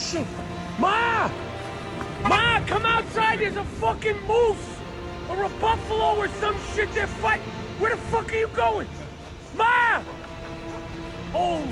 shit! Ma! Ma, come outside! There's a fucking moose! Or a buffalo or some shit they're fighting! Where the fuck are you going? Ma! Oh!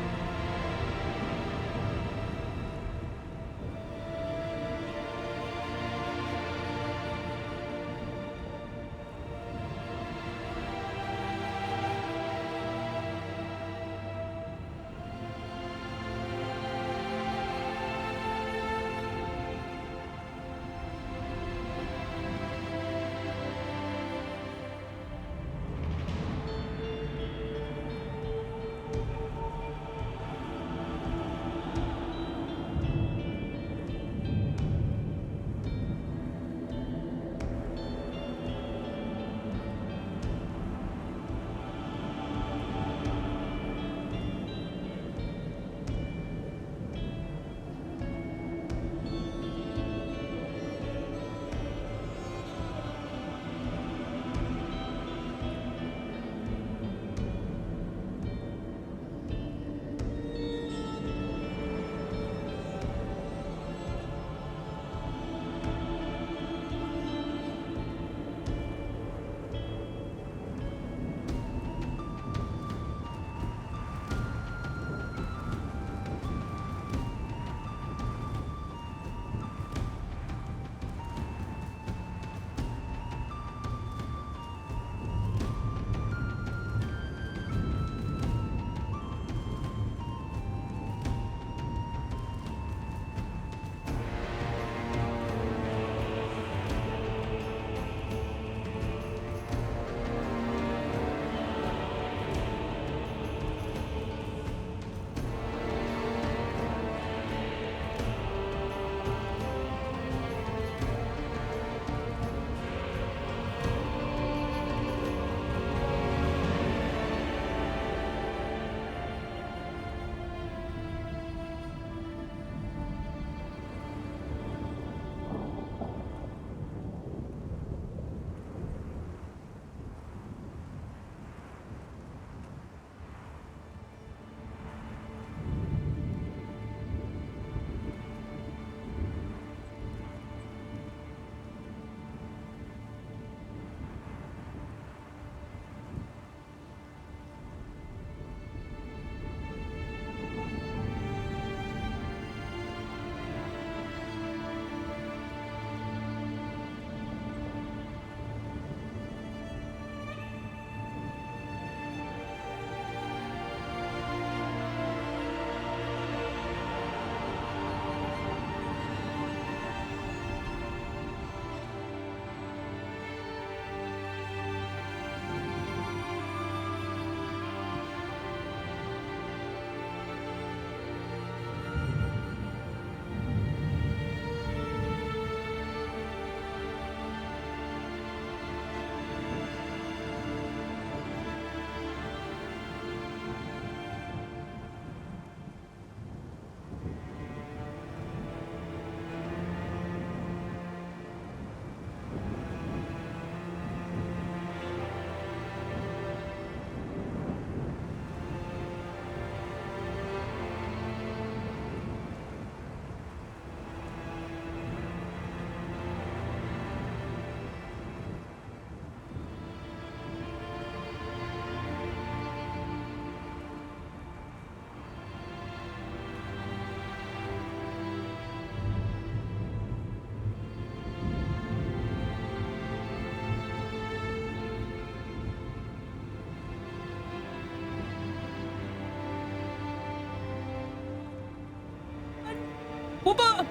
Whoopa!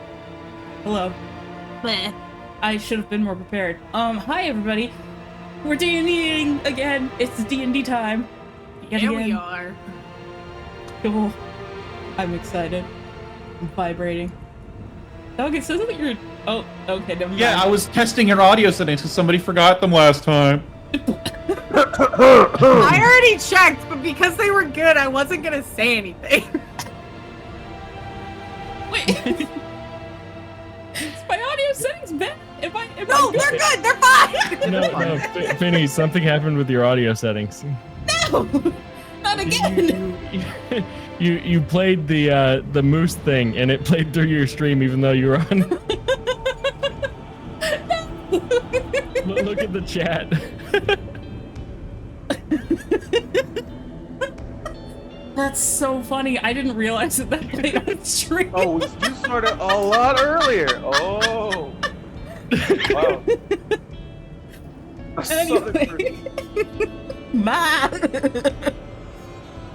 Hello. Meh. I should have been more prepared. Hi everybody. We're D&Ding again. It's D&D time. Here we are. Cool. I'm excited. I'm vibrating. Dog, it says that you're... Oh, okay, never mind. Yeah, I was testing your audio settings because somebody forgot them last time. I already checked, but because they were good, I wasn't gonna say anything. Wait. Is my audio settings bad? No, they're good. They're fine. No, Finny, something happened with your audio settings. No! Not again! you played the moose thing, and it played through your stream, even though you were on. Look at the chat. That's so funny. I didn't realize that played on stream. Oh, you started a lot earlier. Oh. Wow. Anyway. Ma.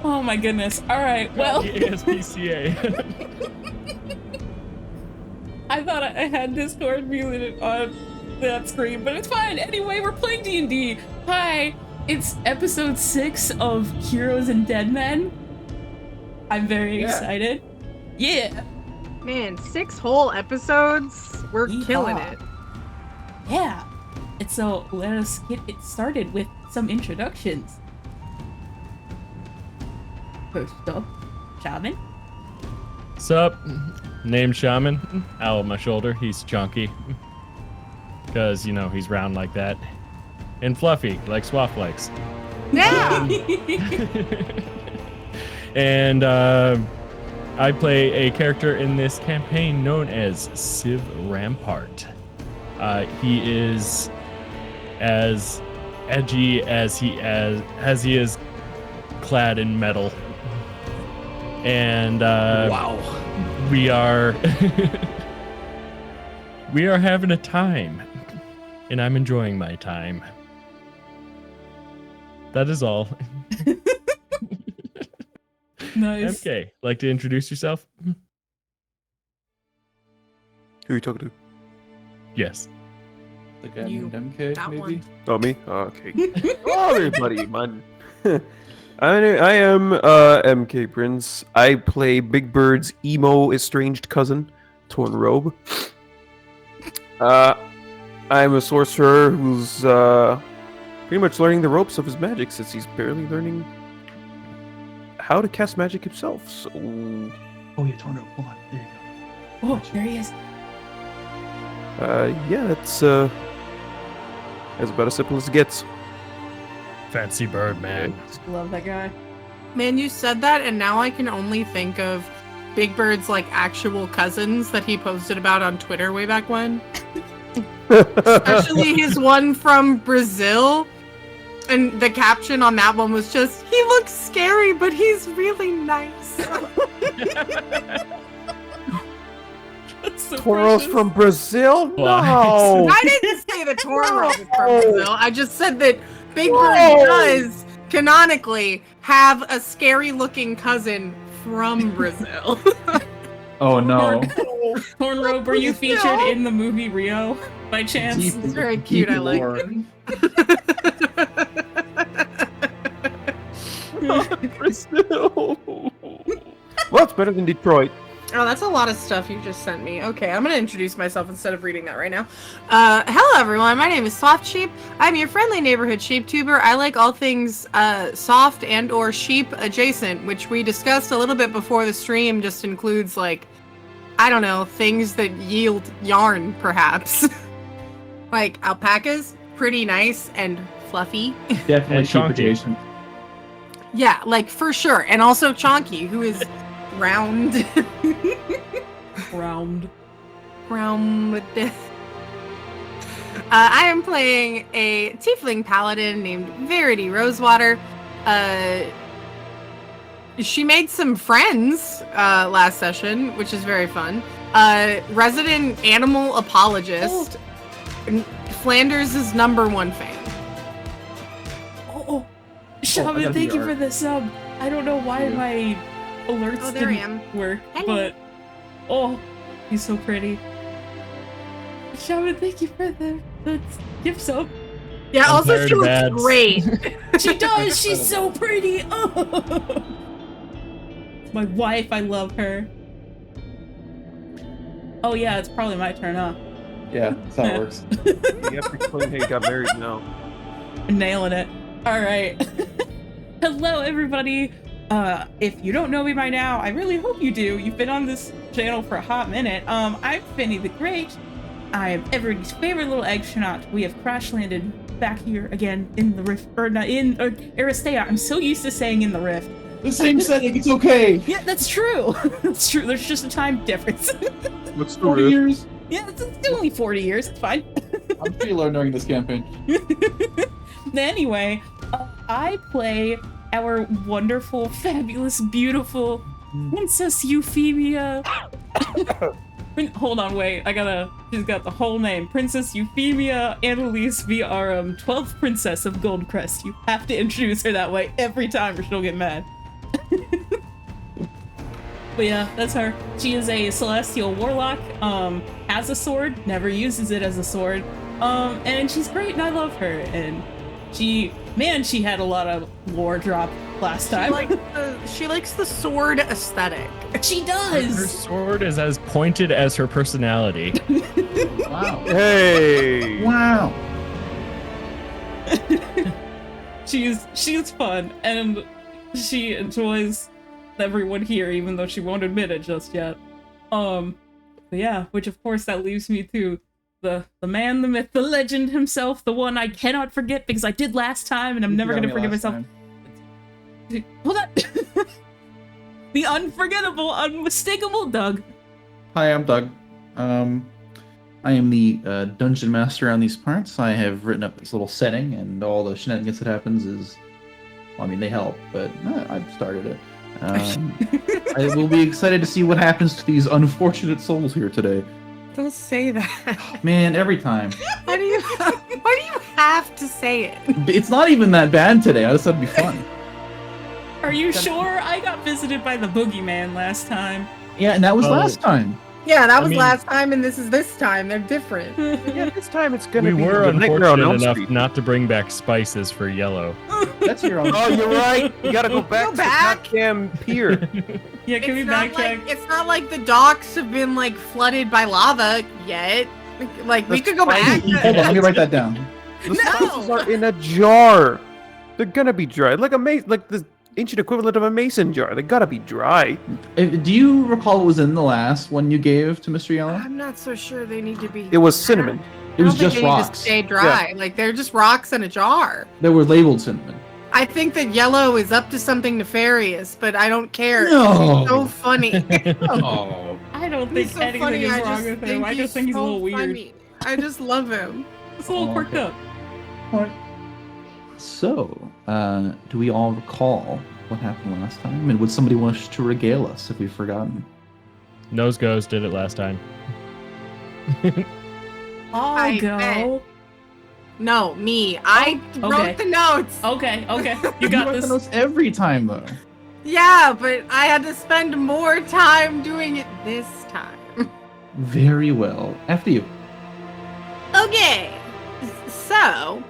Oh my goodness. All right. Well. ASPCA. I thought I had Discord muted on that screen, but it's fine. Anyway, we're playing D&D. Hi. It's episode 6 of Heroes and Dead Men. I'm very excited. Yeah. Man, 6 whole episodes. We're killing it. Yeah. And so let us get it started with some introductions. First up, Shaman. Sup? Named Shaman. Owl on my shoulder. He's chunky. Because, you know, he's round like that. And fluffy, like Swaff likes. Yeah! And I play a character in this campaign known as Civ Rampart. He is as edgy as he is clad in metal. And Wow. we are we are having a time, and I'm enjoying my time. That is all. Nice. MK, like to introduce yourself? Who are you talking to? Yes. The guy You- named MK, that maybe? one. Oh, me? Oh, okay. Oh, everybody, man. I am MKPrince. I play Big Bird's emo estranged cousin, Tornrobe. I'm a sorcerer who's pretty much learning the ropes of his magic since he's barely learning how to cast magic himself. So Oh, yeah, Tornrobe. Hold on. There you go. Oh, there he is. yeah, that's about as simple as it gets. Fancy bird, man. Love that guy. Man, you said that, and now I can only think of Big Bird's like actual cousins that he posted about on Twitter way back when. Especially his one from Brazil. And the caption on that one was just, "He looks scary, but he's really nice." That's so Toros precious. from Brazil? What? No. I didn't say the Tornrobe is from Brazil. I just said that Big Bird Whoa. does canonically have a scary looking cousin from Brazil. Oh, no. Tornrobe, were you featured in the movie Rio by chance? He's very cute, I like lore. him. Brazil. Well, it's better than Detroit. Oh, that's a lot of stuff you just sent me. Okay, I'm gonna introduce myself instead of reading that right now. Hello everyone, my name is Swoftsheep. I'm your friendly neighborhood sheep tuber. I like all things soft and or sheep adjacent, which we discussed a little bit before the stream. Just includes like, I don't know, things that yield yarn, perhaps. Like alpacas, pretty nice and fluffy. Definitely And sheep chunky. adjacent. Yeah, like for sure. And also Chonky, who is round. Round. Round with this. I am playing a tiefling paladin named Verity Rosewater. She made some friends last session, which is very fun. Resident animal apologist. Flanders' #1 fan. Oh, Shaman, gotta thank be you for the sub. I don't know why my alerts Oh, there I didn't am. work, Hello. but oh, he's so pretty. Shaman, thank you for the gift sub. Yeah, I'm also tired she of looks ads. great. She does. She's so pretty. Oh. My wife, I love her. Oh yeah, it's probably my turn, huh? Yeah, that's how it works. You have to explain how you got married now. Nailing it. All right. Hello, everybody. If you don't know me by now, I really hope you do. You've been on this channel for a hot minute. I'm Finny the Great. I am everybody's favorite little eggstronaut. We have crash landed back here again in the rift, or not in Aristea. I'm so used to saying in the rift. The same setting, it's okay. Yeah, that's true. That's true. There's just a time difference. What's the 40 riff? years. Yeah, it's only 40 years. It's fine. I'm pretty low during this campaign. Anyway, I play our wonderful, fabulous, beautiful Princess Euphemia. Hold on, wait. She's got the whole name. Princess Euphemia Annalise VRM, 12th Princess of Goldcrest. You have to introduce her that way every time or she'll get mad. But yeah, that's her. She is a celestial warlock, has a sword, never uses it as a sword, and she's great and I love her, and she had a lot of lore drop last time. She likes the sword aesthetic. She Her does! sword is as pointed as her personality. Wow. Hey! Wow. She's fun, and she enjoys everyone here, even though she won't admit it just yet. But yeah, which of course that leaves me to the man, the myth, the legend himself, the one I cannot forget because I did last time and I'm never gonna forgive myself. Hold on. The unforgettable, unmistakable Doug. Hi, I'm Doug. I am the dungeon master on these parts. I have written up this little setting, and all the shenanigans that happens is, well, I mean, they help, but I've started it. I will be excited to see what happens to these unfortunate souls here today. Don't say that. Man, every time. Why do you have to say it? It's not even that bad today. I just thought it'd be fun. Are you sure? I got visited by the boogeyman last time. Yeah, and that was last time. Yeah, that was mean- last time, and this is this time. They're different. Yeah, this time it's gonna We be were the Nightmare on unfortunate Elm enough Street. not to bring back spices for yellow. That's your own. Oh, you're right. You gotta go back Go to back. the goddamn pier. Yeah, can we backtrack? It's not like the docks have been like flooded by lava yet. Like we could go back. Hold on, let me write that down. The spices are in a jar. They're gonna be dry, like the ancient equivalent of a mason jar. They gotta be dry. Do you recall what was in the last one you gave to Mr. Yellow? I'm not so sure they need to be. It was cinnamon. It was I don't just think they need rocks. to stay dry. Like they're just rocks in a jar. They were labeled cinnamon. I think that yellow is up to something nefarious, but I don't care. No. He's so funny. Oh. I don't think He's so anything funny. is I wrong just with him. think I just think he's a so little weird. funny. I just love him. It's a little Oh, quirked okay. up. Alright. So, do we all recall what happened last time? And would somebody wish to regale us if we've forgotten? Nose goes did it last time. I'll I go. bet. No, me. I okay. wrote the notes. Okay, you got write the this. notes every time, though. Yeah, but I had to spend more time doing it this time. Very well. After you. Okay. So,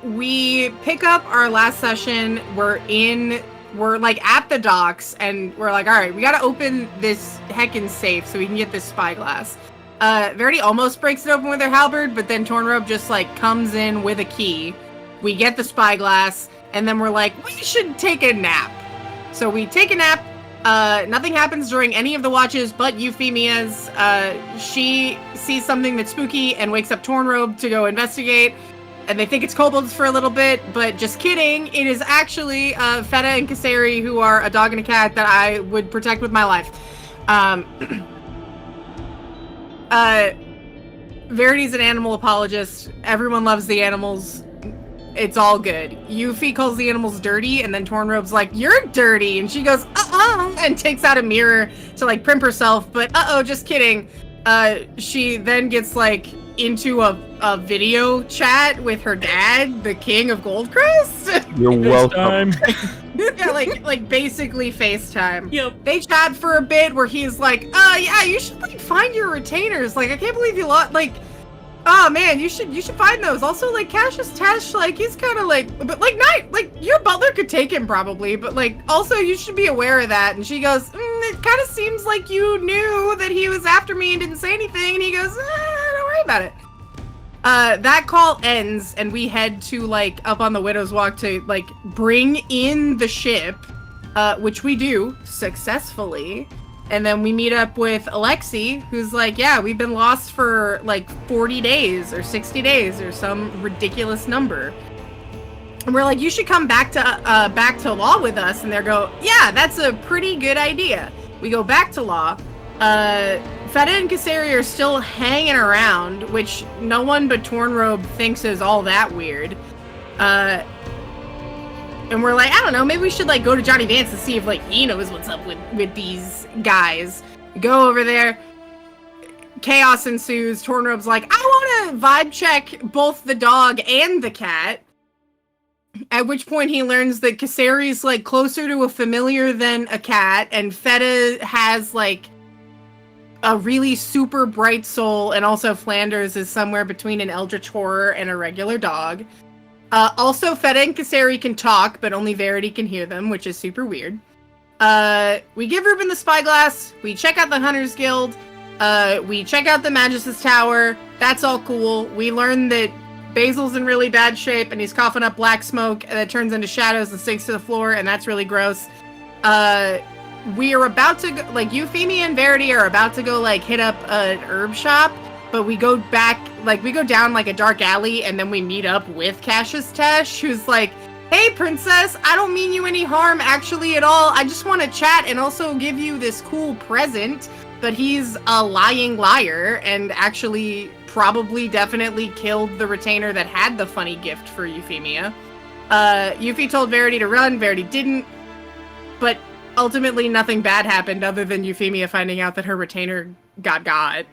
we pick up our last session. We're like at the docks, and we're like, all right, we gotta open this heckin' safe so we can get this spyglass. Verity almost breaks it open with her halberd, but then Tornrobe just like comes in with a key. We get the spyglass, and then we're like, we should take a nap. So we take a nap. Nothing happens during any of the watches but Euphemia's. She sees something that's spooky and wakes up Tornrobe to go investigate. And they think it's kobolds for a little bit, but just kidding. It is actually Feta and Kaseri, who are a dog and a cat that I would protect with my life. Verity's an animal apologist. Everyone loves the animals. It's all good. Yuffie calls the animals dirty, and then Tornrobe's like, "You're dirty," and she goes, and takes out a mirror to like primp herself. But just kidding. She then gets like into a video chat with her dad, the king of Goldcrest. You're welcome. Yeah, like basically FaceTime. Yep. They chat for a bit where he's like, yeah, you should like find your retainers. Like, I can't believe you lost. Like, oh man, you should find those. Also, like Cassius Tash, like he's kind of like, but like your butler could take him probably, but like also you should be aware of that. And she goes, it kind of seems like you knew that he was after me and didn't say anything. And he goes, don't worry about it. That call ends, and we head to like up on the Widow's Walk to like bring in the ship, which we do successfully. And then we meet up with Alexi, who's like, yeah, we've been lost for like 40 days or 60 days or some ridiculous number. And we're like, you should come back to law with us. And they go, yeah, that's a pretty good idea. We go back to law. Feta and Kaseri are still hanging around, which no one but Tornrobe thinks is all that weird. And we're like, I don't know, maybe we should like go to Johnny Vance and see if like he knows what's up with these guys. We go over there. Chaos ensues. Tornrobe's like, I want to vibe check both the dog and the cat. At which point he learns that Kaseri's like closer to a familiar than a cat, and Feta has like a really super bright soul, and also Flanders is somewhere between an eldritch horror and a regular dog. Also, Feta and Kaseri can talk, but only Verity can hear them, which is super weird. We give Ruben the spyglass. We check out the Hunters Guild. We check out the Magus' Tower. That's all cool. We learn that Basil's in really bad shape, and he's coughing up black smoke that turns into shadows and sinks to the floor, and that's really gross. We are about to go, like, Euphemia and Verity are about to go, like, hit up an herb shop, but we go back, like, we go down, like, a dark alley, and then we meet up with Cassius Tesh, who's like, hey, princess, I don't mean you any harm, actually, at all. I just want to chat and also give you this cool present. But he's a lying liar and actually probably definitely killed the retainer that had the funny gift for Euphemia. Euphy told Verity to run, Verity didn't, but ultimately nothing bad happened other than Euphemia finding out that her retainer got.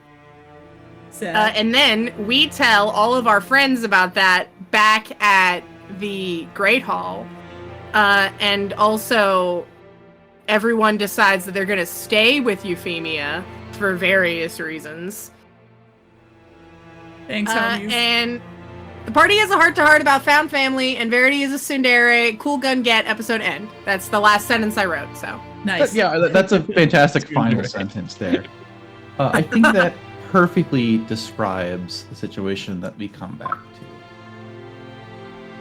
And then we tell all of our friends about that back at the Great Hall, and also everyone decides that they're going to stay with Euphemia for various reasons. Thanks, homies. And the party has a heart-to-heart about found family, and Verity is a tsundere. Cool gun get, episode end. That's the last sentence I wrote, so. Nice. Yeah, that's a fantastic final sentence there. I think that perfectly describes the situation that we come back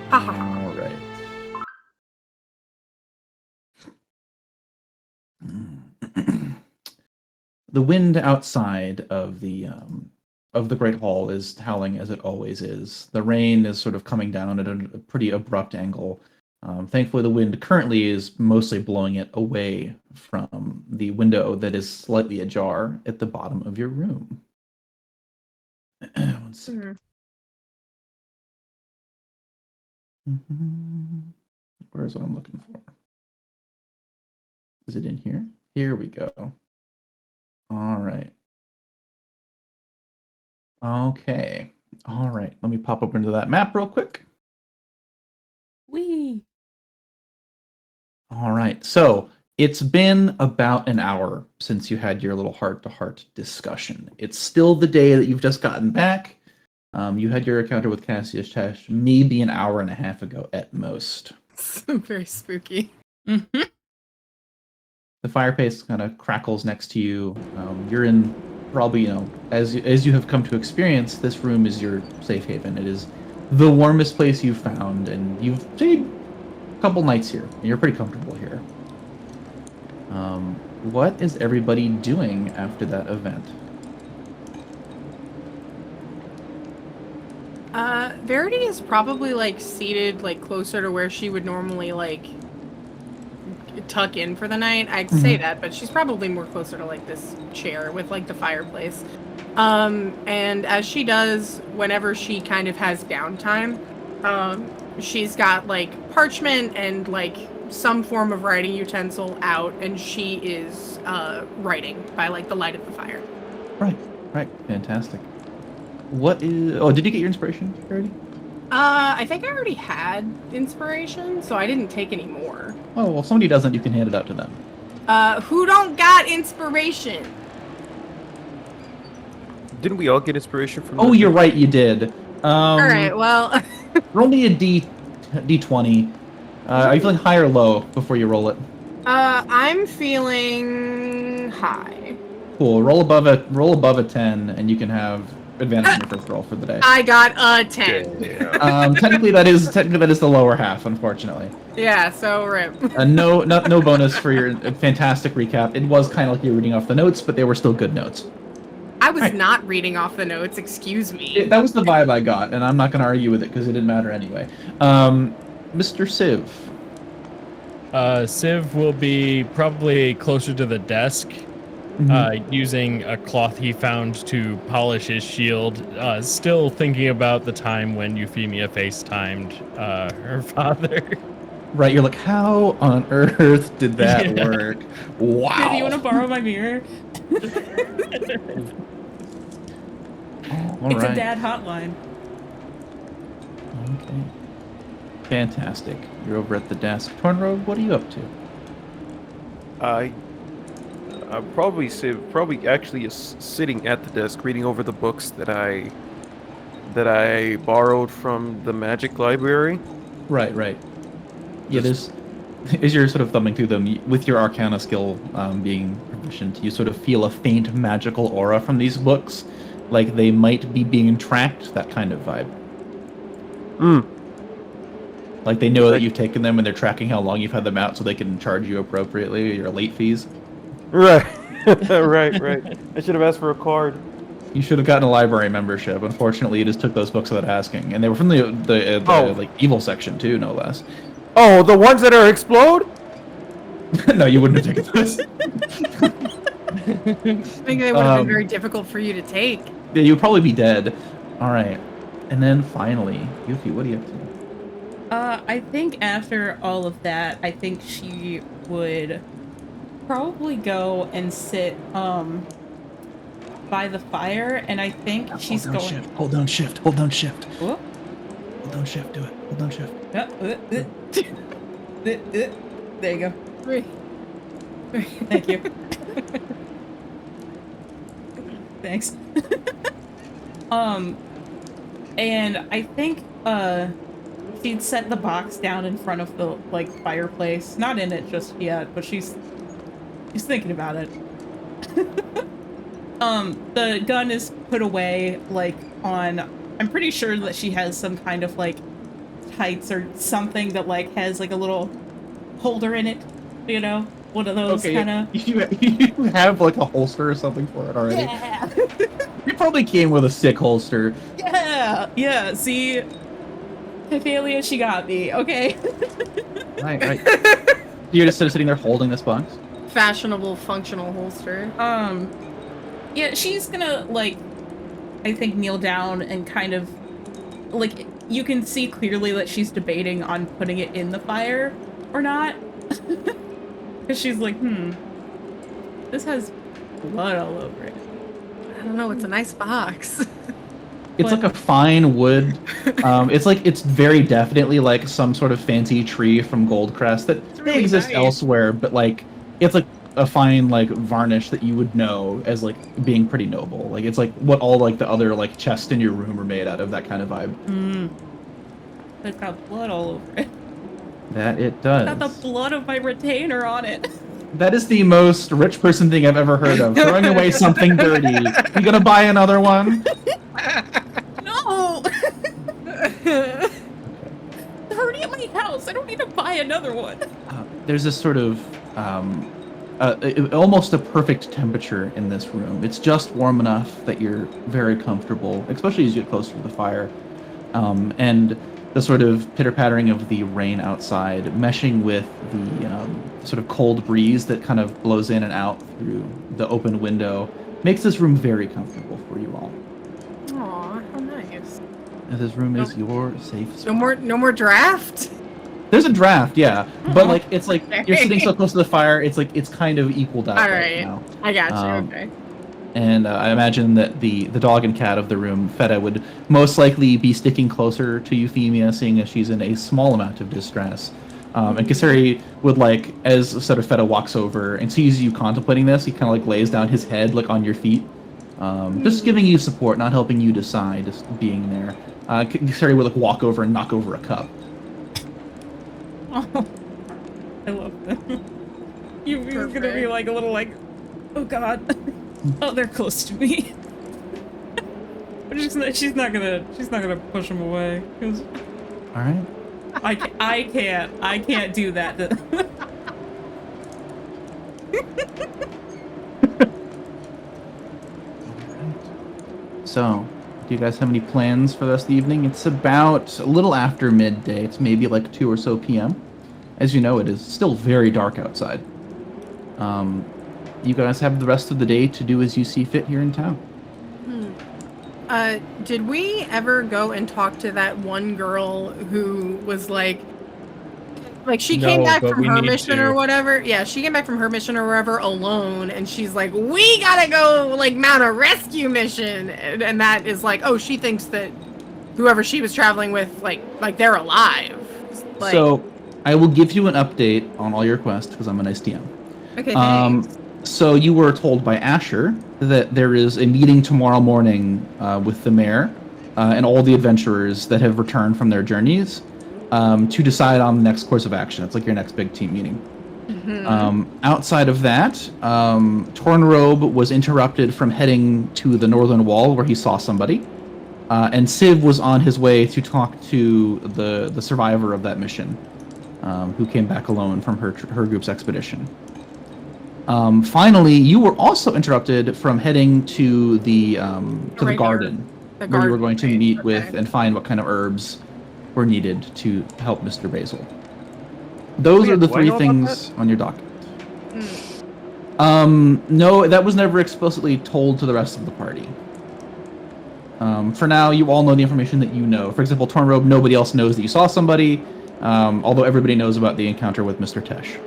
to. All right. The wind outside of the Great Hall is howling as it always is. The rain is sort of coming down at a pretty abrupt angle. Thankfully, the wind currently is mostly blowing it away from the window that is slightly ajar at the bottom of your room. One second. Where's what I'm looking for? Is it in here? Here we go. All right. Okay. All right. Let me pop up into that map real quick. Whee! All right. So it's been about an hour since you had your little heart-to-heart discussion. It's still the day that you've just gotten back. You had your encounter with Cassius Tesh maybe an hour and a half ago at most. Very spooky. Mm-hmm. The fireplace kind of crackles next to you. You're in probably, as you have come to experience, this room is your safe haven. It is the warmest place you've found, and you've stayed a couple nights here, and you're pretty comfortable here. What is everybody doing after that event? Verity is probably, like, seated, like, closer to where she would normally, like, tuck in for the night. I'd say that, but she's probably more closer to, like, this chair with, like, the fireplace. And as she does whenever she kind of has downtime, she's got, like, parchment and, like, some form of writing utensil out, and she is writing by, like, the light of the fire. Right. Fantastic. What is... Oh, did you get your inspiration already? I think I already had inspiration, so I didn't take any more. Oh, well, somebody doesn't, you can hand it out to them. Who don't got inspiration? Didn't we all get inspiration from? Oh, you're right, you did. All right, well. Roll me a D20. Are you feeling high or low before you roll it? I'm feeling high. Cool. Roll above a 10, and you can have advantage on your first roll for the day. I got a 10. Yeah. Technically that is the lower half, unfortunately. Yeah, so rip. No bonus for your fantastic recap. It was kind of like you were reading off the notes, but they were still good notes. I was not reading off the notes, excuse me. That was the vibe I got, and I'm not going to argue with it because it didn't matter anyway. Mr. Civ. Civ will be probably closer to the desk, using a cloth he found to polish his shield, still thinking about the time when Euphemia FaceTimed her father. Right, you're like, how on earth did that work? Wow. Hey, do you want to borrow my mirror? All It's right. a dad hotline. Okay. Fantastic. You're over at the desk. Tornrobe, what are you up to? I'm probably actually sitting at the desk reading over the books that I borrowed from the magic library. Right. Yeah, there's as you're sort of thumbing through them with your Arcana skill being proficient, you sort of feel a faint magical aura from these books, like they might be being tracked. That kind of vibe. Like they know that you've taken them and they're tracking how long you've had them out, so they can charge you appropriately your late fees. Right. right. I should have asked for a card. You should have gotten a library membership. Unfortunately, you just took those books without asking, and they were from the like evil section too, no less. Oh, the ones that are explode? No, you wouldn't have taken those. I think they would have been very difficult for you to take. Yeah, you'd probably be dead. All right, and then finally, Yuffie, what are you up to? I think after all of that, I think she would probably go and sit by the fire, and I think she's going. Shift. Hold down shift. Hold down shift. Whoop. Hold down shift. Do it. Hold down shift. There you go. Thank you. Thanks. And I think she'd set the box down in front of the fireplace. Not in it just yet, but she's thinking about it. The gun is put away on. I'm pretty sure that she has some kind of tights or something that has a little holder in it. You know, one of those kind of. You have a holster or something for it already. Yeah. You probably came with a sick holster. Yeah. See, Ophelia, she got me. Okay. Right. You're just sitting there holding this box. Fashionable, functional holster. Yeah, she's gonna I think kneel down and kind of you can see clearly that she's debating on putting it in the fire or not. Because she's like, this has blood all over it. I don't know, it's a nice box. It's like a fine wood. It's very definitely some sort of fancy tree from Goldcrest that really exists nice. elsewhere, but it's a fine varnish that you would know as being pretty noble. It's what all the other chests in your room are made out of, that kind of vibe. It's got blood all over it. That it does. Got the blood of my retainer on it. That is the most rich person thing I've ever heard of. Throwing away something dirty. You gonna buy another one? No! It's already at my house. I don't need to buy another one. There's this sort of almost a perfect temperature in this room. It's just warm enough that you're very comfortable, especially as you get closer to the fire. And the sort of pitter-pattering of the rain outside, meshing with the sort of cold breeze that kind of blows in and out through the open window, makes this room very comfortable for you all. Aw, how nice. And this room is your safe spot. No more draft? There's a draft, yeah, but it's you're sitting so close to the fire. It's kind of equaled out right now. I got you. Okay. And I imagine that the dog and cat of the room, Feta, would most likely be sticking closer to Euphemia, seeing as she's in a small amount of distress. And Kaseri would as sort of Feta walks over and sees you contemplating this, he kind of lays down his head on your feet, just giving you support, not helping you decide, just being there. Kaseri would walk over and knock over a cup. Oh, I love that. He's gonna be a little oh god. Oh, they're close to me. But she's not gonna push him away. All right. I can't do that. So, Do you guys have any plans for the rest of the evening? It's about a little after midday. It's maybe like 2 or so p.m. As you know, it is still very dark outside. You guys have the rest of the day to do as you see fit here in town. Did we ever go and talk to that one girl who was like she came No, back but from we her need mission to. or whatever? Yeah, she came back from her mission or wherever alone, and she's like, we gotta go, like, mount a rescue mission. And that is like, oh, she thinks that whoever she was traveling with, like they're alive. Like, So, I will give you an update on all your quests, because I'm a nice DM. okay, thanks. So you were told by Asher that there is a meeting tomorrow morning with the mayor and all the adventurers that have returned from their journeys to decide on the next course of action. It's like your next big team meeting. Outside of that, Tornrobe was interrupted from heading to the northern wall where he saw somebody. And Civ was on his way to talk to the survivor of that mission, who came back alone from her group's expedition. Finally, you were also interrupted from heading to the garden, where you were going to meet with and find what kind of herbs were needed to help Mr. Basil. Those are the three things on your docket. No, that was never explicitly told to the rest of the party. For now, you all know the information that you know. For example, Tornrobe, nobody else knows that you saw somebody, although everybody knows about the encounter with Mr. Tesh.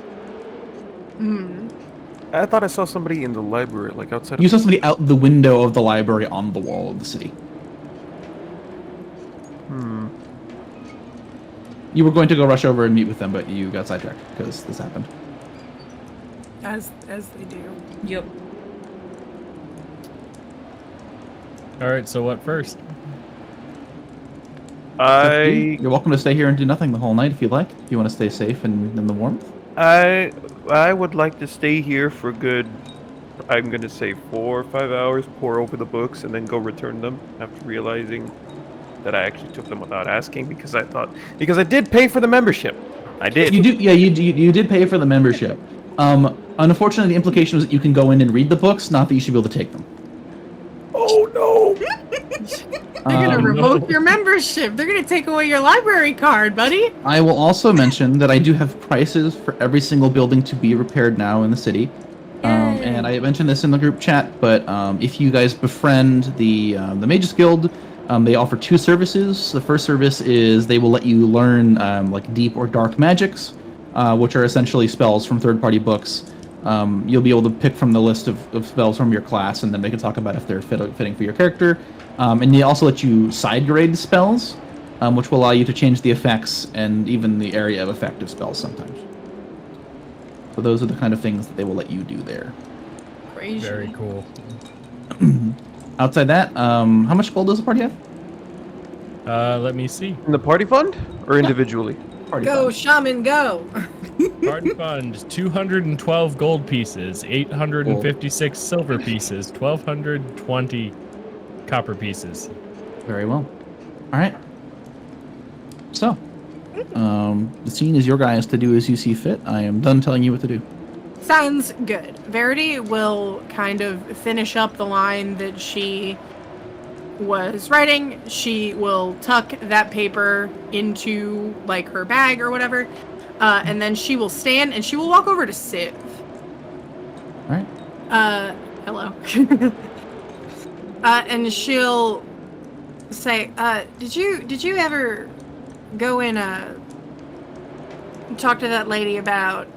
I thought I saw somebody in the library, like outside. You saw somebody out the window of the library on the wall of the city. You were going to go rush over and meet with them, but you got sidetracked because this happened. As they do. Yep. All right, so what first? You're welcome to stay here and do nothing the whole night if you'd like. If you want to stay safe and in the warmth. I would like to stay here for good, I'm gonna say 4 or 5 hours, pour over the books, and then go return them after realizing that I actually took them without asking because I did pay for the membership. I did. You did pay for the membership. Unfortunately, the implication was that you can go in and read the books, not that you should be able to take them. Oh no! They're gonna revoke your membership. They're gonna take away your library card, buddy. I will also mention that I do have prices for every single building to be repaired now in the city. And I mentioned this in the group chat, but if you guys befriend the Mages Guild, they offer 2 services. The first service is they will let you learn like deep or dark magics, which are essentially spells from third-party books. You'll be able to pick from the list of spells from your class, and then they can talk about if they're fitting for your character. And they also let you side grade spells, which will allow you to change the effects and even the area of effect of spells sometimes. So those are the kind of things that they will let you do there. Crazy. Very cool. Outside that, how much gold does the party have? Let me see. In the party fund or individually? Party Go, fund. shaman, go. Party fund: 212 gold pieces, 856 silver pieces, 1,220 copper pieces. Very well. All right. So, the scene is your guys to do as you see fit. I am done telling you what to do. Sounds good. Verity will kind of finish up the line that she was writing. She will tuck that paper into like her bag or whatever, and then she will stand and she will walk over to Civ. All right. Hello. And she'll say, did you ever go and talk to that lady about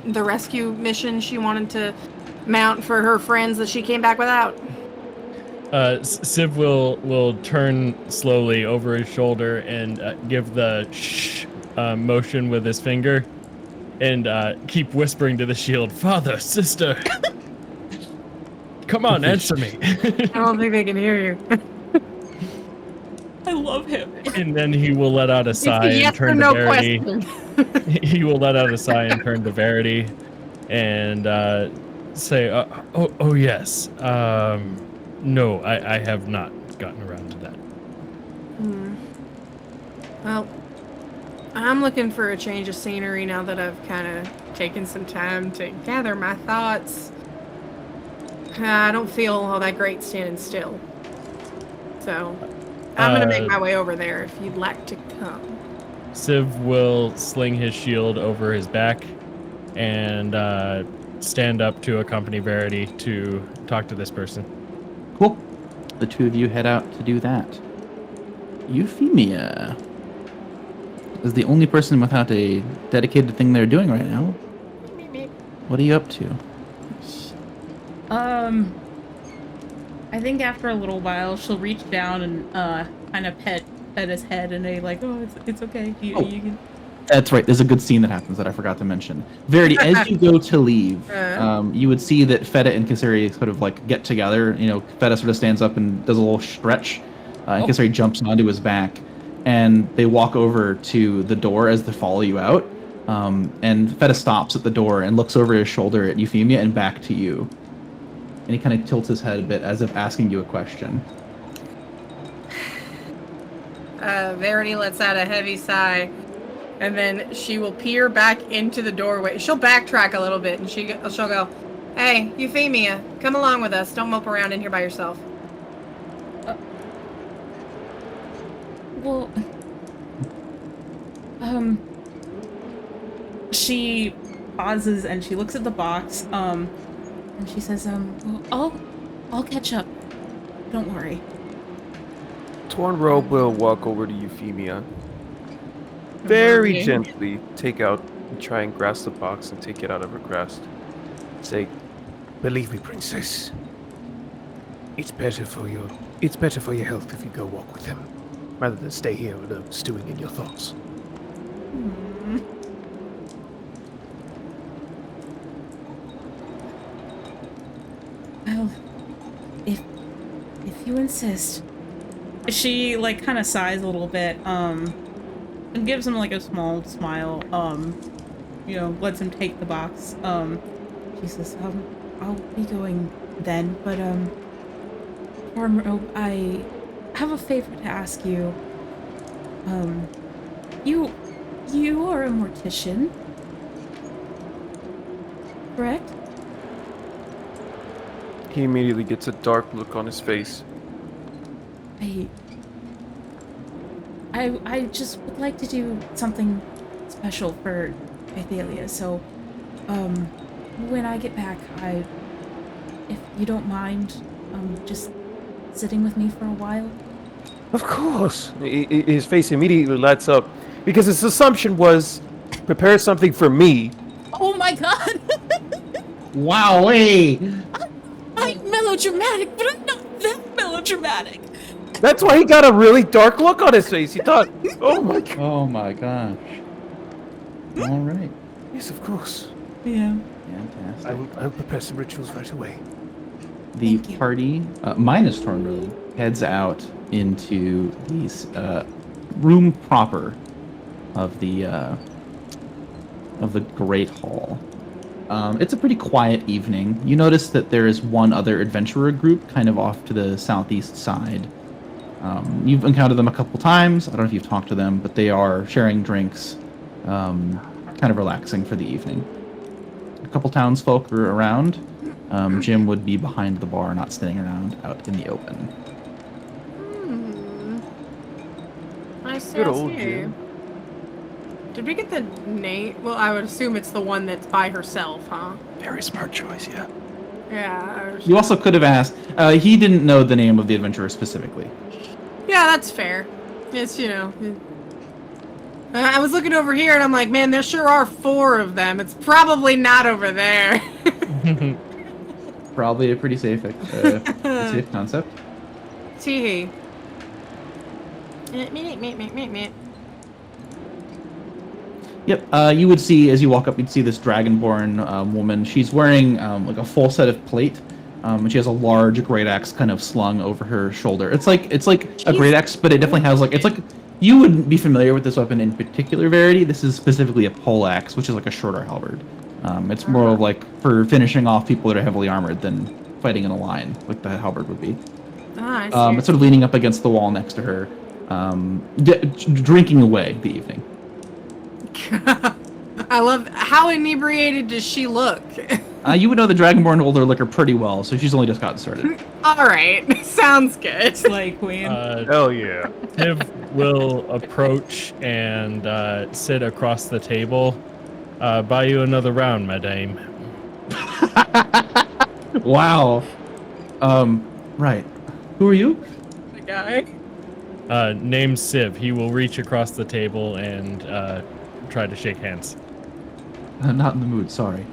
the rescue mission she wanted to mount for her friends that she came back without? Civ will turn slowly over his shoulder and give the shh motion with his finger, and keep whispering to the shield, "Father, sister, come on, answer me." I don't think they can hear you. I love him. And then he will let out a sigh Yes and turn or to no Verity. question. He will let out a sigh and turn to Verity, and say, "Oh yes. No, I have not gotten around to that." Well, I'm looking for a change of scenery now that I've kind of taken some time to gather my thoughts. I don't feel all that great standing still. So I'm gonna make my way over there if you'd like to come. Civ will sling his shield over his back and stand up to accompany Verity to talk to this person. Cool. The two of you head out to do that. Euphemia is the only person without a dedicated thing they're doing right now. What are you up to? I think after a little while, she'll reach down and kind of pet his head and they like, oh, it's okay. You can... That's right. There's a good scene that happens that I forgot to mention. Verity, as you go to leave, you would see that Feta and Kisari sort of like get together. You know, Feta sort of stands up and does a little stretch, and Kisari jumps onto his back, and they walk over to the door as they follow you out. And Feta stops at the door and looks over his shoulder at Euphemia and back to you. And he kind of tilts his head a bit as if asking you a question. Verity lets out a heavy sigh, and then she will peer back into the doorway. She'll backtrack a little bit, and she'll go, "Hey, Euphemia, come along with us. Don't mope around in here by yourself." Well, she pauses and she looks at the box, and she says, well, I'll catch up. Don't worry. Tornrobe will walk over to Euphemia. Very gently take out and try and grasp the box and take it out of her grasp. Say, Believe me, princess. It's better for your health if you go walk with him, rather than stay here alone stewing in your thoughts. Well, if you insist. She like kind of sighs a little bit, and gives him like a small smile. You know, lets him take the box. She says, I'll be going then, but Tornrobe, I have a favor to ask you. You are a mortician, correct? he immediately gets a dark look on his face. I just would like to do something special for Athalia, so when I get back, if you don't mind, just sitting with me for a while. Of course. His face immediately lights up because his assumption was prepare something for me. Oh my god! Wow, hey! I'm melodramatic, but I'm not that melodramatic. That's why he got a really dark look on his face. He thought, oh my god. Oh my gosh. All right. Yes, of course. Yeah. Fantastic. I will prepare some rituals right away. The Thank you. party, minus Tornrobe, heads out into the room proper of the Great Hall. It's a pretty quiet evening. You notice that there is one other adventurer group kind of off to the southeast side. You've encountered them a couple times. I don't know if you've talked to them, but they are sharing drinks, kind of relaxing for the evening. A couple townsfolk are around. Jim would be behind the bar, not standing around out in the open. I see. Good old Jim. Did we get the name? Well, I would assume it's the one that's by herself, huh? Very smart choice, yeah. Yeah. You also could have asked. He didn't know the name of the adventurer specifically. Yeah, that's fair. It's, you know. I was looking over here and I'm like, man, there sure are 4 of them. It's probably not over there. Probably a pretty safe concept. Tee. Yep. You would see as you walk up, you'd see this dragonborn woman. She's wearing like a full set of plate. And she has a large great axe kind of slung over her shoulder. It's like a great axe, but it definitely has like you wouldn't be familiar with this weapon in particular, Verity. This is specifically a pole axe, which is like a shorter halberd. It's more of like for finishing off people that are heavily armored than fighting in a line, like the halberd would be. I see. It's sort of leaning up against the wall next to her, drinking away the evening. I love how inebriated does she look? You would know the Dragonborn hold their liquor pretty well, so she's only just gotten started. All right, sounds good. Slay Queen. Hell yeah. Niv will approach and sit across the table. Buy you another round, madame. Wow. Right. Who are you? The guy. Name's Civ. He will reach across the table and try to shake hands. Not in the mood, sorry.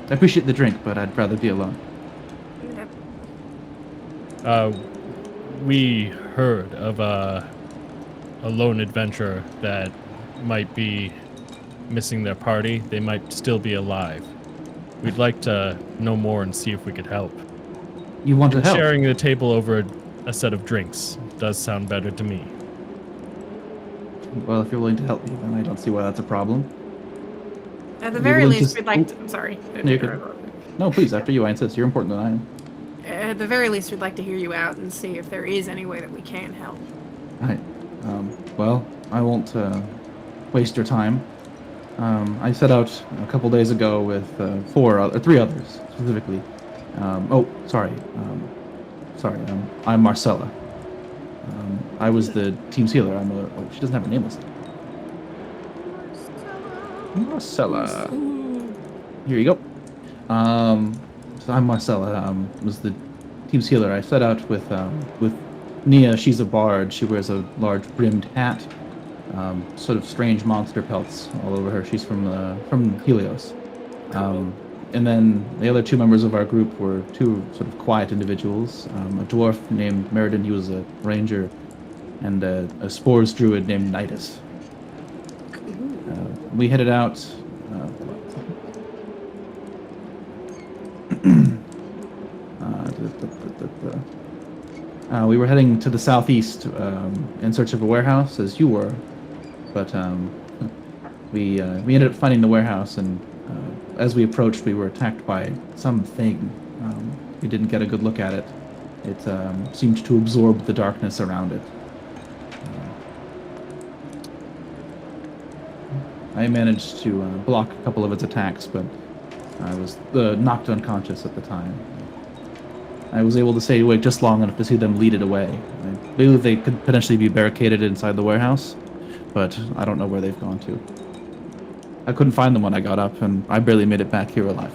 I appreciate the drink, but I'd rather be alone. We heard of a lone adventurer that might be missing their party. They might still be alive. We'd like to know more and see if we could help. You want to help? Sharing the table over a set of drinks does sound better to me. Well, if you're willing to help me, then I don't see why that's a problem. At the Are you very willing least, to- we'd like to. I'm sorry. No, you're good. No, please, after you. I insist. You're important than I am. At the very least, we'd like to hear you out and see if there is any way that we can help. Right. Well, I won't waste your time. I set out a couple days ago with three others specifically. I'm Marcella. I was the team's healer. She doesn't have a name listed. Marcella. Here you go. So I'm Marcella. Was the team's healer. I set out with Nia. She's a bard. She wears a large brimmed hat. Sort of strange monster pelts all over her. She's from Helios. And then the other two members of our group were two sort of quiet individuals. A dwarf named Meriden, he was a ranger, and a spores druid named Nidus. We headed out. We were heading to the southeast in search of a warehouse, as you were, but we ended up finding the warehouse, and as we approached, we were attacked by something. We didn't get a good look at it. It seemed to absorb the darkness around it. I managed to block a couple of its attacks, but I was knocked unconscious at the time. I was able to stay awake just long enough to see them lead it away. I believe they could potentially be barricaded inside the warehouse, but I don't know where they've gone to. I couldn't find them when I got up, and I barely made it back here alive.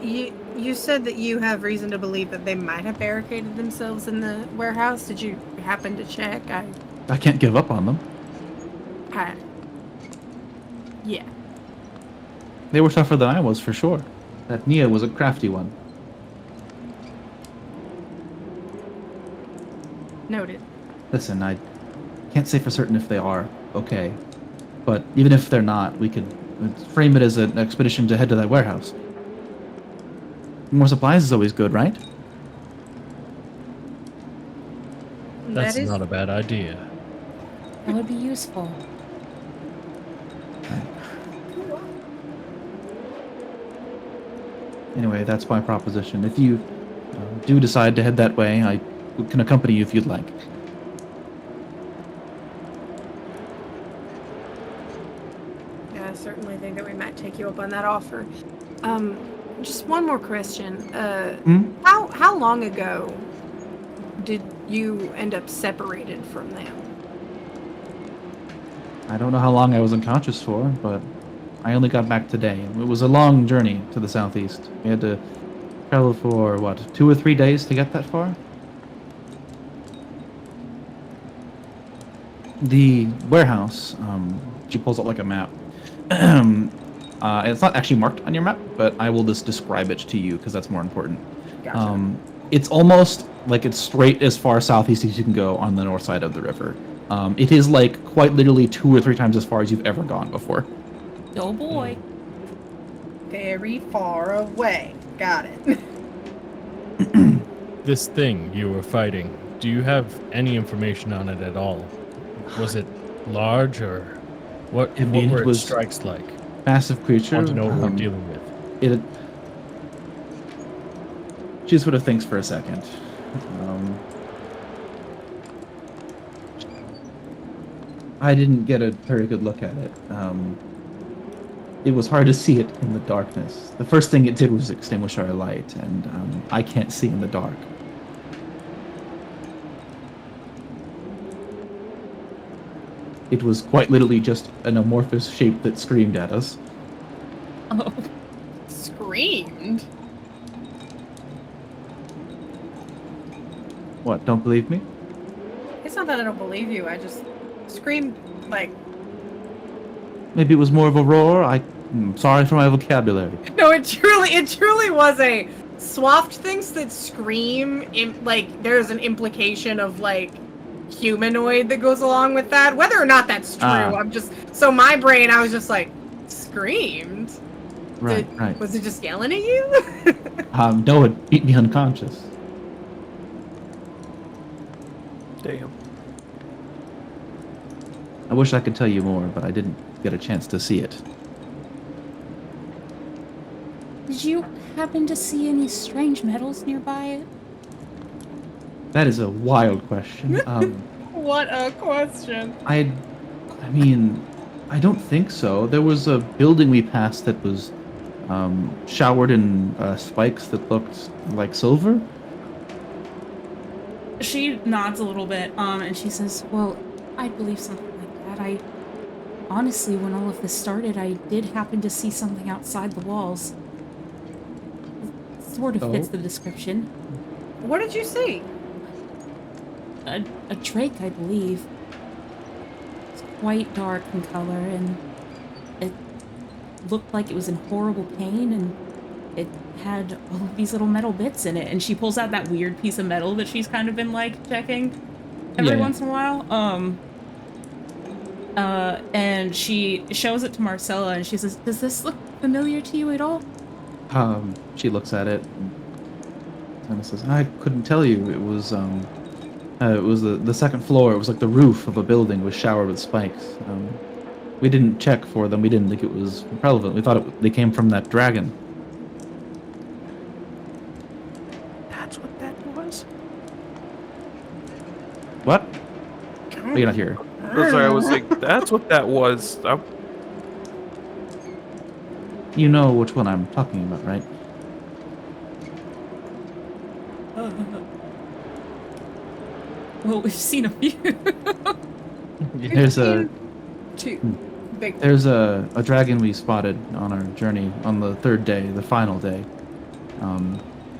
You said that you have reason to believe that they might have barricaded themselves in the warehouse. Did you happen to check? I can't give up on them. Yeah. They were tougher than I was, for sure. That Nia was a crafty one. Noted. Listen, I can't say for certain if they are okay, but even if they're not, we could frame it as an expedition to head to that warehouse. More supplies is always good, right? That's not a bad idea. That would be useful. Anyway, that's my proposition. If you do decide to head that way, I can accompany you if you'd like. Yeah, I certainly think that we might take you up on that offer. Just one more question. How long ago did you end up separated from them? I don't know how long I was unconscious for, but I only got back today. It was a long journey to the southeast. We had to travel for, 2 or 3 days to get that far? The warehouse, she pulls out like a map. It's not actually marked on your map, but I will just describe it to you because that's more important. Gotcha. It's almost like it's straight as far southeast as you can go on the north side of the river. It is like quite literally 2 or 3 times as far as you've ever gone before. Oh boy. Very far away. Got it. This thing you were fighting, do you have any information on it at all? Was it large, or what were its strikes like? Massive creature. I want to know what we're dealing with. She sort of thinks for a second. I didn't get a very good look at it. It was hard to see it in the darkness. The first thing it did was extinguish our light, and I can't see in the dark. It was quite literally just an amorphous shape that screamed at us. Oh, Screamed. What, don't believe me? It's not that I don't believe you. I just screamed like. Maybe it was more of a roar? I'm sorry for my vocabulary. No, it truly was a. Swaft thinks that scream, like, there's an implication of like humanoid that goes along with that. Whether or not that's true, I'm just so my brain. I was just like, screamed. Right, right. Was it just yelling at you? No, it beat me unconscious. Damn. I wish I could tell you more, but I didn't get a chance to see it. Did you happen to see any strange metals nearby it? That is a wild question. What a question. I mean, I don't think so. There was a building we passed that was showered in spikes that looked like silver. she nods a little bit, and she says, Well, I believe something like that. Honestly, when all of this started, I did happen to see something outside the walls. It sort of fits Oh. the description. What did you see? A drake, I believe. It's quite dark in color, and it looked like it was in horrible pain, and it had all of these little metal bits in it. And she pulls out that weird piece of metal that she's kind of been, like, checking every Yeah. once in a while. and she shows it to Marcella, and she says, Does this look familiar to you at all? She looks at it and says, "I couldn't tell you. It was the second floor. It was like the roof of a building was showered with spikes. We didn't check for them. We didn't think it was relevant. We thought they came from that dragon." That's what that was? What? Oh, you're not here. Oh, sorry, I was like, that's what that was. You know which one I'm talking about, right? well, we've seen a few. There's a Two big. There's a dragon we spotted on our journey on the third day, the final day.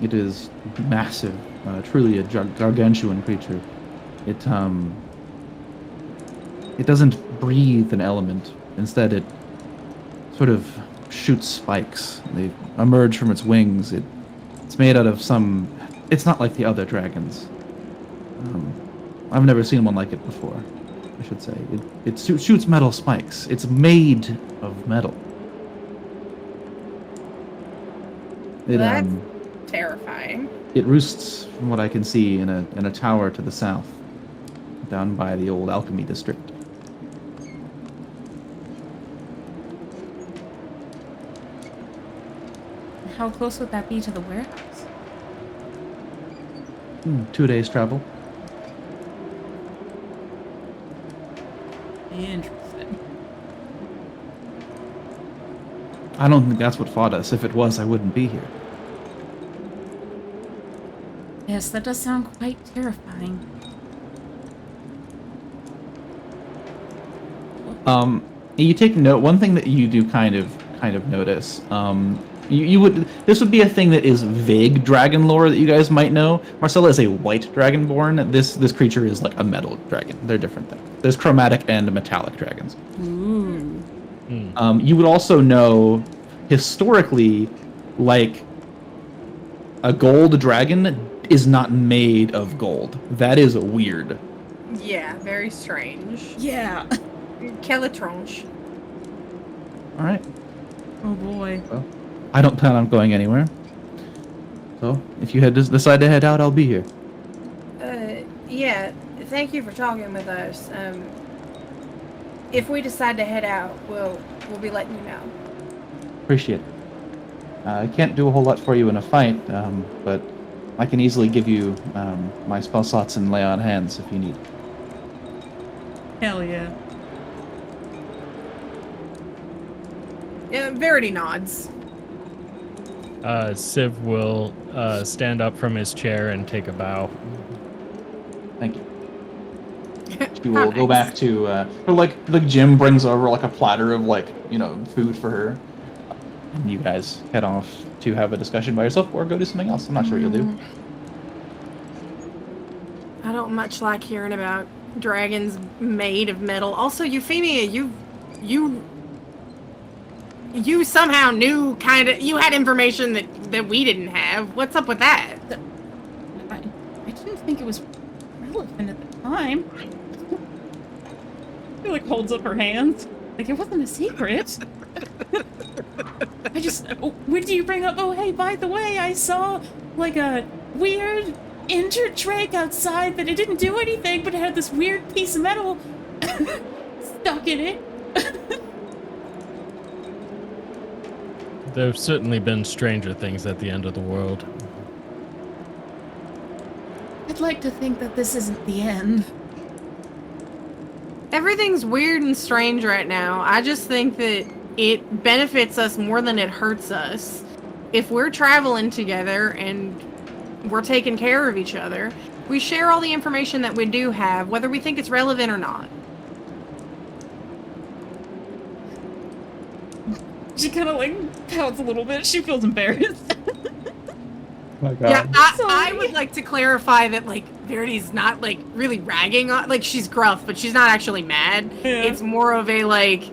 It is massive, truly a gargantuan creature. It doesn't breathe an element. Instead, it sort of shoots spikes. They emerge from its wings. It's made out of some. It's not like the other dragons. I've never seen one like it before. I should say. It shoots metal spikes. It's made of metal. That's terrifying. It roosts, from what I can see, in a tower to the south, down by the old alchemy district. How close would that be to the warehouse? 2 days travel. Interesting. I don't think that's what fought us. If it was, I wouldn't be here. Yes, that does sound quite terrifying. You take note. One thing that you do kind of notice. You would. This would be a thing that is vague dragon lore that you guys might know. Marcella is a white dragonborn. This creature is like a metal dragon. They're different things. There's chromatic and metallic dragons. Ooh. You would also know, historically, like a gold dragon is not made of gold. That is weird. Yeah, very strange. Yeah. Quelle étrange. All right. Oh boy. Well, I don't plan on going anywhere. So, if you decide to head out, I'll be here. Yeah, thank you for talking with us. If we decide to head out, we'll be letting you know. Appreciate it. I can't do a whole lot for you in a fight, but I can easily give you my spell slots and lay on hands if you need. Hell yeah. Verity nods. Civ will stand up from his chair and take a bow. Thank you. She will go back to, or like Jim brings over like a platter of like, food for her. And you guys head off to have a discussion by yourself or go do something else. I'm not sure what you'll do. I don't much like hearing about dragons made of metal. Also, Euphemia, you somehow knew you had information that we didn't have. What's up with that? I didn't think it was relevant at the time. She like holds up her hands. Like, it wasn't a secret. I just, when do you bring up, oh, hey, by the way, I saw like a weird injured Drake outside, but it didn't do anything, but it had this weird piece of metal stuck in it. There've certainly been stranger things at the end of the world. I'd like to think that this isn't the end. Everything's weird and strange right now. I just think that it benefits us more than it hurts us. If we're traveling together and we're taking care of each other, we share all the information that we do have, whether we think it's relevant or not. She kind of like pouts a little bit. She feels embarrassed. My God. Yeah, I would like to clarify that, like, Verity's not, like, really ragging on, like, she's gruff, but she's not actually mad. Yeah. It's more of a, like,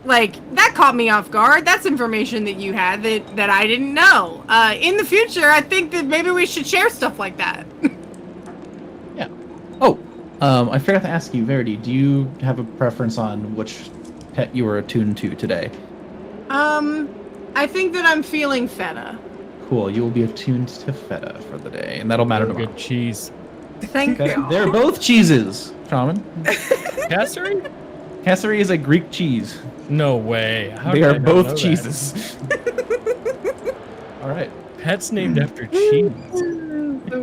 that caught me off guard. That's information that you had that I didn't know. In the future, I think that maybe we should share stuff like that. Yeah. Oh, I forgot to ask you, Verity, do you have a preference on which pet you are attuned to today? I think that I'm feeling feta. Cool, you will be attuned to feta for the day, and that'll matter tomorrow. Good cheese. Thank you. They're both cheeses, Shaman. Casserie? Casserie is a Greek cheese. No way. How They did I are not know both that? cheeses. All right. Pets named after cheese.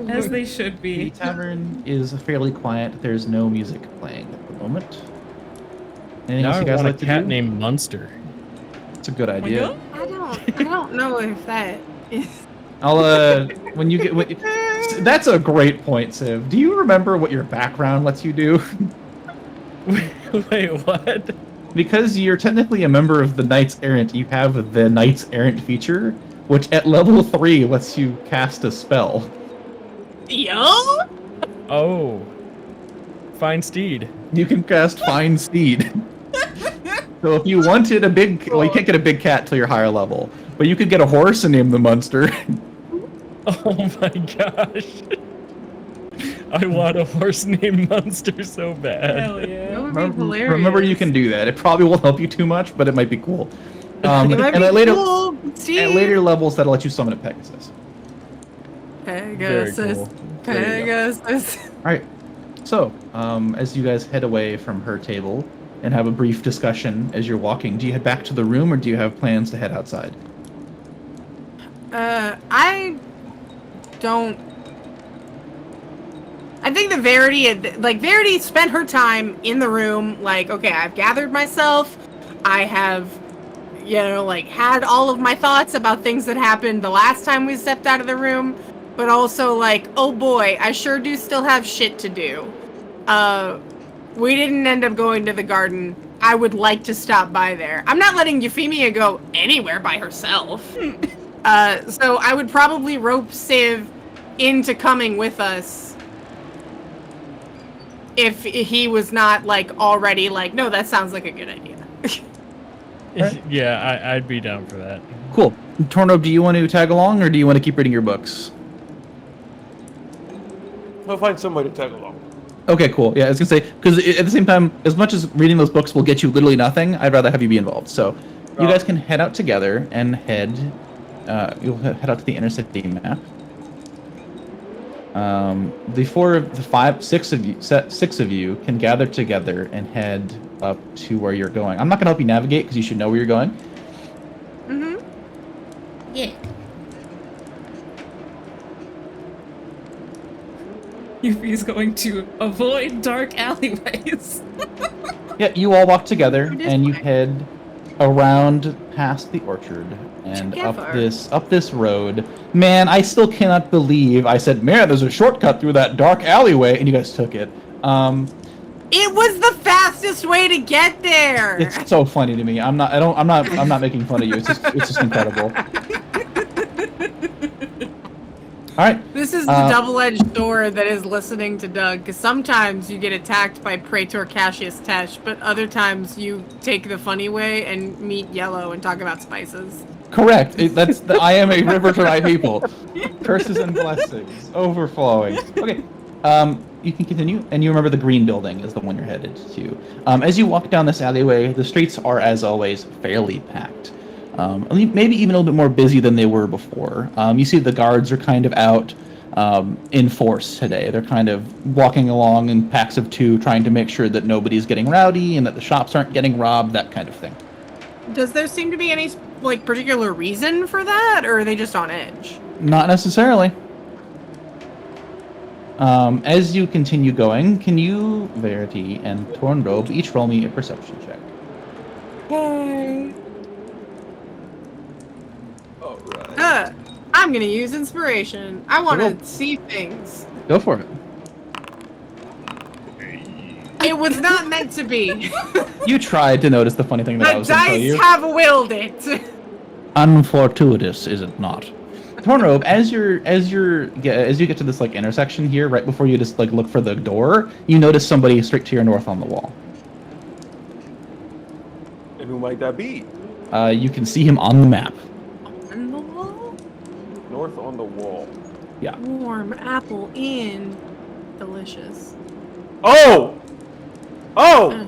As they should The be. tavern is fairly quiet. There's no music playing at the moment. Anything Now else I you guys want a like to cat do? named Munster. It's a good idea. I don't know if that is. I'll when you get that's a great point, Civ. Do you remember what your background lets you do? Wait, what? Because you're technically a member of the Knights Errant, you have the Knights Errant feature, which at level 3 lets you cast a spell. Yo? Oh. Fine steed. You can cast Find Steed. So if you wanted a big, well, you can't get a big cat till you're higher level, but you could get a horse and name the Munster. Oh my gosh. I want a horse named Munster so bad. Hell yeah. That would be hilarious. Remember, you can do that. It probably won't help you too much, but it might be cool. It might and be at later, cool. See? at later levels, that'll let you summon a Pegasus. Very Pegasus. cool. There you go. Pegasus. All right. So, as you guys head away from her table and have a brief discussion as you're walking, do you head back to the room or do you have plans to head outside? I don't. I think that Verity spent her time in the room, like, okay, I've gathered myself. I have, had all of my thoughts about things that happened the last time we stepped out of the room, but also like, oh boy, I sure do still have shit to do. We didn't end up going to the garden. I would like to stop by there. I'm not letting Euphemia go anywhere by herself. So I would probably rope Civ into coming with us if he was not like already like, no, that sounds like a good idea. Yeah, I'd be down for that. Cool. Tornrobe, do you want to tag along or do you want to keep reading your books? I'll find somebody to tag along. Okay, cool. Yeah, I was gonna say, because at the same time, as much as reading those books will get you literally nothing, I'd rather have you be involved. So you guys can head out together and you'll head out to the inner city map. Six of you can gather together and head up to where you're going. I'm not gonna help you navigate because you should know where you're going. Mm-hmm. Yeah. Yuffie's going to avoid dark alleyways. Yeah, you all walk together It is and you fine. head around past the orchard and Together. up this road. Man, I still cannot believe I said, "Man, there's a shortcut through that dark alleyway," and you guys took it. It was the fastest way to get there. It's so funny to me. I'm not making fun of you. It's just incredible. All right. This is the double-edged sword that is listening to Doug, because sometimes you get attacked by Praetor Cassius Tesh, but other times you take the funny way and meet Yellow and talk about spices. Correct. I am a river to my people. Curses and blessings overflowing. Okay. You can continue, and you remember the green building is the one you're headed to. As you walk down this alleyway, the streets are, as always, fairly packed. Maybe even a little bit more busy than they were before. You see the guards are kind of out in force today. They're kind of walking along in packs of 2, trying to make sure that nobody's getting rowdy and that the shops aren't getting robbed, that kind of thing. Does there seem to be any particular reason for that, or are they just on edge? Not necessarily. As you continue going, can you, Verity and Tornrobe, each roll me a perception check? Yay. Alright. I'm gonna use inspiration. I want to see things. Go for it. It was not meant to be. You tried to notice the funny thing that I The was going to tell you. dice have willed it. Unfortuitous, is it not? Tornrobe, as you get to this intersection here, right before you just look for the door, you notice somebody straight to your north on the wall. And who might that be? You can see him on the map. On the wall? North on the wall. Yeah. Warm apple in. Delicious. Oh! Oh!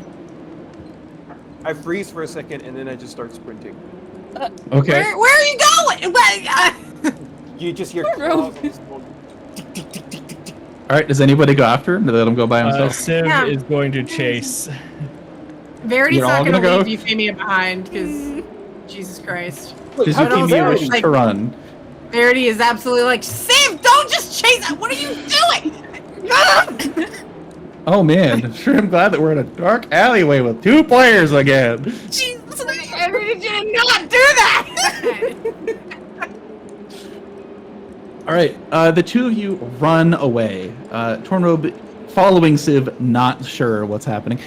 I freeze for a second and then I just start sprinting. Okay. Where are you going? You just hear claws on this phone. Tick, tick, tick, tick, tick, tick. All right. Does anybody go after him? Do they let him go by himself? Civ Yeah. is going to chase. Verity's You're all not gonna gonna go? leave Euphemia behind, because Jesus Christ. Does I don't Euphemia know, wish like- to run? Verity is absolutely like, Civ, don't just chase that. What are you doing? Oh man, sure. I'm glad that we're in a dark alleyway with 2 players again. Jesus, Verity did not do that. All right, the 2 of you run away. Tornrobe following Civ, not sure what's happening.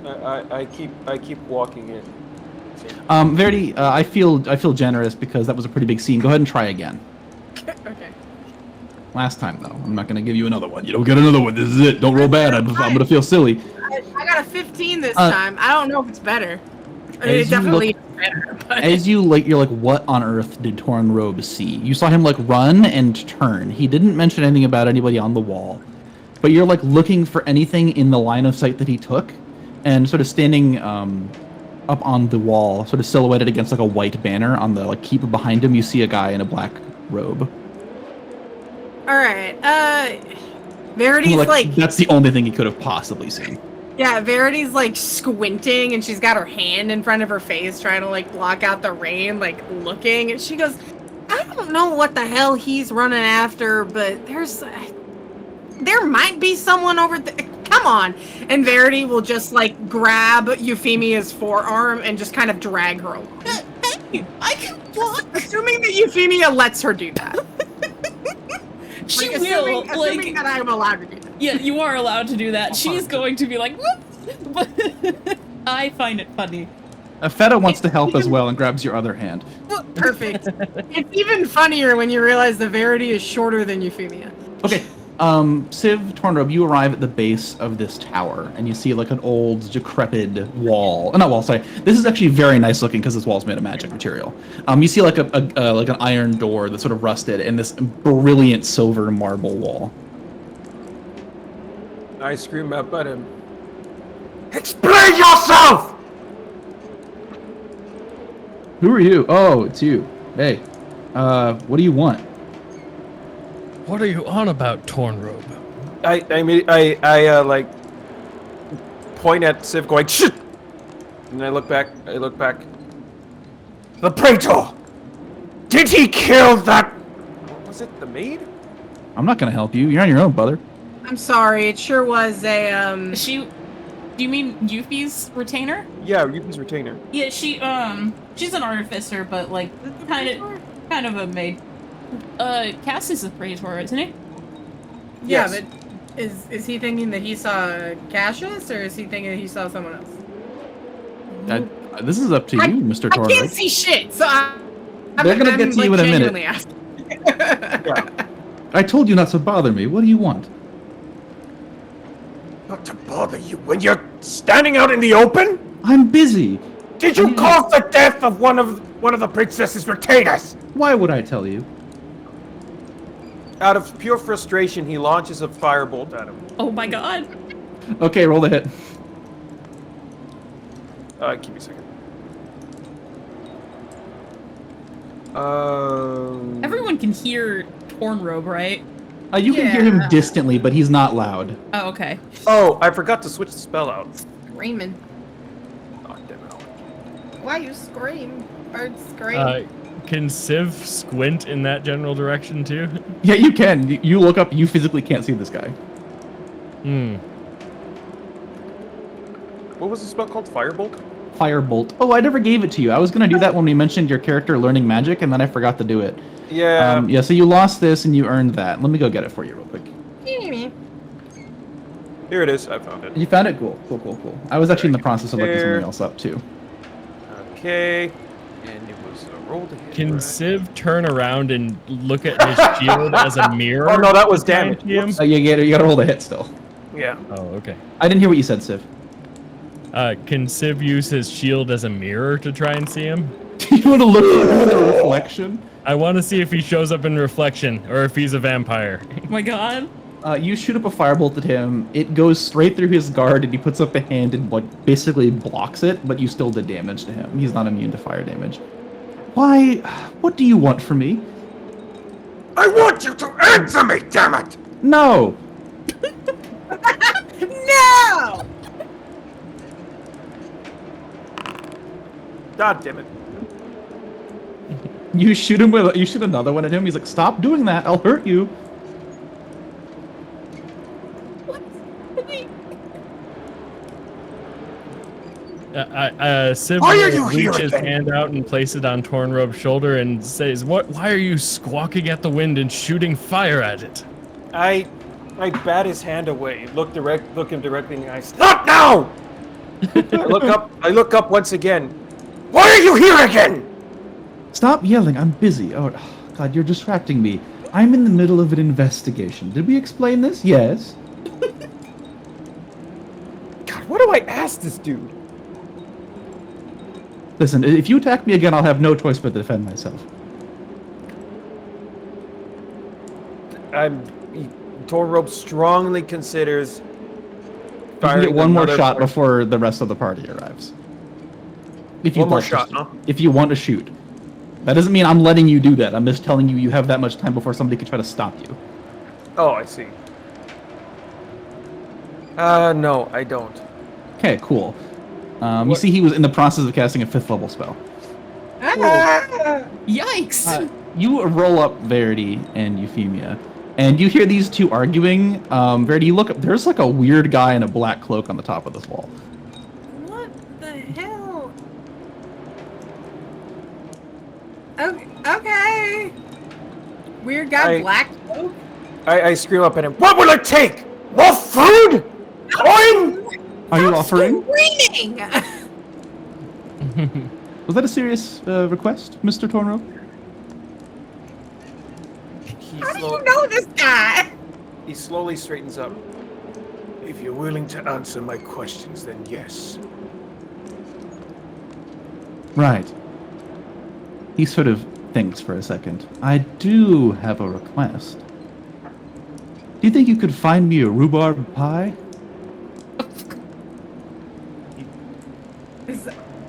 I keep walking in. Verity, I feel generous because that was a pretty big scene. Go ahead and try again. Okay. Last time though, I'm not gonna give you another one. You don't get another one. This is it. Don't roll bad. I'm gonna feel silly. I got a 15 this time. I don't know if it's better. I mean, as it you definitely look- is better. But As you you're like, what on earth did Tornrobe see? You saw him run and turn. He didn't mention anything about anybody on the wall, but you're looking for anything in the line of sight that he took, and sort of standing up on the wall, sort of silhouetted against a white banner on the keep behind him. You see a guy in a black robe. all right. Verity's That's the only thing he could have possibly seen. yeah, Verity's squinting, and she's got her hand in front of her face, trying to block out the rain, looking. And she goes, I don't know what the hell he's running after, but there might be someone over there. Come on. And Verity will just grab Euphemia's forearm and just kind of drag her along. I can walk. Assuming that Euphemia lets her do that. She assuming will. that I'm allowed to do that. Yeah, you are allowed to do that. She's going to be like, whoop! But I find it funny. Feta wants to help as well and grabs your other hand. Perfect. It's even funnier when you realize the Verity is shorter than Euphemia. Okay. Civ, Tornrobe, you arrive at the base of this tower, and you see an old, decrepit wall. Not wall, sorry. This is actually very nice looking because this wall's made of magic material. You see an iron door that's sort of rusted, and this brilliant silver marble wall. I scream up at him. Explain yourself! Who are you? Oh, it's you. Hey, what do you want? What are you on about, Tornrobe? I point at Civ going, shit! And I look back. The Praetor! Did he kill that? Was it the maid? I'm not gonna help you. You're on your own, brother. I'm sorry, it sure was a, Do you mean Yuffie's retainer? Yeah, Yuki's retainer. Yeah, she's an artificer, but like kind of a maid. Cass is a praetor, isn't he? Yeah, Yes. but is he thinking that he saw Cassius, or is he thinking that he saw someone else? This is up to you, Mr. I can't Tornrobe. see shit, so They're gonna get to you in a minute. genuinely asking. I told you not to bother me. What do you want? Not to bother you when you're standing out in the open? I'm busy. Did you cause the death of one of the princess's retainers? Why would I tell you? Out of pure frustration, he launches a firebolt at him. Oh my god. Okay, roll the hit. Give me a second. Everyone can hear Tornrobe, right? You can hear him Yeah. distantly, but he's not loud. Oh, okay. Oh, I forgot to switch the spell out. Screaming. Oh, damn it. Why you scream? Or scream? Can Civ squint in that general direction too? Yeah, you can. You look up. You physically can't see this guy. Hmm. What was the spell called? Firebolt? Firebolt. Oh, I never gave it to you. I was gonna do that when we mentioned your character learning magic, and then I forgot to do it. Yeah. Yeah. So you lost this, and you earned that. Let me go get it for you real quick. Here it is. I found it. You found it? Cool. Cool. I was actually in the process of looking There. something else up too. Okay. And it was a roll to hit. Can right? Civ turn around and look at his shield as a mirror? Oh, no, that was to try and damage. see him? Whoops. You gotta roll the hit still. Yeah. Oh, okay. I didn't hear what you said, Civ. Can Civ use his shield as a mirror to try and see him? You want to look at the reflection? I want to see if he shows up in reflection or if he's a vampire. Oh my god. You shoot up a firebolt at him. It goes straight through his guard, and he puts up a hand and like basically blocks it. But you still did damage to him. He's not immune to fire damage. Why? What do you want from me? I want you to answer me, damn it! No. No! God damn it. You shoot him with. You shoot another one at him. He's like, "Stop doing that! I'll hurt you." Civ Why are will you here reach his then? hand out and place it on Tornrobe's shoulder and says, Why are you squawking at the wind and shooting fire at it? I bat his hand away. Look him directly in the eyes. Not now! I look up once again. Why are you here again? Stop yelling! I'm busy. Oh, God, you're distracting me. I'm in the middle of an investigation. Did we explain this? Yes. God, what do I ask this dude? Listen, if you attack me again, I'll have no choice but to defend myself. Tornrobe strongly considers You can firing get one more another shot portion. before the rest of the party arrives. If you One more want to- shot, huh? If you want to shoot. That doesn't mean I'm letting you do that. I'm just telling you have that much time before somebody could try to stop you. Oh, I see. No, I don't. Okay, cool. You see he was in the process of casting a 5th level spell. Yikes. You roll up Verity and Euphemia, and you hear these two arguing. Verity, you look up. There's like a weird guy in a black cloak on the top of this wall. What the hell? Okay. Weird guy, black cloak? I scream up at him. What will it take? More food? Coin? Are you offering? Screaming! Was that a serious request, Mr. Tornrobe? How do you know this guy? He slowly straightens up. If you're willing to answer my questions, then yes. Right. He sort of thinks for a second. I do have a request. Do you think you could find me a rhubarb pie?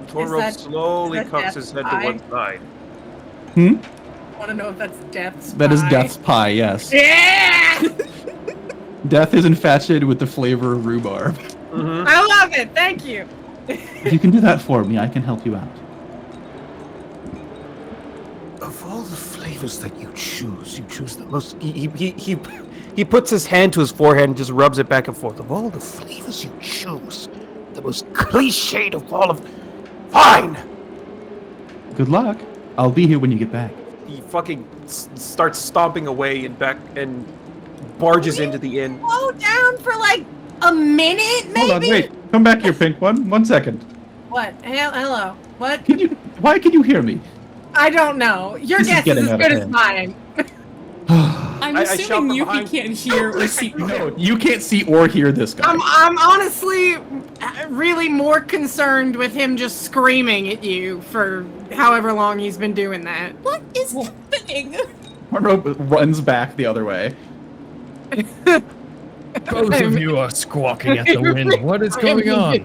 Tornrobe that- slowly is that cocks his head Death's to one side. I want to know if that's Death's That is pie. Death's pie, yes. Yeah! Death is infatuated with the flavor of rhubarb. I love it. Thank you. If you can do that for me, I can help you out. Of all the flavors that you choose the most. He puts his hand to his forehead and just rubs it back and forth. Of all the flavors you choose, the most cliched of all of... Fine! Good luck. I'll be here when you get back. He fucking starts stomping away and back and barges into the inn. Slow down for like a minute, maybe? Hold on, wait. Come back here, Pink One. 1 second. What? Hello? What? Why can you hear me? I don't know. Your This is guess is getting as out of good as hand. mine. I'm I shout assuming from Yuki behind. can't hear or see. No, you can't see or hear this guy. I'm honestly really more concerned with him just screaming at you for however long he's been doing that. What is happening? Tornrobe runs back the other way. Both of you are squawking at the wind. What is going on?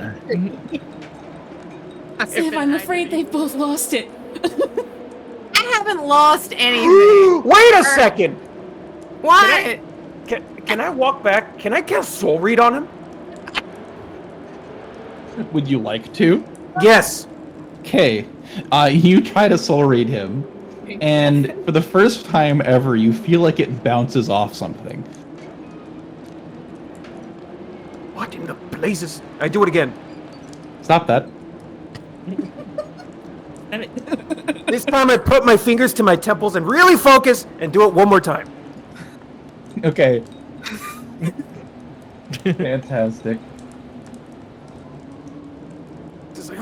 Siv, I'm afraid they've both lost it. I haven't lost anything. Wait a second! What? Can I walk back? Can I cast Soul Read on him? Would you like to? Yes! Okay. You try to soul read him, and for the first time ever, you feel like it bounces off something. What in the blazes? I do it again. Stop that. This time I put my fingers to my temples and really focus and do it one more time. Okay. Fantastic. Just like,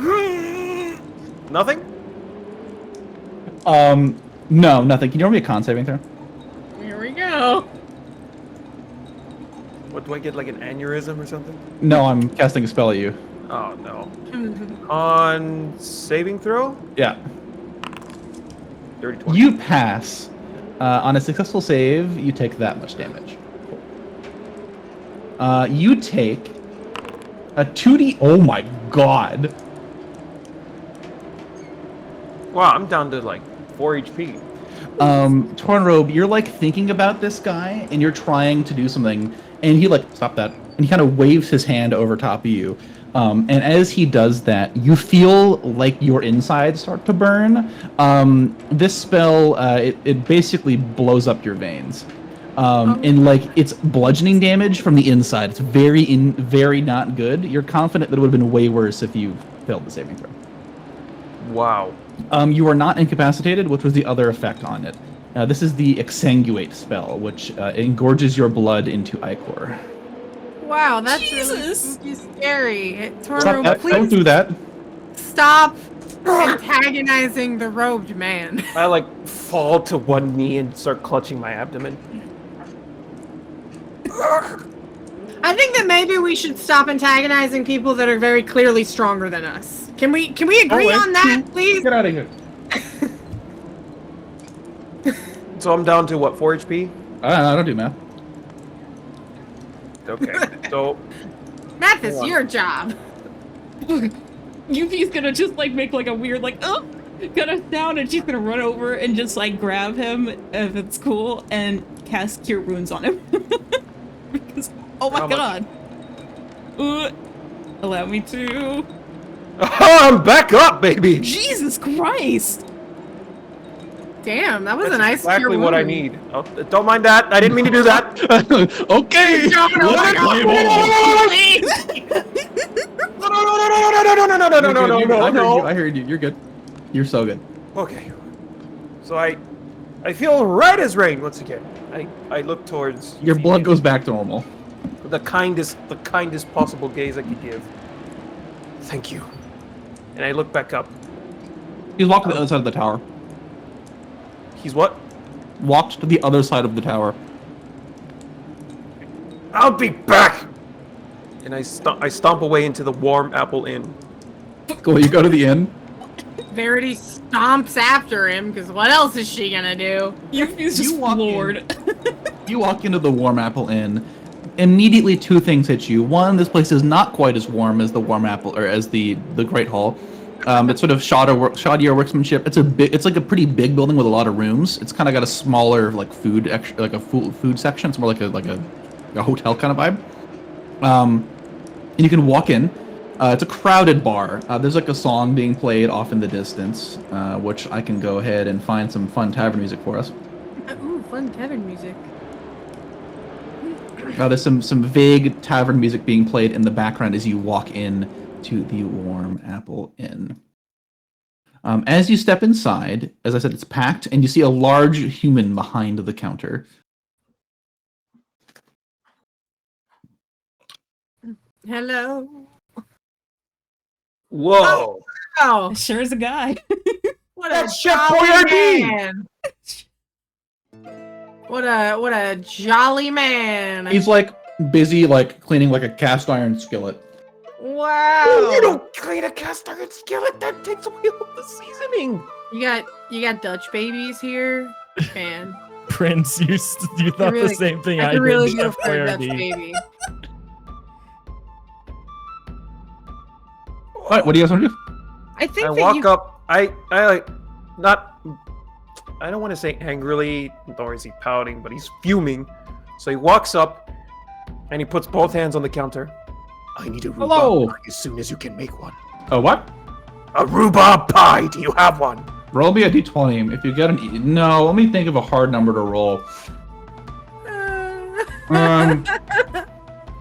nothing? No, nothing. Can you roll me a con saving throw? Here we go. What, do I get like an aneurysm or something? No, I'm casting a spell at you. Oh no. On saving throw? Yeah. Dirty 20. You pass. On a successful save, you take that much damage. You take a 2d. Oh my god. Wow, I'm down to like 4 HP. Tornrobe, you're like thinking about this guy and you're trying to do something, and he like, stop that. And he kind of waves his hand over top of you. And as he does that, you feel like your insides start to burn. This spell, it basically blows up your veins. And like it's bludgeoning damage from the inside. It's very not good. You're confident that it would have been way worse if you failed the saving throw. Wow. You are not incapacitated, which was the other effect on it. This is the exsanguate spell, which engorges your blood into ichor. Wow, that's Jesus. really scary. Stop Tornrobe, that. Don't please do that. stop antagonizing the robed man. I like fall to one knee and start clutching my abdomen. I think that maybe we should stop antagonizing people that are very clearly stronger than us. Can we agree on that, please? Get out of here. So I'm down to what, 4 HP? I don't do math. Okay, so Math is Hold on. your job. Yuki's gonna just like make like a weird like kind of sound, and she's gonna run over and just like grab him if it's cool and cast Cure Wounds on him. Because oh my How much? god. Allow me to. I'm back up, baby. Jesus Christ! Damn, that was That's a nice exactly cure what I wound. need. Oh, don't mind that. I didn't mean to do that. Okay. No, no, Let's no, play no, ball. No. I heard you. You're good. You're so good. Okay. So I feel red as rain once again. I look towards Your blood goes back to normal. the kindest possible gaze I could give. Thank you. And I look back up. He's walked to the other side of the tower. He's what? Walked to the other side of the tower. I'll be back. And I stomp away into the warm apple inn. Cool. You go to the inn. Verity stomps after him, because what else is she gonna do? Yuki's just You walk in. floored. You walk into the Warm Apple Inn. Immediately, two things hit you. One, this place is not quite as warm as the Warm Apple or as the Great Hall. It's sort of shoddier workmanship. It's like a pretty big building with a lot of rooms. It's kind of got a smaller like food section. It's more like a hotel kind of vibe. And you can walk in. It's a crowded bar. There's like a song being played off in the distance, which I can go ahead and find some fun tavern music for us. Ooh, fun tavern music. There's some vague tavern music being played in the background as you walk in to the Warm Apple Inn. As you step inside, as I said, it's packed, and you see a large human behind the counter. Hello. Whoa! Oh, Sure is a guy. what That's a Chef jolly Boyardee! man. What a jolly man. He's like busy, like cleaning like a cast iron skillet. Wow. Oh, you don't clean a cast iron skillet. That takes away all the seasoning. You got Dutch babies here, man. Prince, you thought really- the same thing I I could really did. go Chef for a Dutch Boyardee. baby. What do you guys want to do? I think I that walk you. up. I like not. I don't want to say angrily, nor is he pouting, but he's fuming. So he walks up, and he puts both hands on the counter. I need a rhubarb Hello. pie as soon as you can make one. Oh, what? A rhubarb pie. Do you have one? Roll me a d20. If you get an no, let me think of a hard number to roll.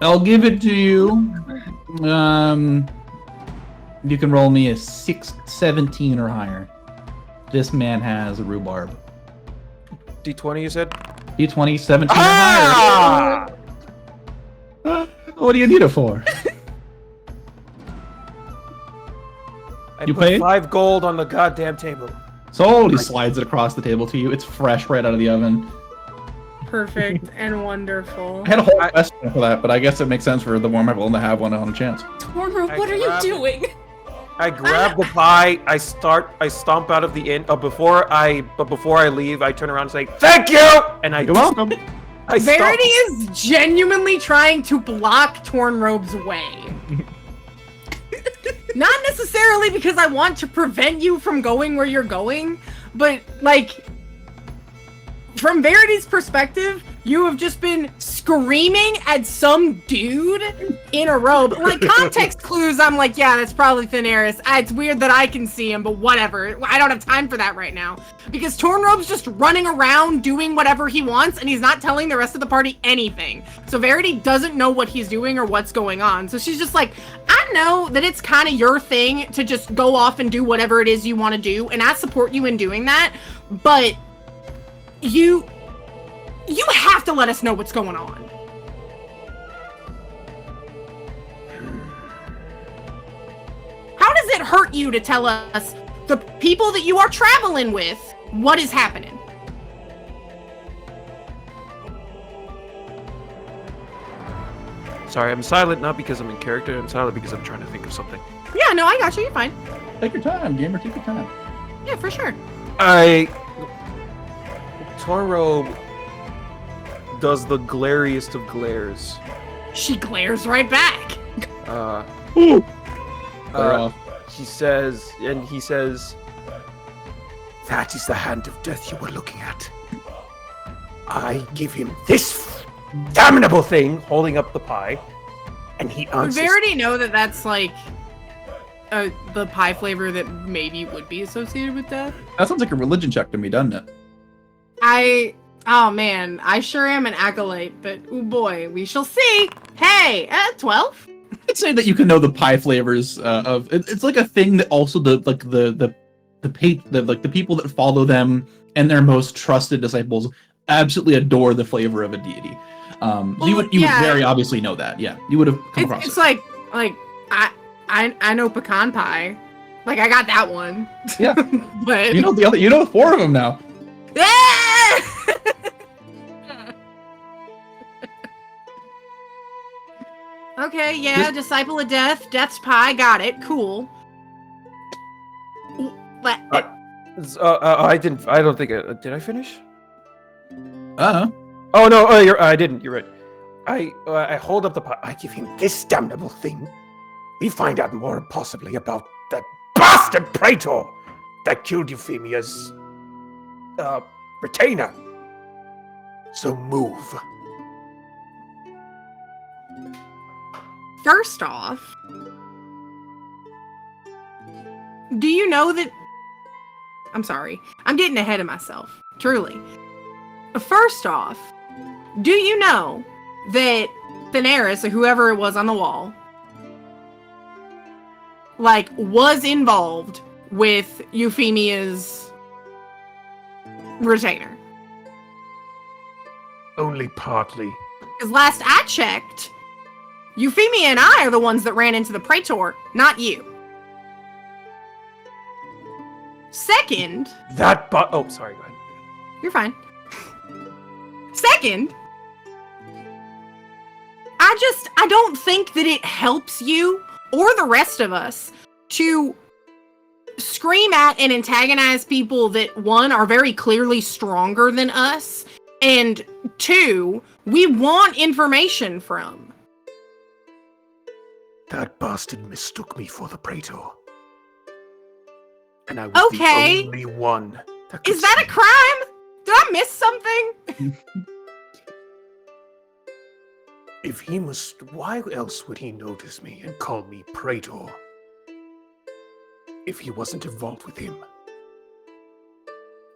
I'll give it to you. You can roll me a 17 or higher. This man has a rhubarb. D20, you said? D20, 17 Ah! or higher. What do you need it for? I You put paid? 5 gold on the goddamn table. Sold. He slides it across the table to you. It's fresh right out of the oven. Perfect and wonderful. I had a whole question for that, but I guess it makes sense for the warm up to have one on a chance. Tornrobe, I what are you grab it. doing? I grab the pie. I stomp out of the inn. Before I leave, I turn around and say, "Thank you!" And I You're welcome. I stomp- Verity is genuinely trying to block Tornrobe's way. Not necessarily because I want to prevent you from going where you're going, but like from Verity's perspective, you have just been screaming at some dude in a robe. Like context clues, I'm like, yeah, that's probably Thaneris. It's weird that I can see him, but whatever. I don't have time for that right now. Because Tornrobe's just running around doing whatever he wants, and he's not telling the rest of the party anything. So Verity doesn't know what he's doing or what's going on. So she's just like, I know that it's kind of your thing to just go off and do whatever it is you want to do, and I support you in doing that, but you have to let us know what's going on. How does it hurt you to tell us, the people that you are traveling with, what is happening? Sorry, I'm silent not because I'm in character. I'm silent because I'm trying to think of something. Yeah, no, I got you. You're fine. Take your time, gamer. Take your time. Yeah, for sure. Tornrobe does the glariest of glares. She glares right back. Ooh. He says, "That is the hand of death you were looking at. I give him this damnable thing," holding up the pie, and he Would answers. Verity know that that's like the pie flavor that maybe would be associated with death? That sounds like a religion check to me, doesn't it? Oh man, I sure am an acolyte, but oh boy, we shall see. Hey, 12? I'd say that you can know the pie flavors of. It's like a thing that also the people that follow them and their most trusted disciples absolutely adore the flavor of a deity. You would very obviously know that. Yeah, you would have come across It's it. like I know pecan pie. Like I got that one. Yeah. But You know the other. You know 4 of them now. Okay, yeah, Disciple of Death, Death's Pie, got it, cool. I didn't. I don't think. Did I finish? Uh-huh. Oh no! I didn't. You're right. I hold up the pie. I give him this damnable thing. We find out more possibly about that bastard praetor that killed Euphemia's retainer. So move. First off, do you know that... I'm sorry. I'm getting ahead of myself. Truly. First off, do you know that Thaneris, or whoever it was on the wall, was involved with Euphemia's retainer? Only partly. Because last I checked, Euphemia and I are the ones that ran into the Praetor, not you. Second... Oh, sorry, go ahead. You're fine. Second, I don't think that it helps you or the rest of us to scream at and antagonize people that, one, are very clearly stronger than us, and two, we want information from. That bastard mistook me for the Praetor. And I was Okay. the only one that could Is that a crime? Did I miss something? If he must, why else would he notice me and call me Praetor? If he wasn't involved with him.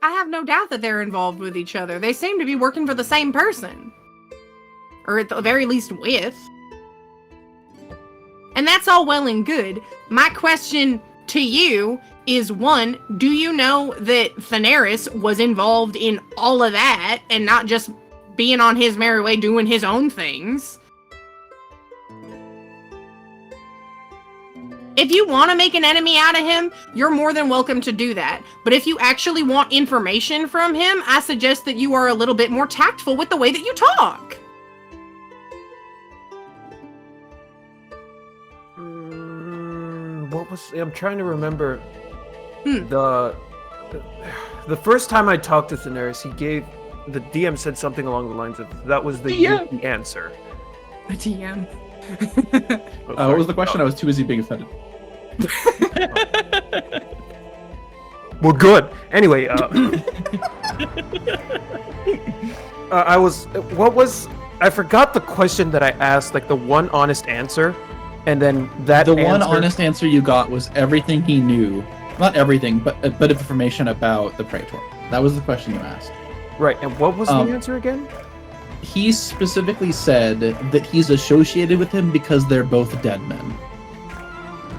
I have no doubt that they're involved with each other. They seem to be working for the same person. Or at the very least with. And that's all well and good. My question to you is, one, do you know that Thaneris was involved in all of that and not just being on his merry way doing his own things? If you want to make an enemy out of him, you're more than welcome to do that. But if you actually want information from him, I suggest that you are a little bit more tactful with the way that you talk. I'm trying to remember. Hmm. The first time I talked to Thaneris, the DM said something along the lines of, that was the DM. answer. A DM. What was the question? I was too busy being offended. Well, good. Anyway, I forgot the question that I asked, like the one honest answer, and then that The one honest answer you got was everything he knew. Not everything, but a bit of information about the Praetor. That was the question you asked. Right, and what was the answer again? He specifically said that he's associated with him because they're both dead men.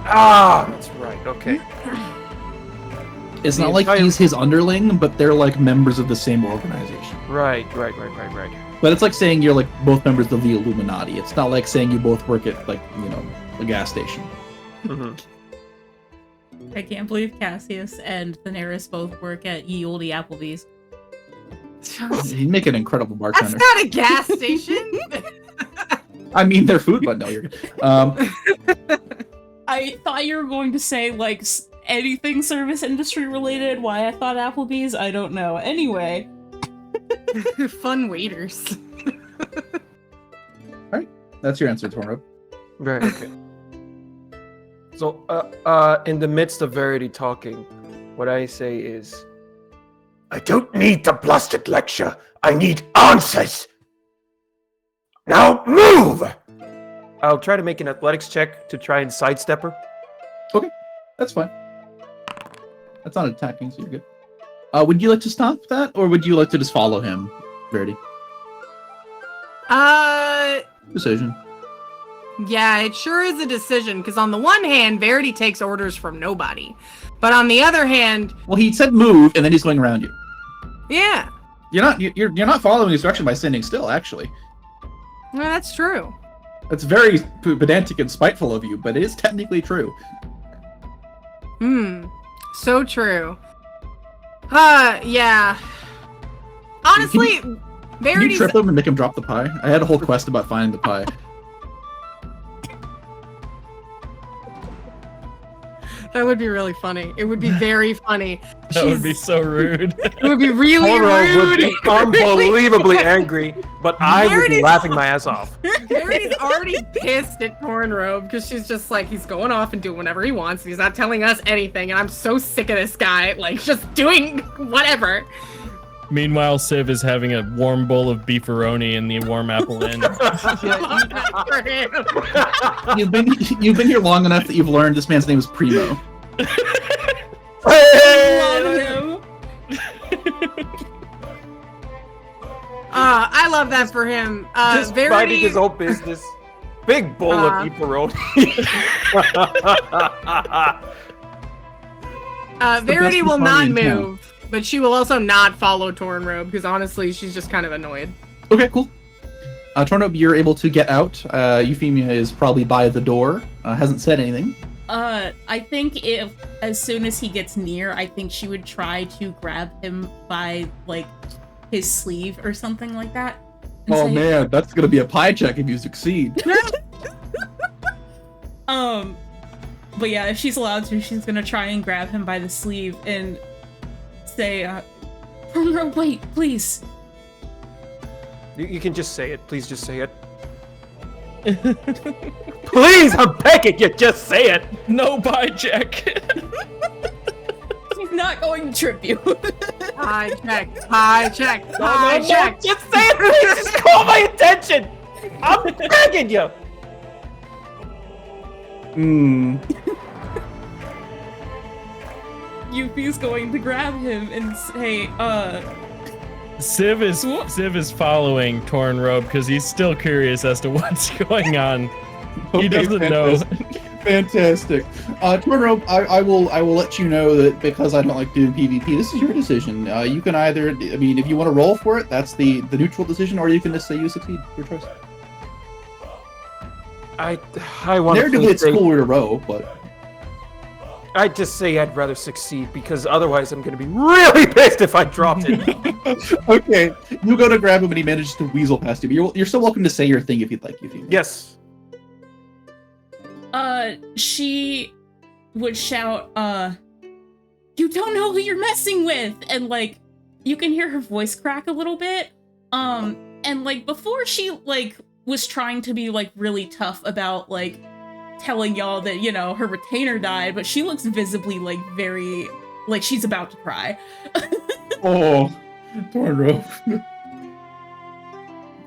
Ah, that's right, okay. It's The not like entire- he's his underling, but they're like members of the same organization. Right. But it's like saying you're like both members of the Illuminati. It's not like saying you both work at like, a gas station. Mm-hmm. I can't believe Cassius and Thaneris both work at Ye Olde Applebee's. He'd make an incredible That's bartender. not a gas station. I mean, they're food, but no, you're good. I thought you were going to say, like, anything service industry related. Why I thought Applebee's, I don't know. Anyway. Fun waiters. That's your answer, Tornrobe. Right, okay. So, in the midst of Verity talking, what I say is, I don't need the blasted lecture. I need answers. Now move! I'll try to make an athletics check to try and sidestep her. Okay, that's fine. That's not attacking, so you're good. Would you like to stop that, or would you like to just follow him, Verity? Decision. Yeah, it sure is a decision, because on the one hand, Verity takes orders from nobody. But on the other hand... Well, he said move, and then he's going around you. Yeah. You're not following instruction by standing still, actually. Well, that's true. That's very pedantic and spiteful of you, but it is technically true. So true. Yeah. Honestly, Can Verity's... you trip him and make him drop the pie? I had a whole quest about finding the pie. That would be really funny. It would be very funny. That would be so rude. It would be really Tornrobe would rude. be unbelievably angry, but I would be Verity's- laughing my ass off. Verity's already pissed at Tornrobe because she's just like, he's going off and doing whatever he wants. And he's not telling us anything. And I'm so sick of this guy, like, just doing whatever. Meanwhile, Civ is having a warm bowl of beefaroni in the warm apple inn. For him. You've been here long enough that you've learned this man's name is Primo. I love that for him. Just minding Verity, his own business. Big bowl of pepperoni. Verity will party not in town. move, but she will also not follow Tornrobe because honestly, she's just kind of annoyed. Okay, cool. Tornrobe, you're able to get out. Euphemia is probably by the door. Hasn't said anything. I think if as soon as he gets near, I think she would try to grab him by like his sleeve or something like that. and Oh say- man, that's gonna be a pie check if you succeed. But yeah, if she's allowed to, she's gonna try and grab him by the sleeve and say, Tornrobe, wait, please. You can just say it. Please just say it. Please, I'm begging you, just say it. No pie check. He's not going to trip you. High check, high check, No, high no, check. just say it, please. Just call my attention. I'm begging you. Yuffie's going to grab him and say, Civ is following Tornrobe because he's still curious as to what's going on. He doesn't know. Fantastic. Tornrobe, I will let you know that because I don't like doing PvP, this is your decision. You can either, I mean, if you want to roll for it, that's the neutral decision, or you can just say you succeed. Your choice. I want Narratively, it's cooler to row, but I'd just say I'd rather succeed because otherwise I'm gonna be really pissed if I dropped it. okay. You go to grab him and he manages to weasel past you. But you're still welcome to say your thing if you'd like. Yes. she would shout, you don't know who you're messing with! And, like, you can hear her voice crack a little bit. And, like, before she, like, was trying to be, like, really tough about, like, telling y'all that, you know, her retainer died, but she looks visibly, like, very, like, she's about to cry. Oh, Tornrobe.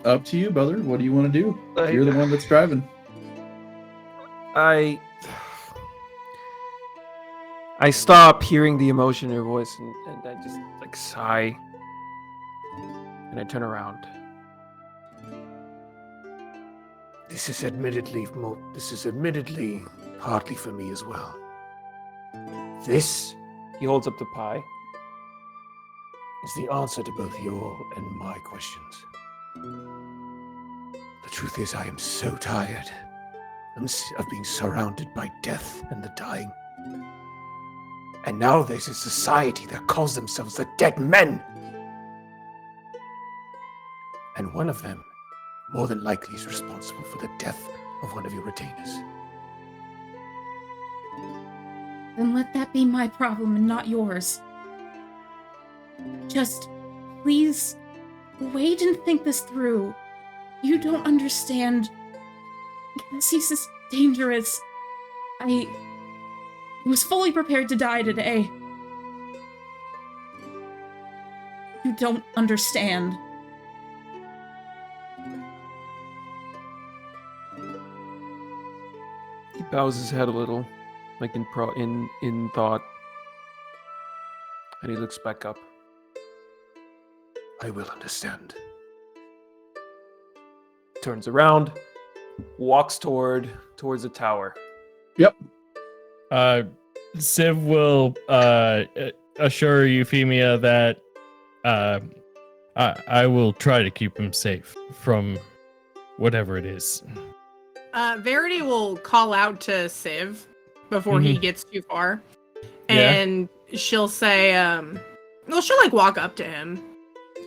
Up to you, brother. What do you want to do? You're the one that's driving. I stop hearing the emotion in her voice and I just like sigh and I turn around. This is admittedly partly for me as well. This He holds up the pie. is the answer to both your and my questions. The truth is, I am so tired of being surrounded by death and the dying. And now there's a society that calls themselves the Dead Men. And one of them, more than likely, is responsible for the death of one of your retainers. Then let that be my problem and not yours. Just, please, wait and think this through. You don't understand. This is dangerous. I was fully prepared to die today. You don't understand. He bows his head a little, like in thought. And he looks back up. I will understand. Turns around, walks towards the tower. Yep. Civ will assure Euphemia that I will try to keep him safe from whatever it is. Verity will call out to Civ before he gets too far. Yeah. And she'll say, well, she'll like walk up to him.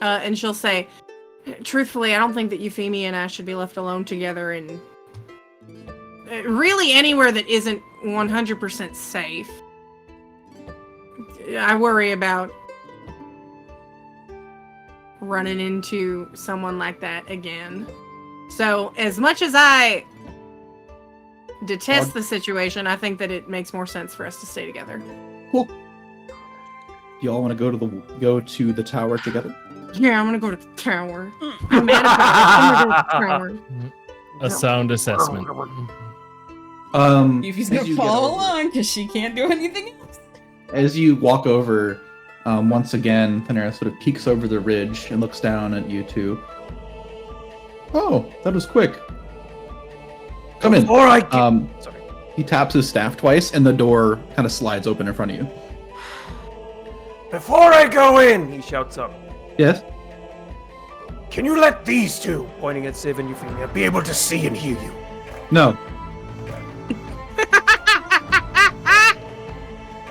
And she'll say, truthfully, I don't think that Euphemia and I should be left alone together and really anywhere that isn't 100% safe. I worry about running into someone like that again. So, as much as I detest the situation, I think that it makes more sense for us to stay together. Cool. Y'all want to go to the tower together? Yeah, I'm gonna go to the tower. I'm mad about it. I'm gonna go to the tower. A sound assessment. Yuffie's as gonna you get follow over- along because she can't do anything else. As you walk over, once again, Panera sort of peeks over the ridge and looks down at you two. Oh, that was quick. Come in. Before I can... Sorry. He taps his staff twice, and the door kind of slides open in front of you. Before I go in, He shouts up, Yes? can you let these two pointing at Civ and Euphemia. be able to see and hear you? No.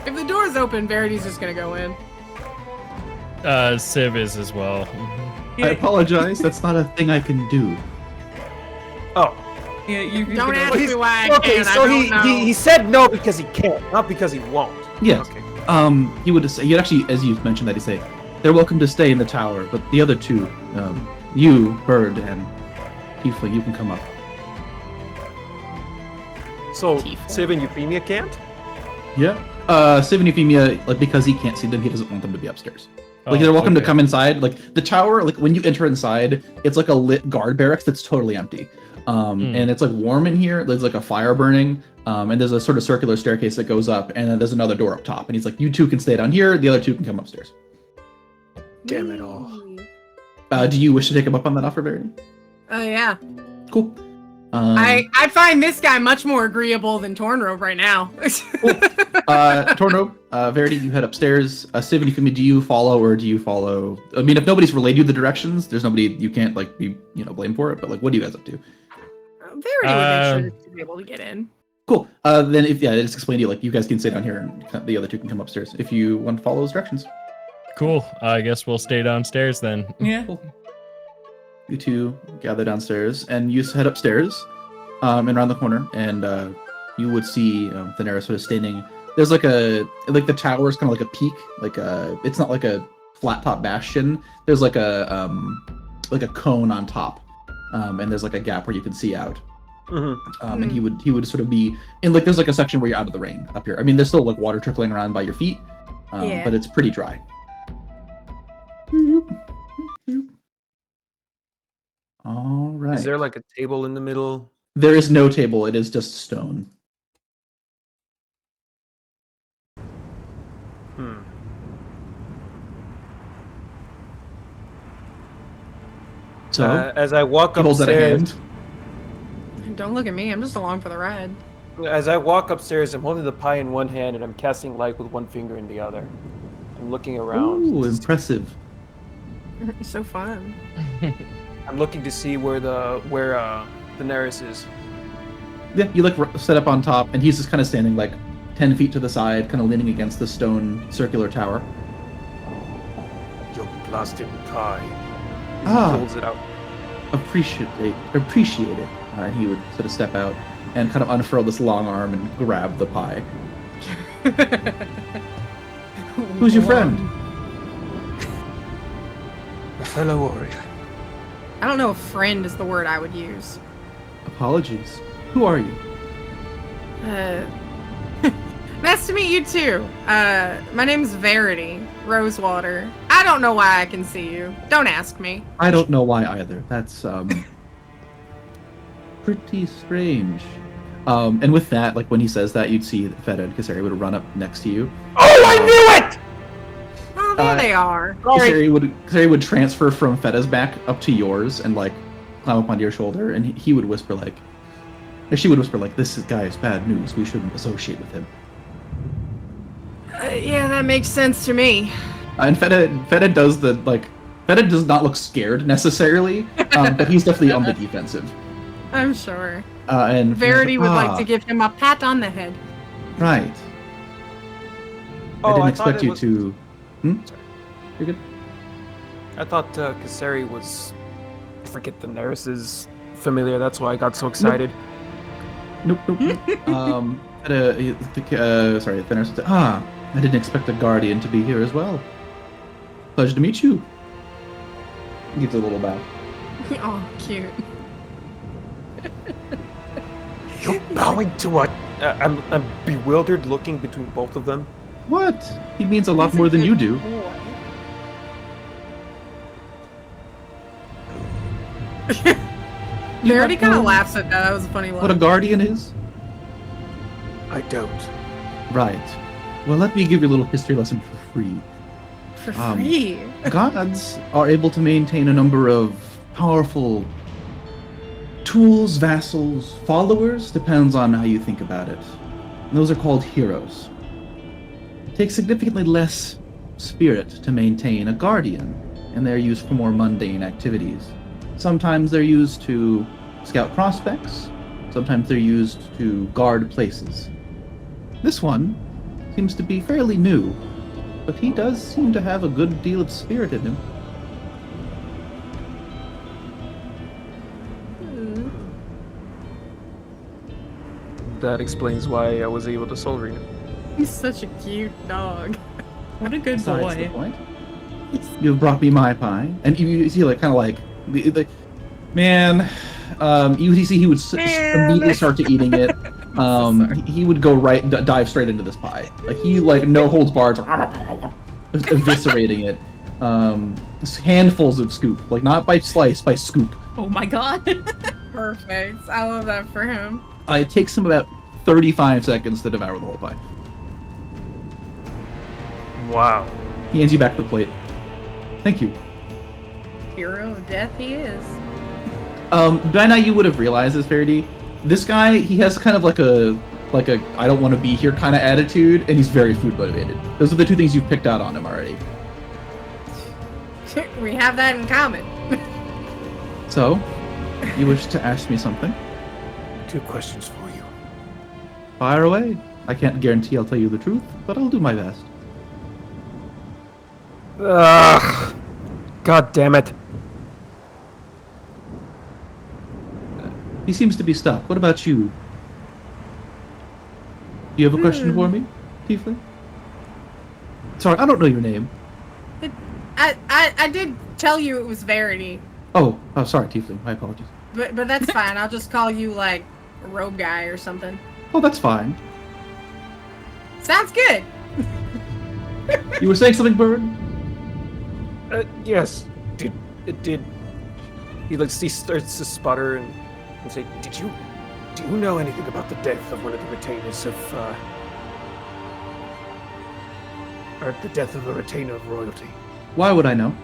If the door's open, Verity's just gonna go in. Civ is as well. I apologize. That's not a thing I can do. Oh. Yeah, you Don't ask me why I Okay, can't. so I don't know. he said no because he can't, not because he won't. Yes. Okay. He would say, he'd actually, as you mentioned that, he'd say, they're welcome to stay in the tower, but the other two, you, Bird, and Tiefling, you can come up. So Civ and Euphemia can't? Yeah. Civ and Euphemia, like, because he can't see them, he doesn't want them to be upstairs. Like, they're welcome to come inside. Like, the tower, like, when you enter inside, it's like a lit guard barracks that's totally empty. And it's, like, warm in here. There's, like, a fire burning. And there's a sort of circular staircase that goes up, and then there's another door up top. And he's like, you two can stay down here, the other two can come upstairs. Damn it all. Do you wish to take him up on that offer, Verity? Oh yeah. Cool. I find this guy much more agreeable than Tornrobe right now. Tornrobe, Verity, you head upstairs. Civ and Euphemia, do you follow or do you follow? I mean, if nobody's relayed you the directions, there's nobody you can't like be blamed for it. But like, what are you guys up to? Verity would make sure to be able to get in. Cool. Then if just explain to you like you guys can stay down here and the other two can come upstairs if you want to follow those directions. Cool. I guess we'll stay downstairs then. Yeah. Cool. You two gather downstairs and you head upstairs, and around the corner, and you would see Daenerys sort of standing. There's like the tower is kind of like a peak, it's not like a flat top bastion. There's like a cone on top, and there's like a gap where you can see out. Mm-hmm. And he would sort of be in there's like a section where you're out of the rain up here. I mean, there's still like water trickling around by your feet, but it's pretty dry. All right. Is there like a table in the middle? There is no table. It is just stone. So as I walk he holds out a upstairs, hand. Don't look at me. I'm just along for the ride. as I walk upstairs, I'm holding the pie in one hand and I'm casting light with one finger in the other. I'm looking around. Ooh, impressive. So fun. I'm looking to see where Daenerys is. Yeah, you look set up on top, and he's just kind of standing like 10 feet to the side, kind of leaning against the stone circular tower. Your blasted pie. He Ah. holds it out. Appreciate it. And he would sort of step out and kind of unfurl this long arm and grab the pie. Who's your friend? A fellow warrior. I don't know if friend is the word I would use. Apologies. Who are you? Nice to meet you too. My name's Verity, Rosewater. I don't know why I can see you. Don't ask me. I don't know why either. That's pretty strange. And with that, like when he says that, you'd see Feta and Kasseri would run up next to you. Oh, I knew it! Oh, there they are. Kasseri would transfer from Feta's back up to yours and like climb up onto your shoulder, and he would whisper like, or she would whisper like, "This guy is bad news. We shouldn't associate with him." Yeah, that makes sense to me. And Feta does Feta does not look scared necessarily, but he's definitely on the defensive. I'm sure. And Verity would like to give him a pat on the head. Right. Oh, I didn't I thought expect it you was- to. Sorry. You're good. I thought Kasseri was, I forget Daenerys's familiar. That's why I got so excited. Nope. Sorry, Thanos said, I didn't expect a guardian to be here as well. Pleasure to meet you. He gives a little bow. Oh, cute. You're bowing to what? I'm bewildered looking between both of them. What? He means a lot more than you do. Verity kind of laughs at that. That was a funny What a laugh. guardian is? I don't. Right. Well, let me give you a little history lesson for free. For free. Gods are able to maintain a number of powerful tools, vassals, followers, depends on how you think about it. And those are called heroes. It takes significantly less spirit to maintain a guardian, and they're used for more mundane activities. Sometimes they're used to scout prospects, sometimes they're used to guard places. This one seems to be fairly new, but he does seem to have a good deal of spirit in him. That explains why I was able to soul read him. He's such a cute dog. What a good Besides the boy. point, you've brought me my pie, and you see, like, kind of like, man, you see he would immediately start to eating it. He would go dive straight into this pie. Like, he, like, no holds barred, eviscerating it. Handfuls of scoop, like, not by slice, by scoop. Oh my god. Perfect. I love that for him. It takes him about 35 seconds to devour the whole pie. Wow. He hands you back the plate. Thank you. Hero of death he is. By now you would have realized this, Verity. This guy, he has kind of like a I don't want to be here kind of attitude, and he's very food motivated. Those are the two things you've picked out on him already. We have that in common. So, you wish to ask me something? 2 questions for you. Fire away. I can't guarantee I'll tell you the truth, but I'll do my best. Ugh. God damn it. He seems to be stuck. What about you? Do you have a question for me, Tiefling? Sorry, I don't know your name. I did tell you it was Verity, Oh, sorry, Tiefling. My apologies. but that's fine. I'll just call you like Rogue Guy or something. Oh, that's fine. Sounds good. You were saying something, Bird? Yes. Did he starts to sputter and say, Do you know anything about the death of one of the retainers of, or the death of a retainer of royalty? Why would I know?